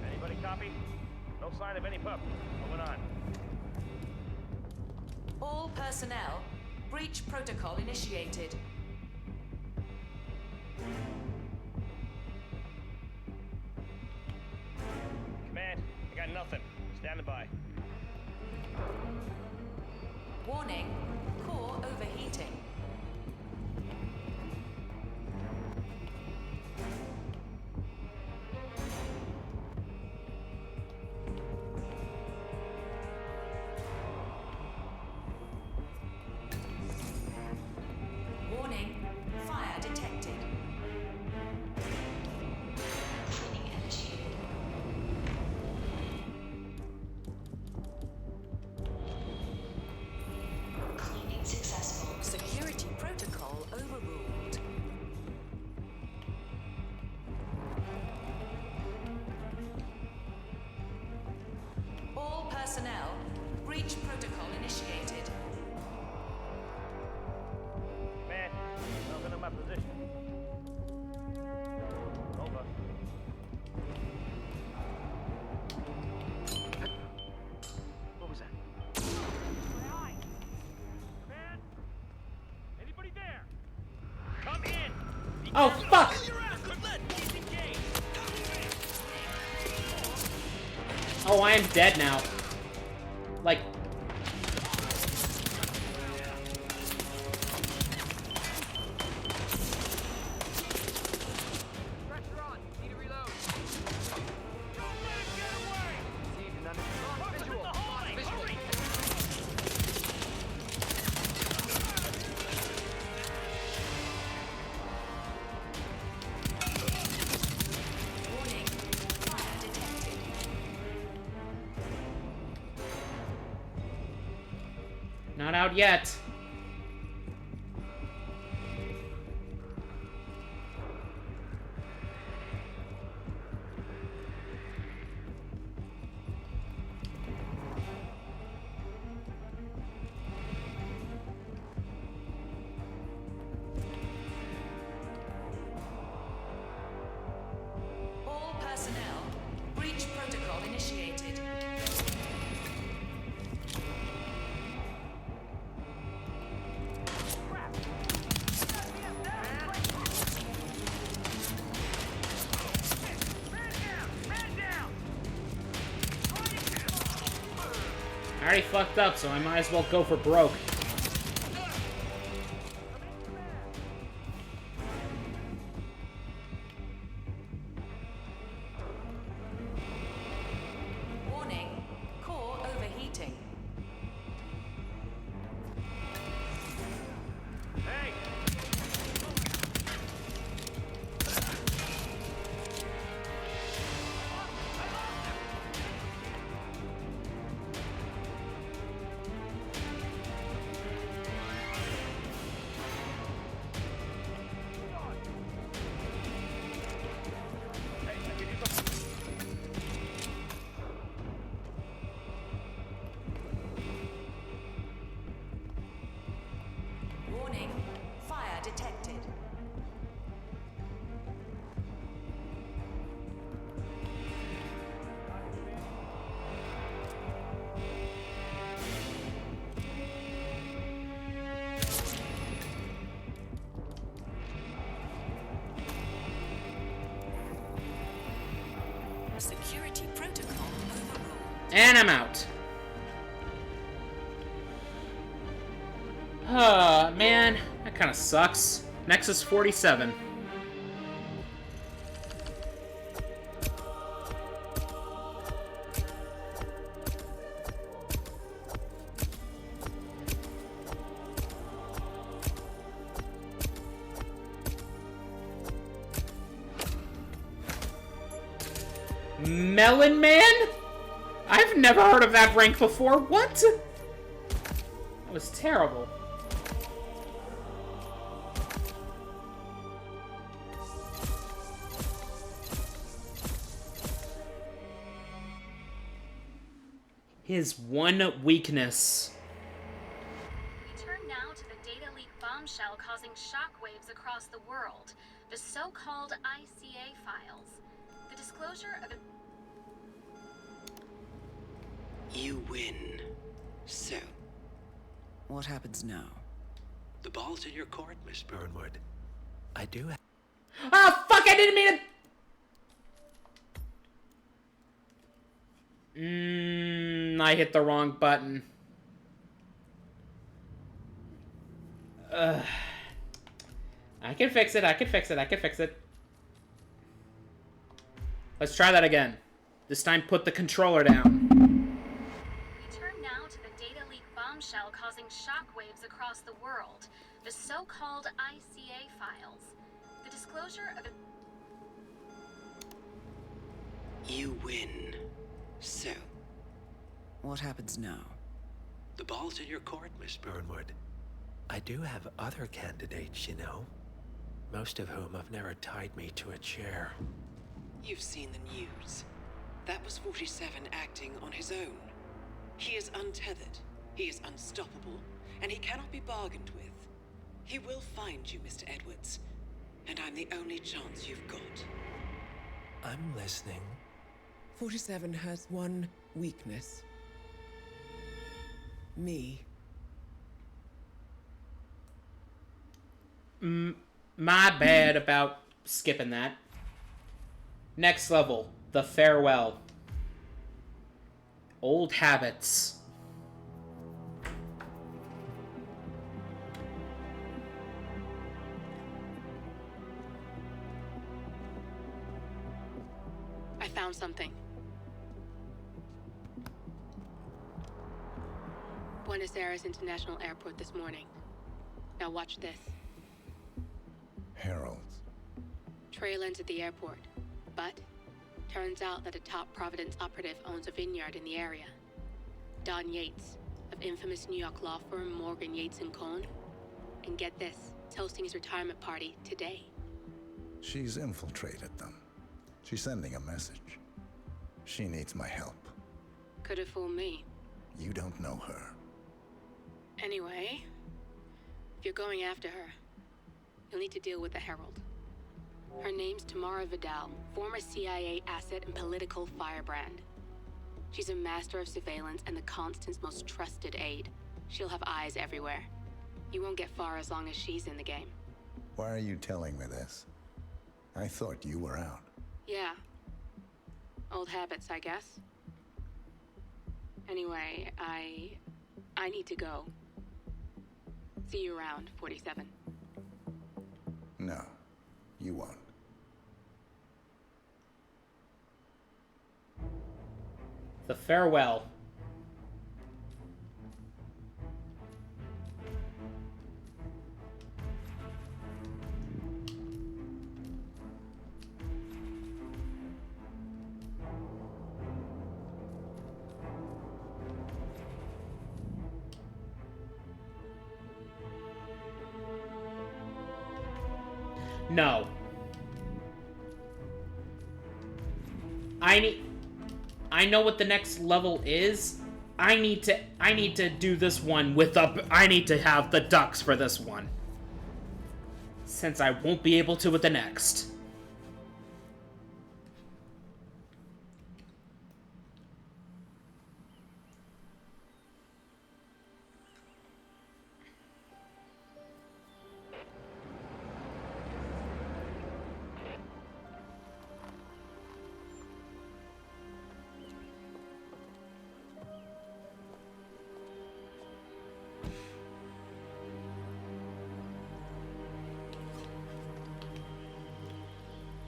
Anybody copy? No sign of any pup. Moving on. All personnel, breach protocol initiated. Command, I got nothing. Standing by. Warning, core overheating. Warning, fire detected. Cleaning initiated. Cleaning successful. Security protocol overruled. All personnel, breach protocol initiated. Man, nothing in my position. Over. What was that? My eye! Man! Anybody there? Come in! Oh, fuck! Oh, I am dead now. Like... Not out yet. All personnel, breach protocol initiated. I already fucked up, so I might as well go for broke. Warning, core overheating. Hey! Warning, fire detected. Security protocol overruled. And I'm out. Man, that kind of sucks. Nexus 47. Melon Man? I've never heard of that rank before. What? That was terrible. His one weakness. We turn now to the data leak bombshell causing shockwaves across the world, the so-called ICA files. The disclosure of... You win. So, What happens now? the ball's in your court, Miss Burnwood. I do have... Ah, fuck! I didn't mean to... I hit the wrong button. I can fix it, I can fix it, I can fix it. Let's try that again. This time put the controller down. We turn now to the data leak bombshell causing shockwaves across the world, the so-called ICA files. The disclosure of... You win. So, What happens now? the ball's in your court, Miss Burnwood. I do have other candidates, you know. Most of whom have never tied me to a chair. You've seen the news. That was 47 acting on his own. He is untethered, he is unstoppable, and he cannot be bargained with. He will find you, Mr. Edwards, and I'm the only chance you've got. I'm listening. 47 has one weakness. Me. My bad about skipping that. Next level, the farewell. Old habits. I found something. Buenos Aires International Airport this morning. Now watch this. Heralds. Trail ends at the airport, but turns out that a top Providence operative owns a vineyard in the area. Don Yates of infamous New York law firm Morgan, Yates & Cohn. And get this, it's hosting his retirement party today. She's infiltrated them. She's sending a message. She needs my help. Could have fooled me. You don't know her. Anyway, if you're going after her, you'll need to deal with the Herald. Her name's Tamara Vidal, former CIA asset and political firebrand. She's a master of surveillance and the Constant's most trusted aide. She'll have eyes everywhere. You won't get far as long as she's in the game. Why are you telling me this? I thought you were out. Yeah. Old habits, I guess. Anyway, I need to go. See you around, 47. No, you won't. The farewell. No. I know what the next level is. I need to do this one with I need to have the ducks for this one. Since I won't be able to with the next.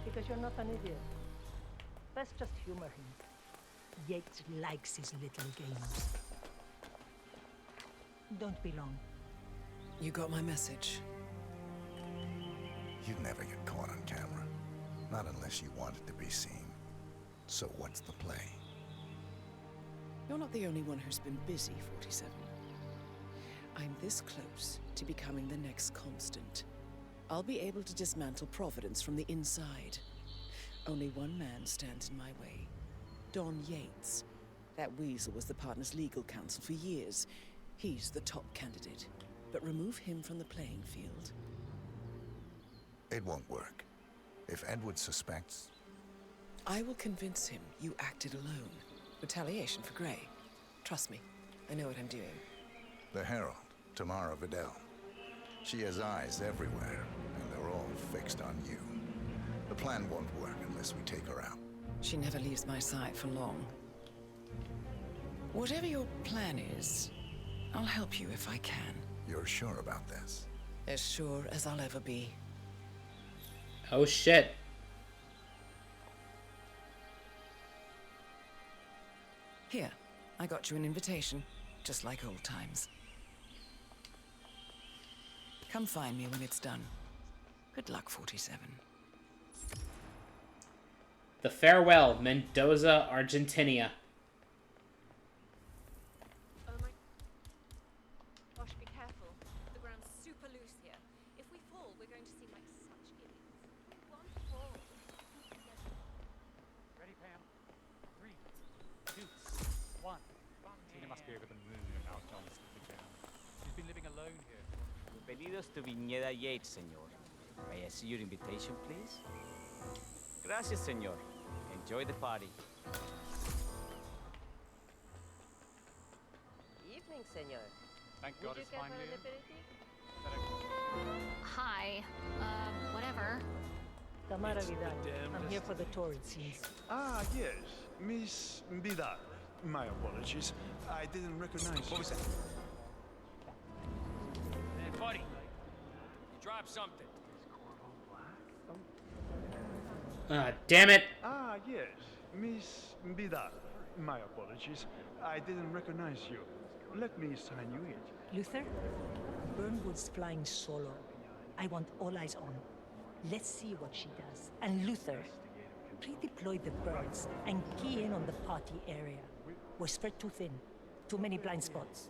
Because you're not an idiot. Let's just humor him. Yates likes his little games. Don't be long. You got my message. You'd never get caught on camera. Not unless you wanted to be seen. So what's the play? You're not the only one who's been busy, 47. I'm this close to becoming the next Constant. I'll be able to dismantle Providence from the inside. Only one man stands in my way. Don Yates. That weasel was the partner's legal counsel for years. He's the top candidate. But remove him from the playing field. It won't work. If Edward suspects... I will convince him you acted alone. Retaliation for Grey. Trust me, I know what I'm doing. The Herald, Tamara Vidal. She has eyes everywhere, and they're all fixed on you. The plan won't work unless we take her out. She never leaves my side for long. Whatever your plan is, I'll help you if I can. You're sure about this? As sure as I'll ever be. Oh shit. Here, I got you an invitation, just like old times. Come find me when it's done. Good luck, 47. The farewell, Mendoza, Argentina. Oh my gosh, be careful. The ground's super loose here. If we fall, we're going to seem like such idiots. One fall. Ready, Pam? 3, 2, 1. Tina must be over the moon about John's jam. She's been living alone here. Bienvenidos to Viñeda Yates, señor. May I see your invitation, please? Gracias, señor. Enjoy the party. Evening, senor. Thank God it's finally Hi. Whatever. Tamara Vidal. I'm here for the tour, it seems. Ah, yes. Miss Vidal. My apologies. I didn't recognize you. What was that? Hey, buddy. You dropped something. Damn it. Ah, yes. Miss Vidal. My apologies. I didn't recognize you. Let me sign you in. Luther, Burnwood's flying solo. I want all eyes on. Let's see what she does. And Luther, redeploy the birds and key in on the party area. We're spread too thin. Too many blind spots.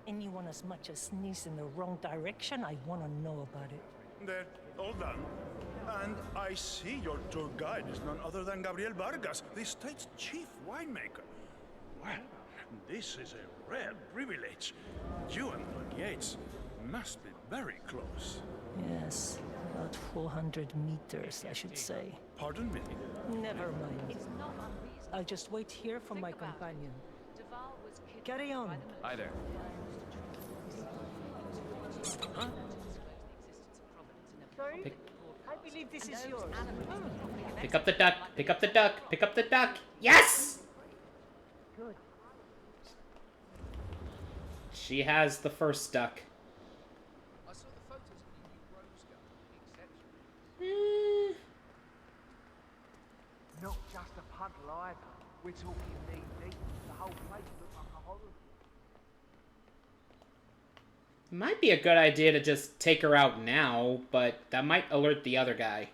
Anyone as much as sneeze in the wrong direction, I want to know about it. They're all done. And I see your tour guide is none other than Gabriel Vargas, the state's chief winemaker. Well, this is a rare privilege. You and Don Yates must be very close. Yes, about 400 meters, I should say. Pardon me? Never mind. I'll just wait here for my companion. Carry on. Hi there. Huh? Sorry? I believe this is yours. Pick up the duck. Pick up the duck. Pick up the duck. Yes! Good. She has the first duck. I saw the photos of the new rose garden. Not just a puddle either. We're talking knee deep. The whole place looked like a horror. Might be a good idea to just take her out now, but that might alert the other guy.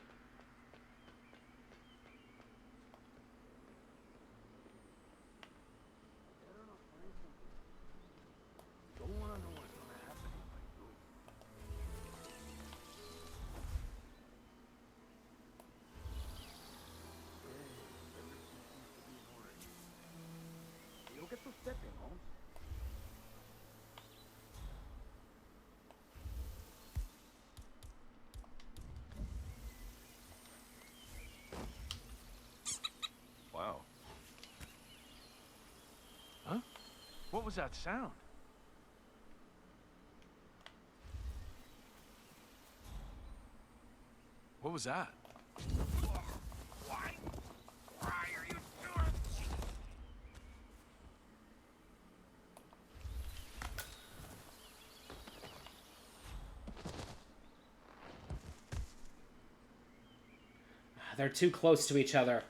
You'll get to stepping on. Wow. Huh? What was that sound? What was that? Why are you doing? They're too close to each other.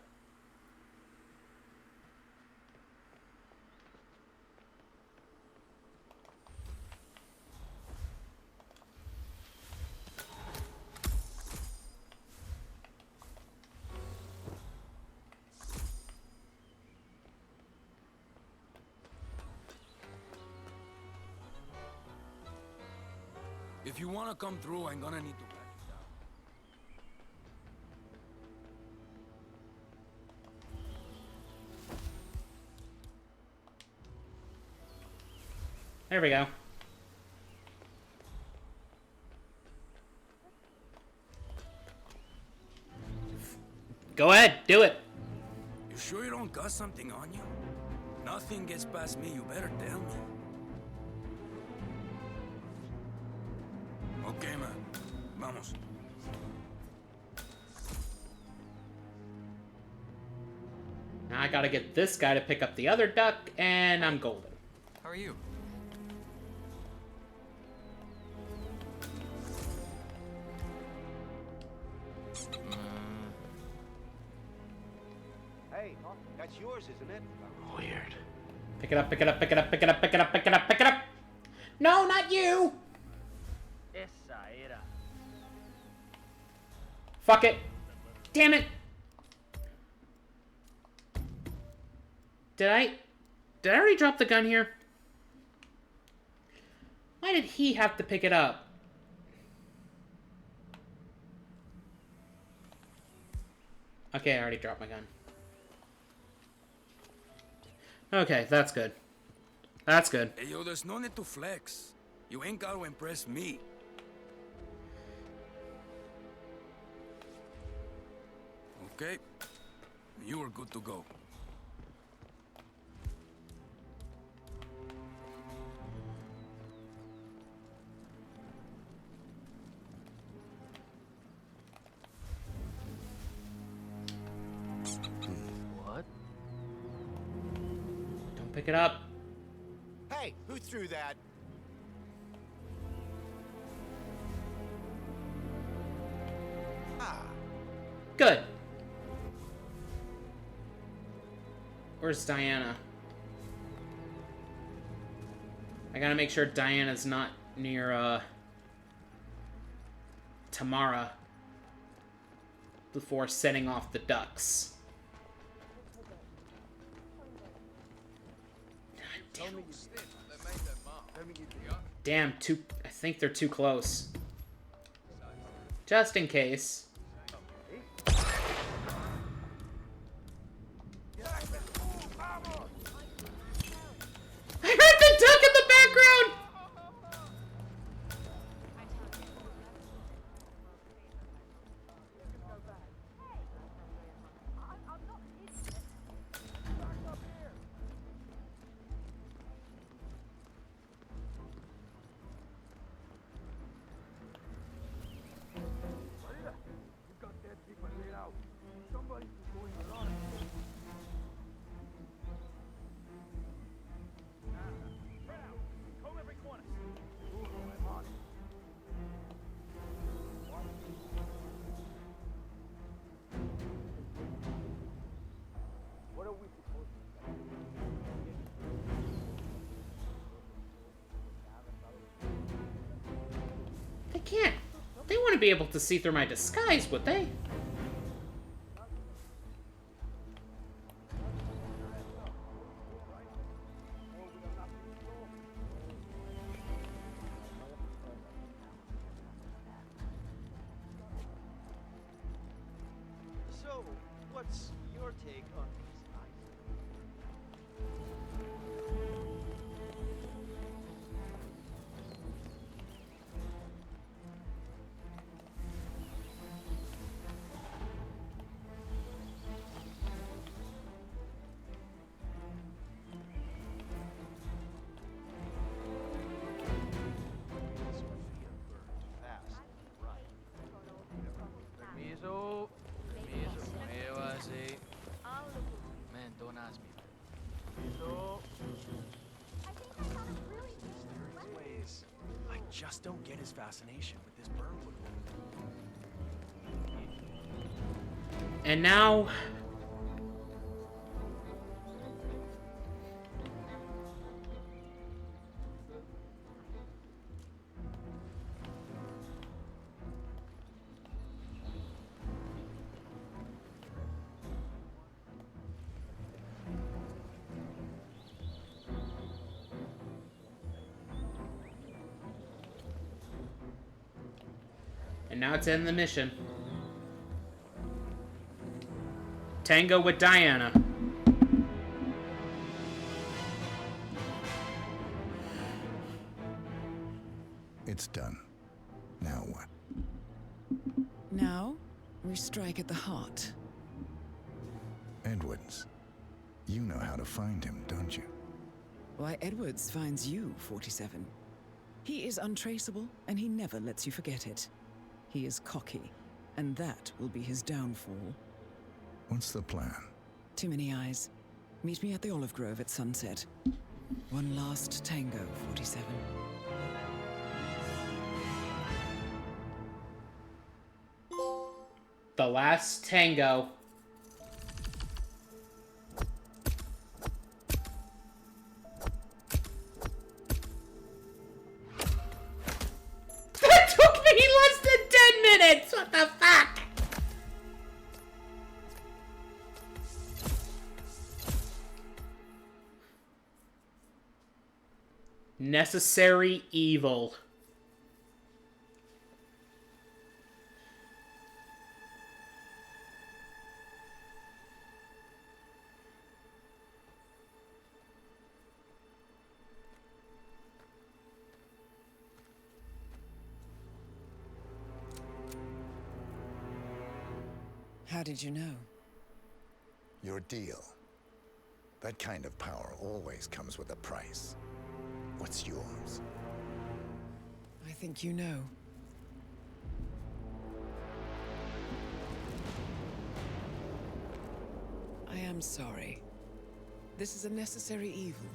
If you wanna come through, I'm gonna need to back you down. There we go. Go ahead, do it. You sure you don't got something on you? Nothing gets past me, you better tell me. Okay, man. Vamos. Now I gotta get this guy to pick up the other duck, and I'm golden. How are you? Hey, that's yours, isn't it? Weird. Pick it up, pick it up, pick it up, pick it up, pick it up, pick it up, pick it up! No, not you! Esa era. Fuck it. Damn it. Did I already drop the gun here? Why did he have to pick it up? Okay, I already dropped my gun. Okay, that's good. That's good. Hey, yo, there's no need to flex. You ain't gotta impress me. Okay, you are good to go. What? Don't pick it up. Hey, who threw that? Ah. Good. Where's Diana? I gotta make sure Diana's not near, Tamara before setting off the ducks. Damn, I think they're too close. Just in case. I heard the duck in the background! They can't. They wouldn't be able to see through my disguise, would they? So, what's your take on these eyes? Permiso, muévase. Man, don't ask me. Permiso. Ways. I just don't get his fascination with this burnwood. And now... And now it's in the mission. Tango with Diana. It's done. Now what? Now, we strike at the heart. Edwards. You know how to find him, don't you? Why, Edwards finds you, 47. He is untraceable, and he never lets you forget it. He is cocky, and that will be his downfall. What's the plan? Too many eyes. Meet me at the Olive Grove at sunset. One last tango, 47. The last tango. That took me less than 10 minutes! What the fuck? Necessary evil. How did you know? Your deal. That kind of power always comes with a price. What's yours? I think you know. I am sorry. This is a necessary evil.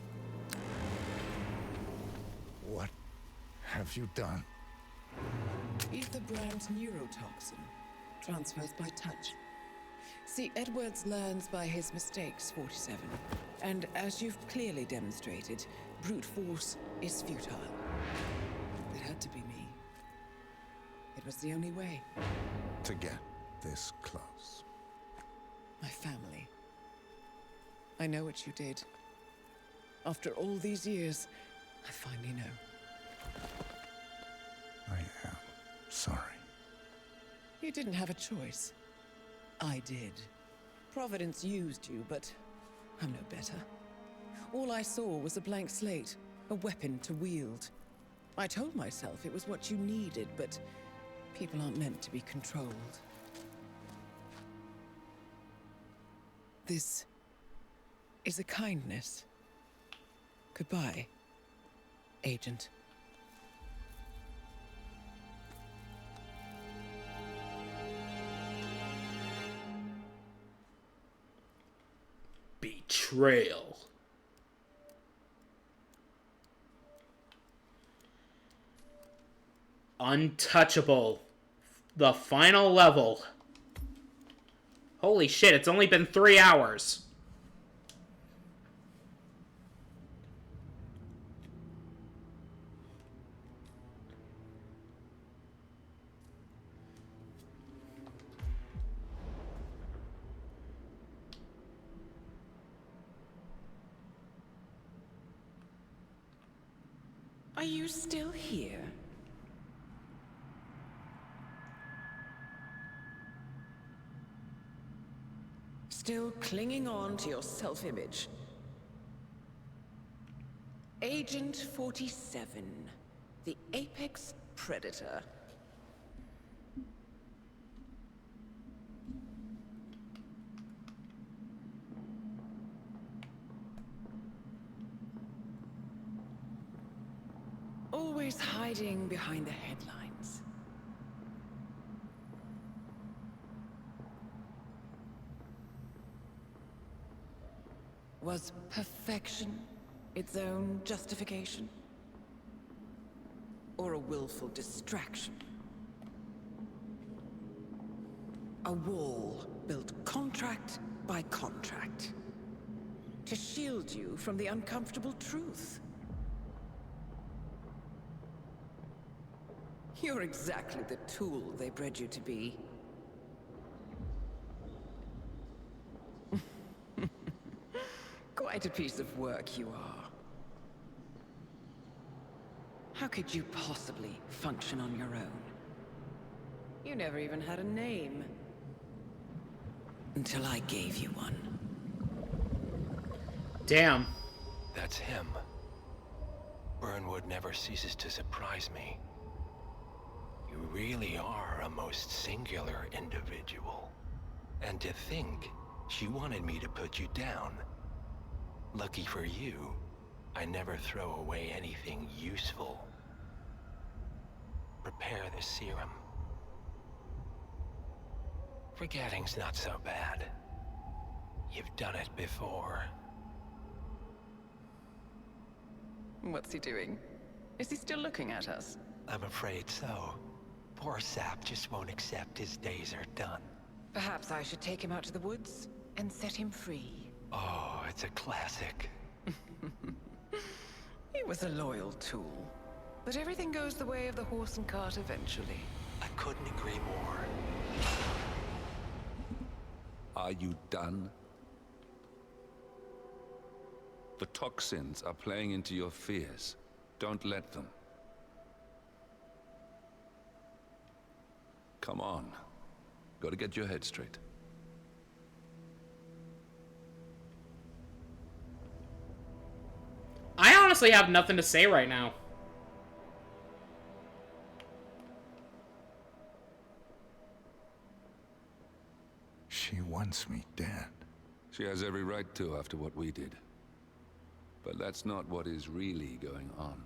What have you done? Ether brand neurotoxin transfers by touch. See, Edwards learns by his mistakes, 47. And as you've clearly demonstrated, brute force is futile. It had to be me. It was the only way. To get this close. My family. I know what you did. After all these years, I finally know. I am sorry. You didn't have a choice. I did. Providence used you, but I'm no better. All I saw was a blank slate, a weapon to wield. I told myself it was what you needed, but people aren't meant to be controlled. This is a kindness. Goodbye, Agent. Betrayal. Untouchable. The final level. Holy shit, it's only been 3 hours. Are you still here? Still clinging on to your self-image? Agent 47, the apex predator. Always hiding behind the headlines. Was perfection its own justification? Or a willful distraction? A wall built contract by contract to shield you from the uncomfortable truth. You're exactly the tool they bred you to be. Quite a piece of work you are. How could you possibly function on your own? You never even had a name. Until I gave you one. Damn. That's him. Burnwood never ceases to surprise me. You really are a most singular individual. And to think, she wanted me to put you down. Lucky for you, I never throw away anything useful. Prepare the serum. Forgetting's not so bad. You've done it before. What's he doing? Is he still looking at us? I'm afraid so. Poor Sap just won't accept his days are done. Perhaps I should take him out to the woods and set him free. Oh, it's a classic. He was a loyal tool. But everything goes the way of the horse and cart eventually. I couldn't agree more. Are you done? The toxins are playing into your fears. Don't let them. Come on. Gotta get your head straight. I honestly have nothing to say right now. She wants me dead. She has every right to after what we did. But that's not what is really going on.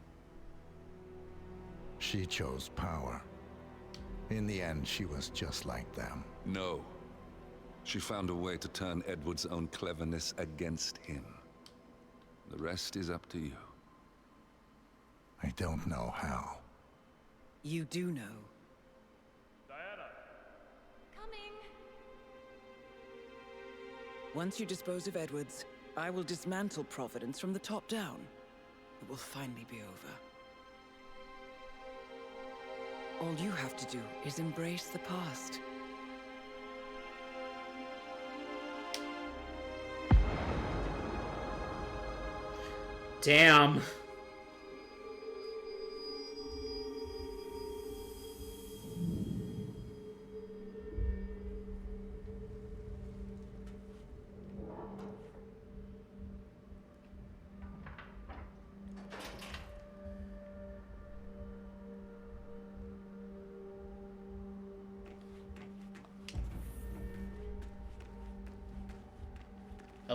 She chose power. In the end, she was just like them. No. She found a way to turn Edward's own cleverness against him. The rest is up to you. I don't know how. You do know. Diana! Coming! Once you dispose of Edwards, I will dismantle Providence from the top down. It will finally be over. All you have to do is embrace the past. Damn.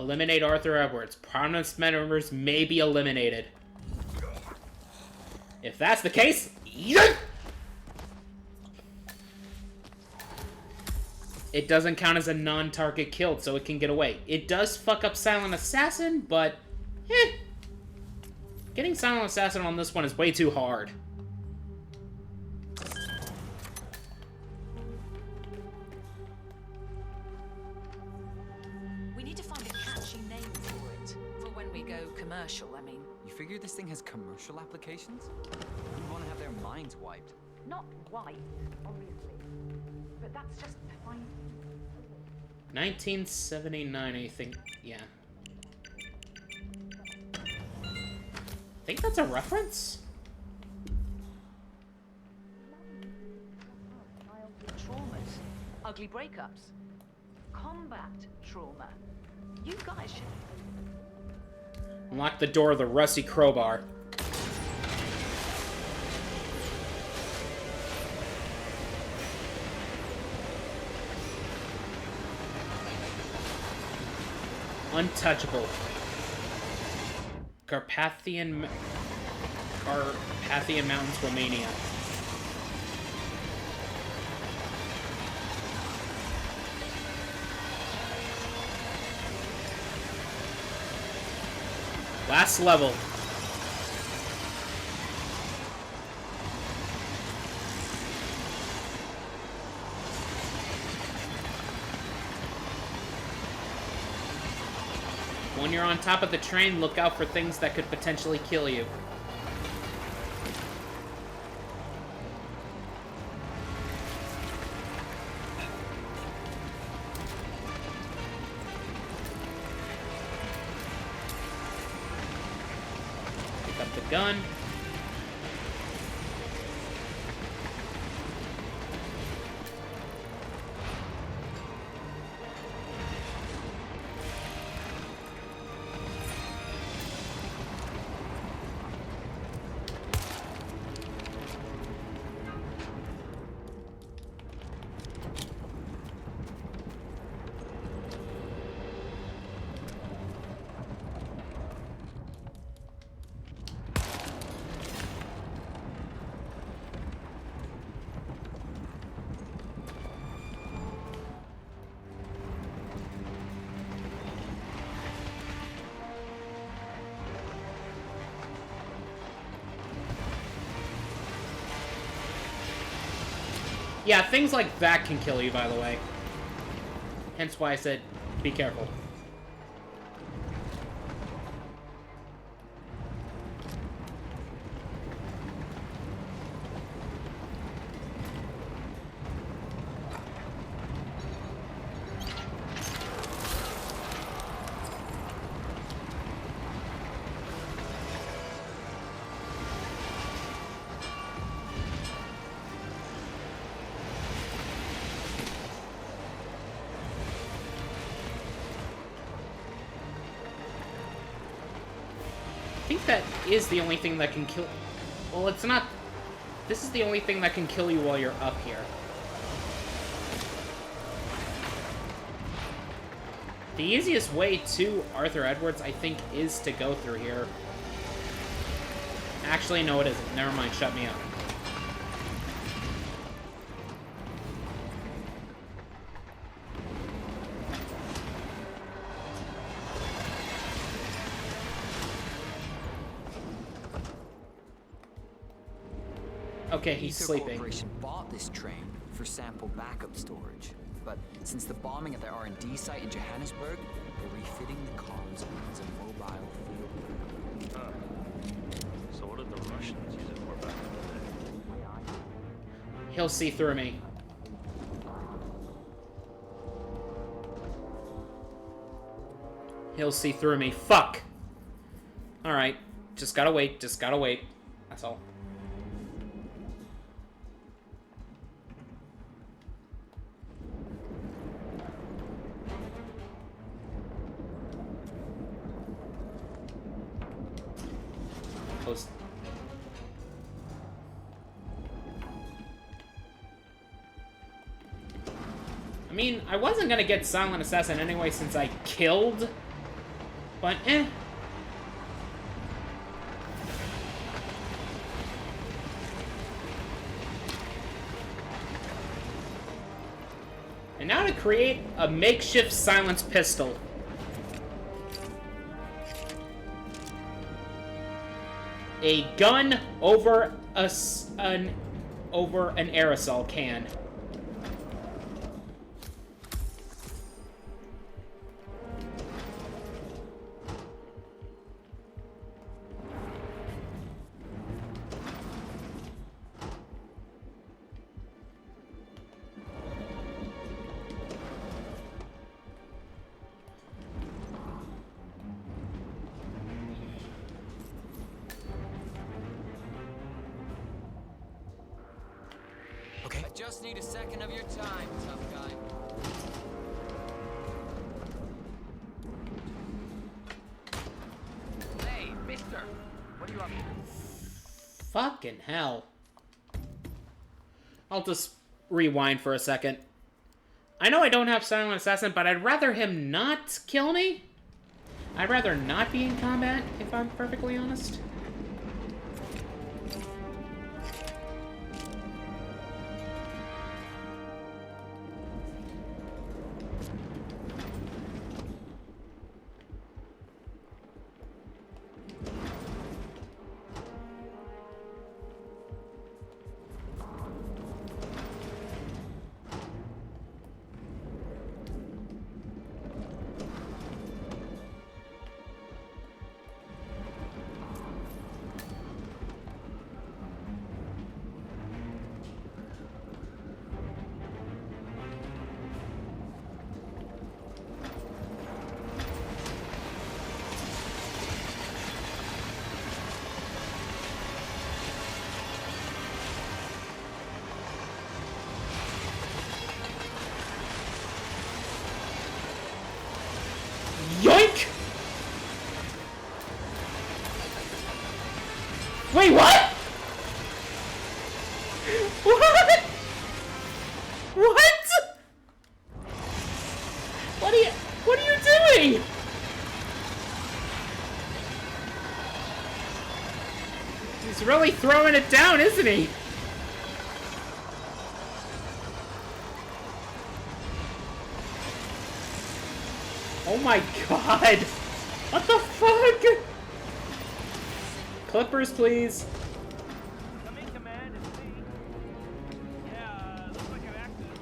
Eliminate Arthur Edwards. Prominent members may be eliminated. If that's the case, yeet! It doesn't count as a non-target killed, so it can get away. It does fuck up Silent Assassin, but getting Silent Assassin on this one is way too hard. We need to find a catchy name for it. For when we go commercial, I mean. You figure this thing has commercial applications? You want to have their minds wiped. Not white, obviously. But that's just fine. 1979, I think. Yeah. I think that's a reference? Traumas. Ugly breakups. Combat trauma. You guys should... Unlock the door of the rusty crowbar. Untouchable. Carpathian Mountains, Romania. Last level. When you're on top of the train, look out for things that could potentially kill you. Pick up the gun. Yeah, things like that can kill you, by the way. Hence why I said, be careful. I think that is the only thing that can kill... Well, it's not... This is the only thing that can kill you while you're up here. The easiest way to Arthur Edwards, I think, is to go through here. Actually, no, it isn't. Never mind, shut me up. Okay, he's Ether sleeping. Corporation bought this train for sample backup storage, but since the bombing at their R&D site in Johannesburg, they're refitting the comms as a mobile field. So what did the Russians use it for back in the day? He'll see through me. He'll see through me. Fuck! Alright. Just gotta wait. Just gotta wait. That's all. Close. I mean, I wasn't gonna get Silent Assassin anyway since I killed But, eh. And now to create a makeshift silence pistol. A gun over an aerosol can. Okay. I just need a second of your time, tough guy. Hey, mister! What are you up to? Fucking hell. I'll just rewind for a second. I know I don't have Silent Assassin, but I'd rather him not kill me. I'd rather not be in combat, if I'm perfectly honest. Yoink! Wait, what? What? What? What are you doing? He's really throwing it down, isn't he? Oh my god! What the fuck? Clippers, please. Come in, Command, it's me. Yeah, looks like an accident.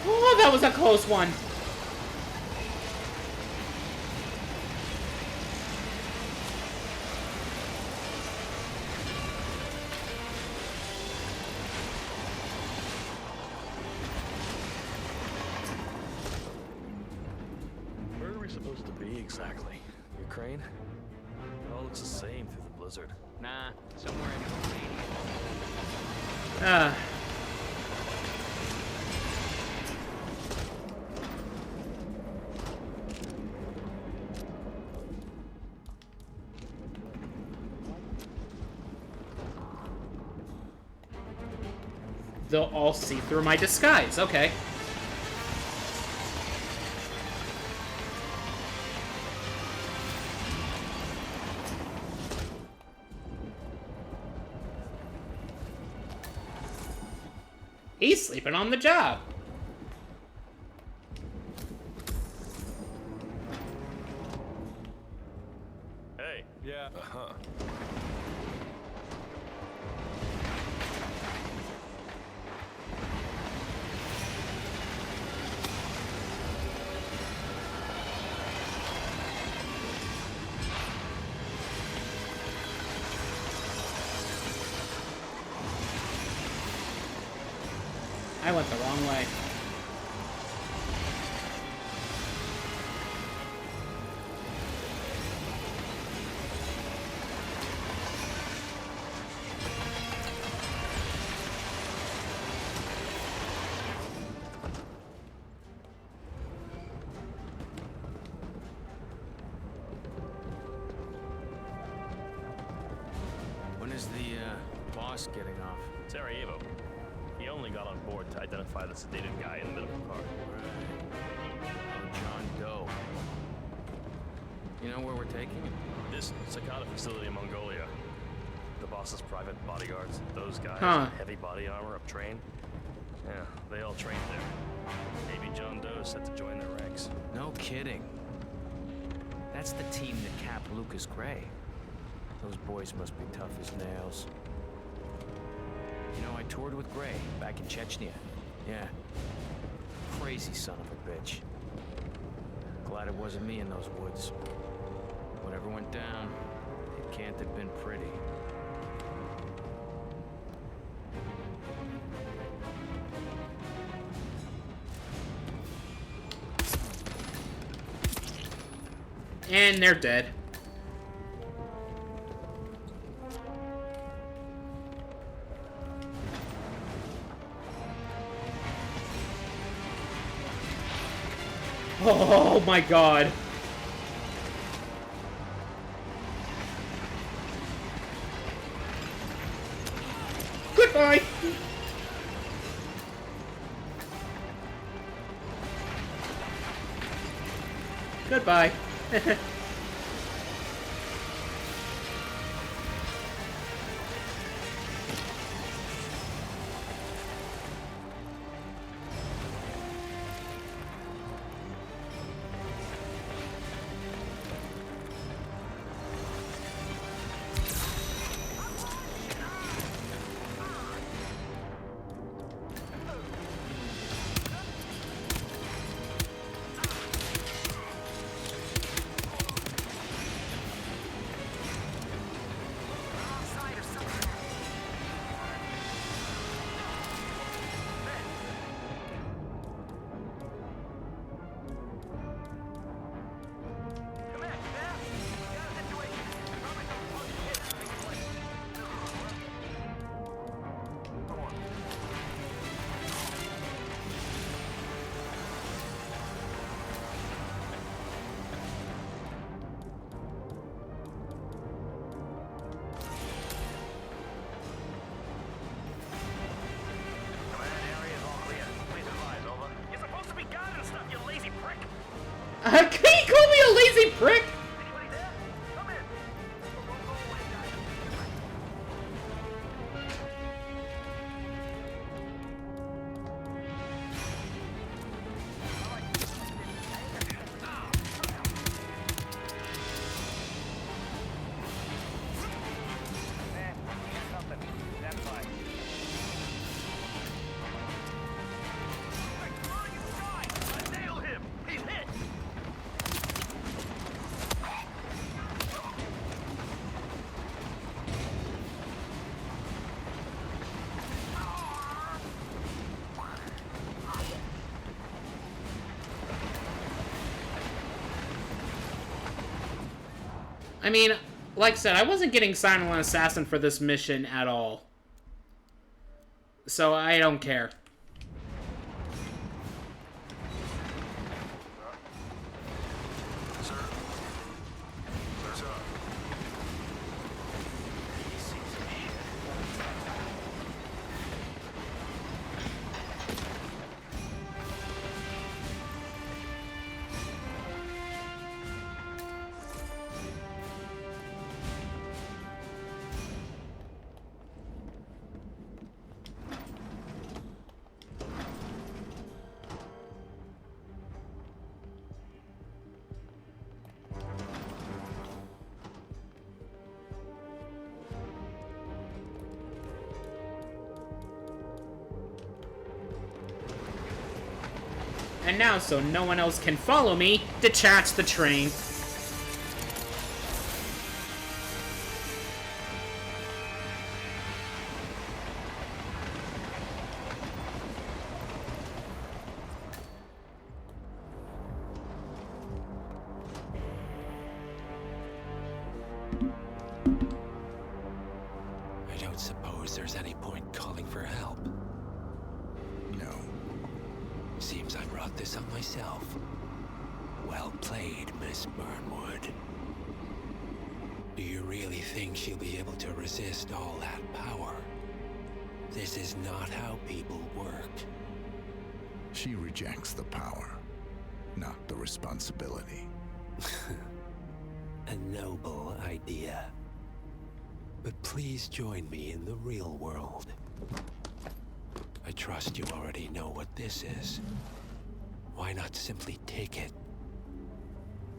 Oh, that was a close one. Where are we supposed to be exactly? Ukraine? It all looks the same through the blizzard. Nah, somewhere in Romania. They'll all see through my disguise. Okay. He's sleeping on the job. Hey. Yeah. Uh-huh. I went the wrong way. boss getting off? Sarajevo. He only got on board to identify the sedated guy in the middle of the car. Right. John Doe. You know where we're taking him? This Sakata facility in Mongolia. The boss's private bodyguards, those guys, Huh. heavy body armor, up trained. Yeah, they all trained there. Maybe John Doe is set to join their ranks. No kidding. That's the team that capped Lucas Gray. Those boys must be tough as nails. You know, I toured with Gray back in Chechnya. Yeah. Crazy son of a bitch. Glad it wasn't me in those woods. Whatever went down, it can't have been pretty. And they're dead. Oh my god. Goodbye. Goodbye. Can you call me a lazy prick? I mean, like I said, I wasn't getting Silent Assassin for this mission at all. So I don't care. And now, so no one else can follow me, detach the train. I don't suppose there's any point calling for help. No. Seems I brought this on myself. Well played, Miss Burnwood. Do you really think she'll be able to resist all that power? This is not how people work. She rejects the power, not the responsibility. A noble idea. But please join me in the real world. I trust you already know what this is. Why not simply take it?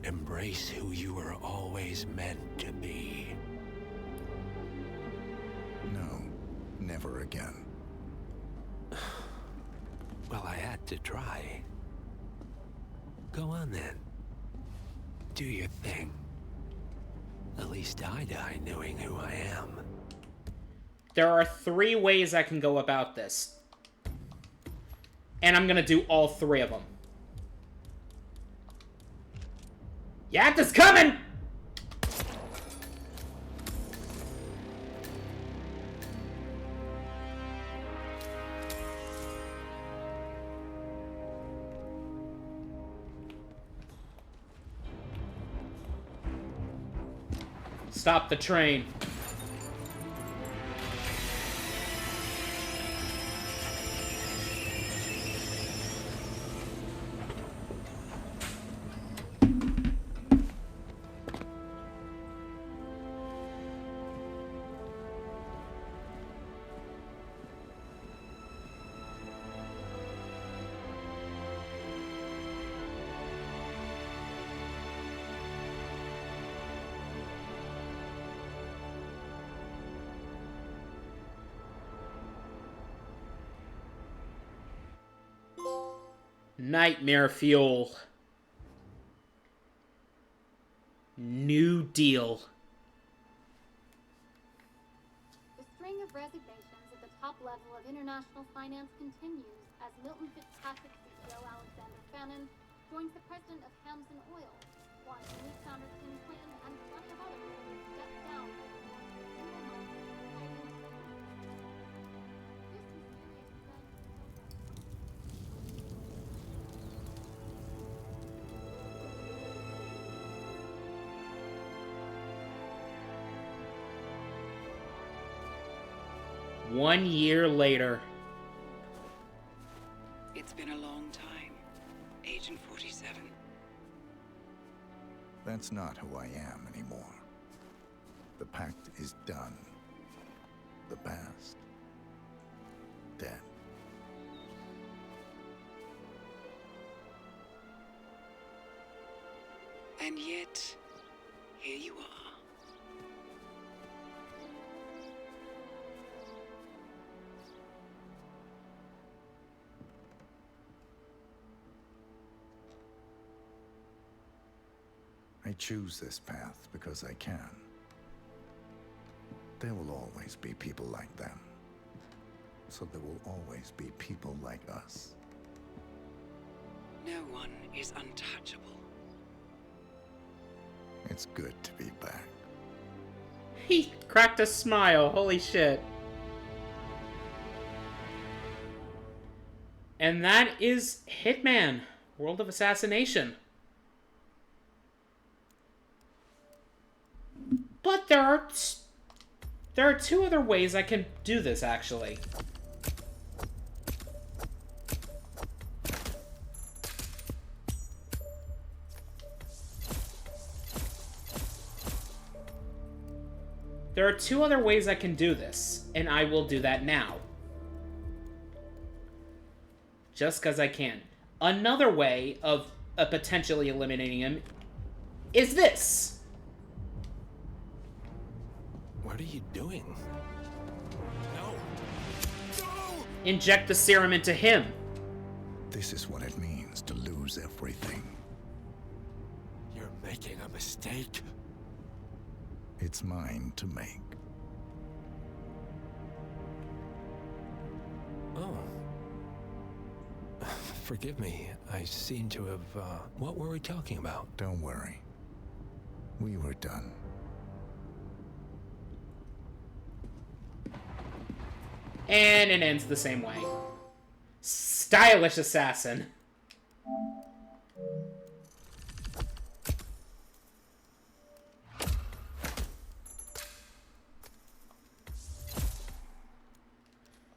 Embrace who you were always meant to be. No, never again. Well, I had to try. Go on then. Do your thing. At least I die knowing who I am. There are 3 ways I can go about this. And I'm gonna do all 3 of them. Yatta's coming! Stop the train. Nightmare fuel. New Deal. The string of resignations at the top level of international finance continues as Milton Fitzpatrick CEO Alexander Fannin joins the president of Hamson Oil, while new founder Tim Quinn and plenty of others step down. One year later. It's been a long time, Agent 47. That's not who I am anymore. The pact is done. The past, dead. And yet, here you are. I choose this path because I can. There will always be people like them. So there will always be people like us. No one is untouchable. It's good to be back. He cracked a smile. Holy shit. And that is Hitman, World of Assassination. But there are 2 other ways I can do this, actually. There are 2 other ways I can do this, and I will do that now. Just because I can. Another way of potentially eliminating him is this. What are you doing? No! No! Inject the serum into him. This is what it means to lose everything. You're making a mistake. It's mine to make. Oh. Forgive me. I seem to have, what were we talking about? Don't worry. We were done. And it ends the same way. Stylish assassin.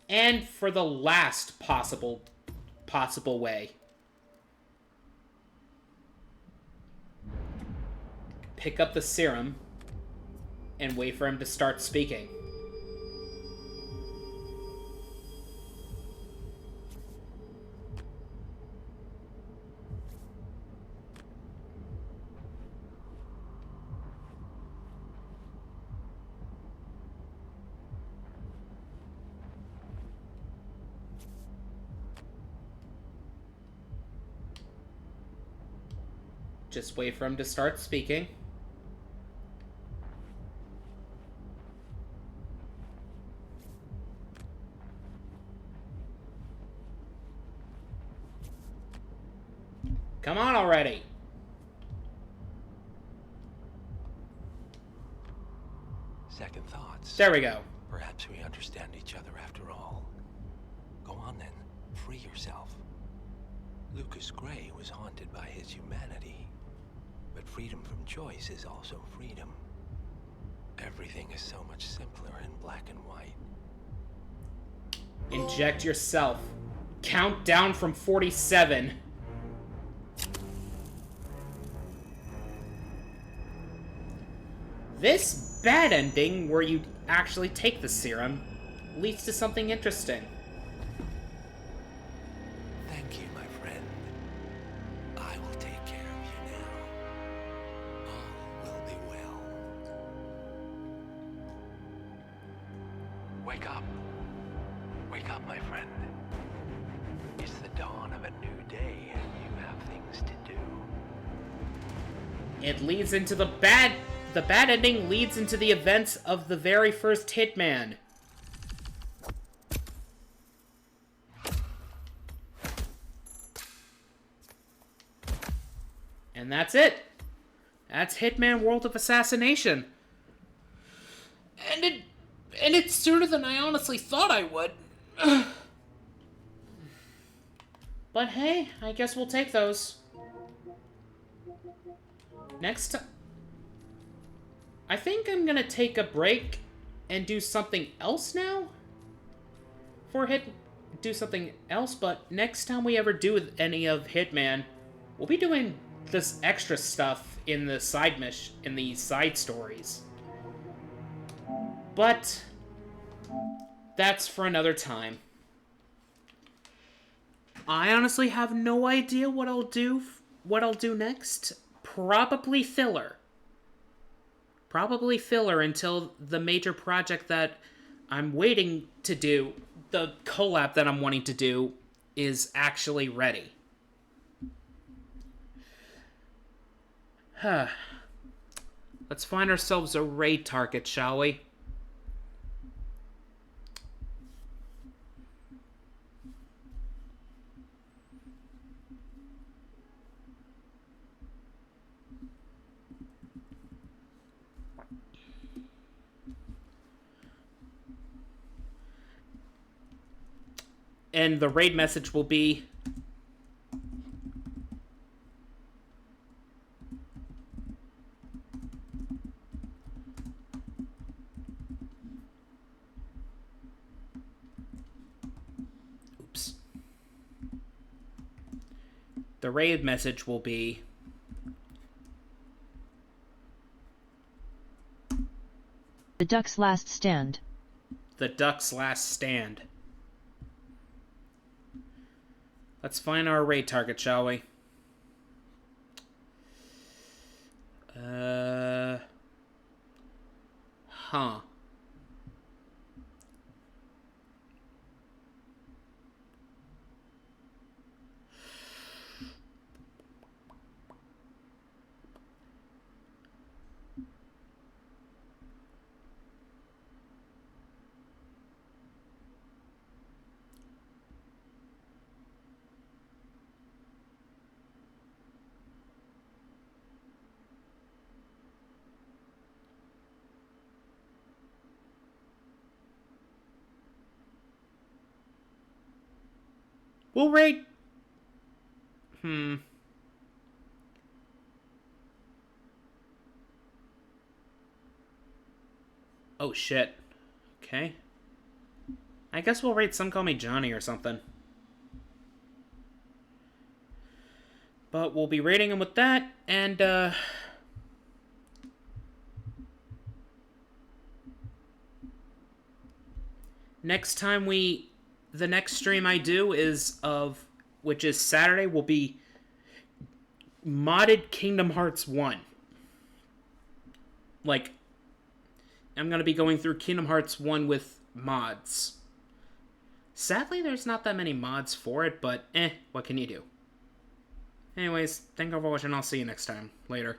And for the last possible way. Pick up the serum and wait for him to start speaking. Just wait for him to start speaking. Come on already. Second thoughts. There we go. Perhaps we understand each other after all. Go on then. Free yourself. Lucas Gray was haunted by his humanity. But freedom from choice is also freedom. Everything is so much simpler in black and white. Inject yourself. Count down from 47. This bad ending, where you actually take the serum, leads to something interesting. Thank you, my friend. I will take care of you now. All will be well. Wake up. Wake up, my friend. It's the dawn of a new day, and you have things to do. It leads into the bad ending leads into the events of the very first Hitman. And that's it. That's Hitman World of Assassination. And it's sooner than I honestly thought I would. But hey, I guess we'll take those. Next time, I think I'm gonna take a break and do something else now. Do something else, but next time we ever do any of Hitman, we'll be doing this extra stuff in the side stories. But that's for another time. I honestly have no idea what I'll do next. Probably filler. Probably filler until the major project that I'm waiting to do, the collab that I'm wanting to do, is actually ready. Let's find ourselves a raid target, shall we? And the raid message will be... Oops. The raid message will be... The Duck's Last Stand. The Duck's Last Stand. Let's find our raid target, shall we? Huh. We'll raid... Oh, shit. Okay. I guess we'll rate Some Call Me Johnny or something. But we'll be rating him with that, and, next time the next stream I do which is Saturday, will be modded Kingdom Hearts 1. Like, I'm going to be going through Kingdom Hearts 1 with mods. Sadly, there's not that many mods for it, but what can you do? Anyways, thank you for watching, I'll see you next time. Later.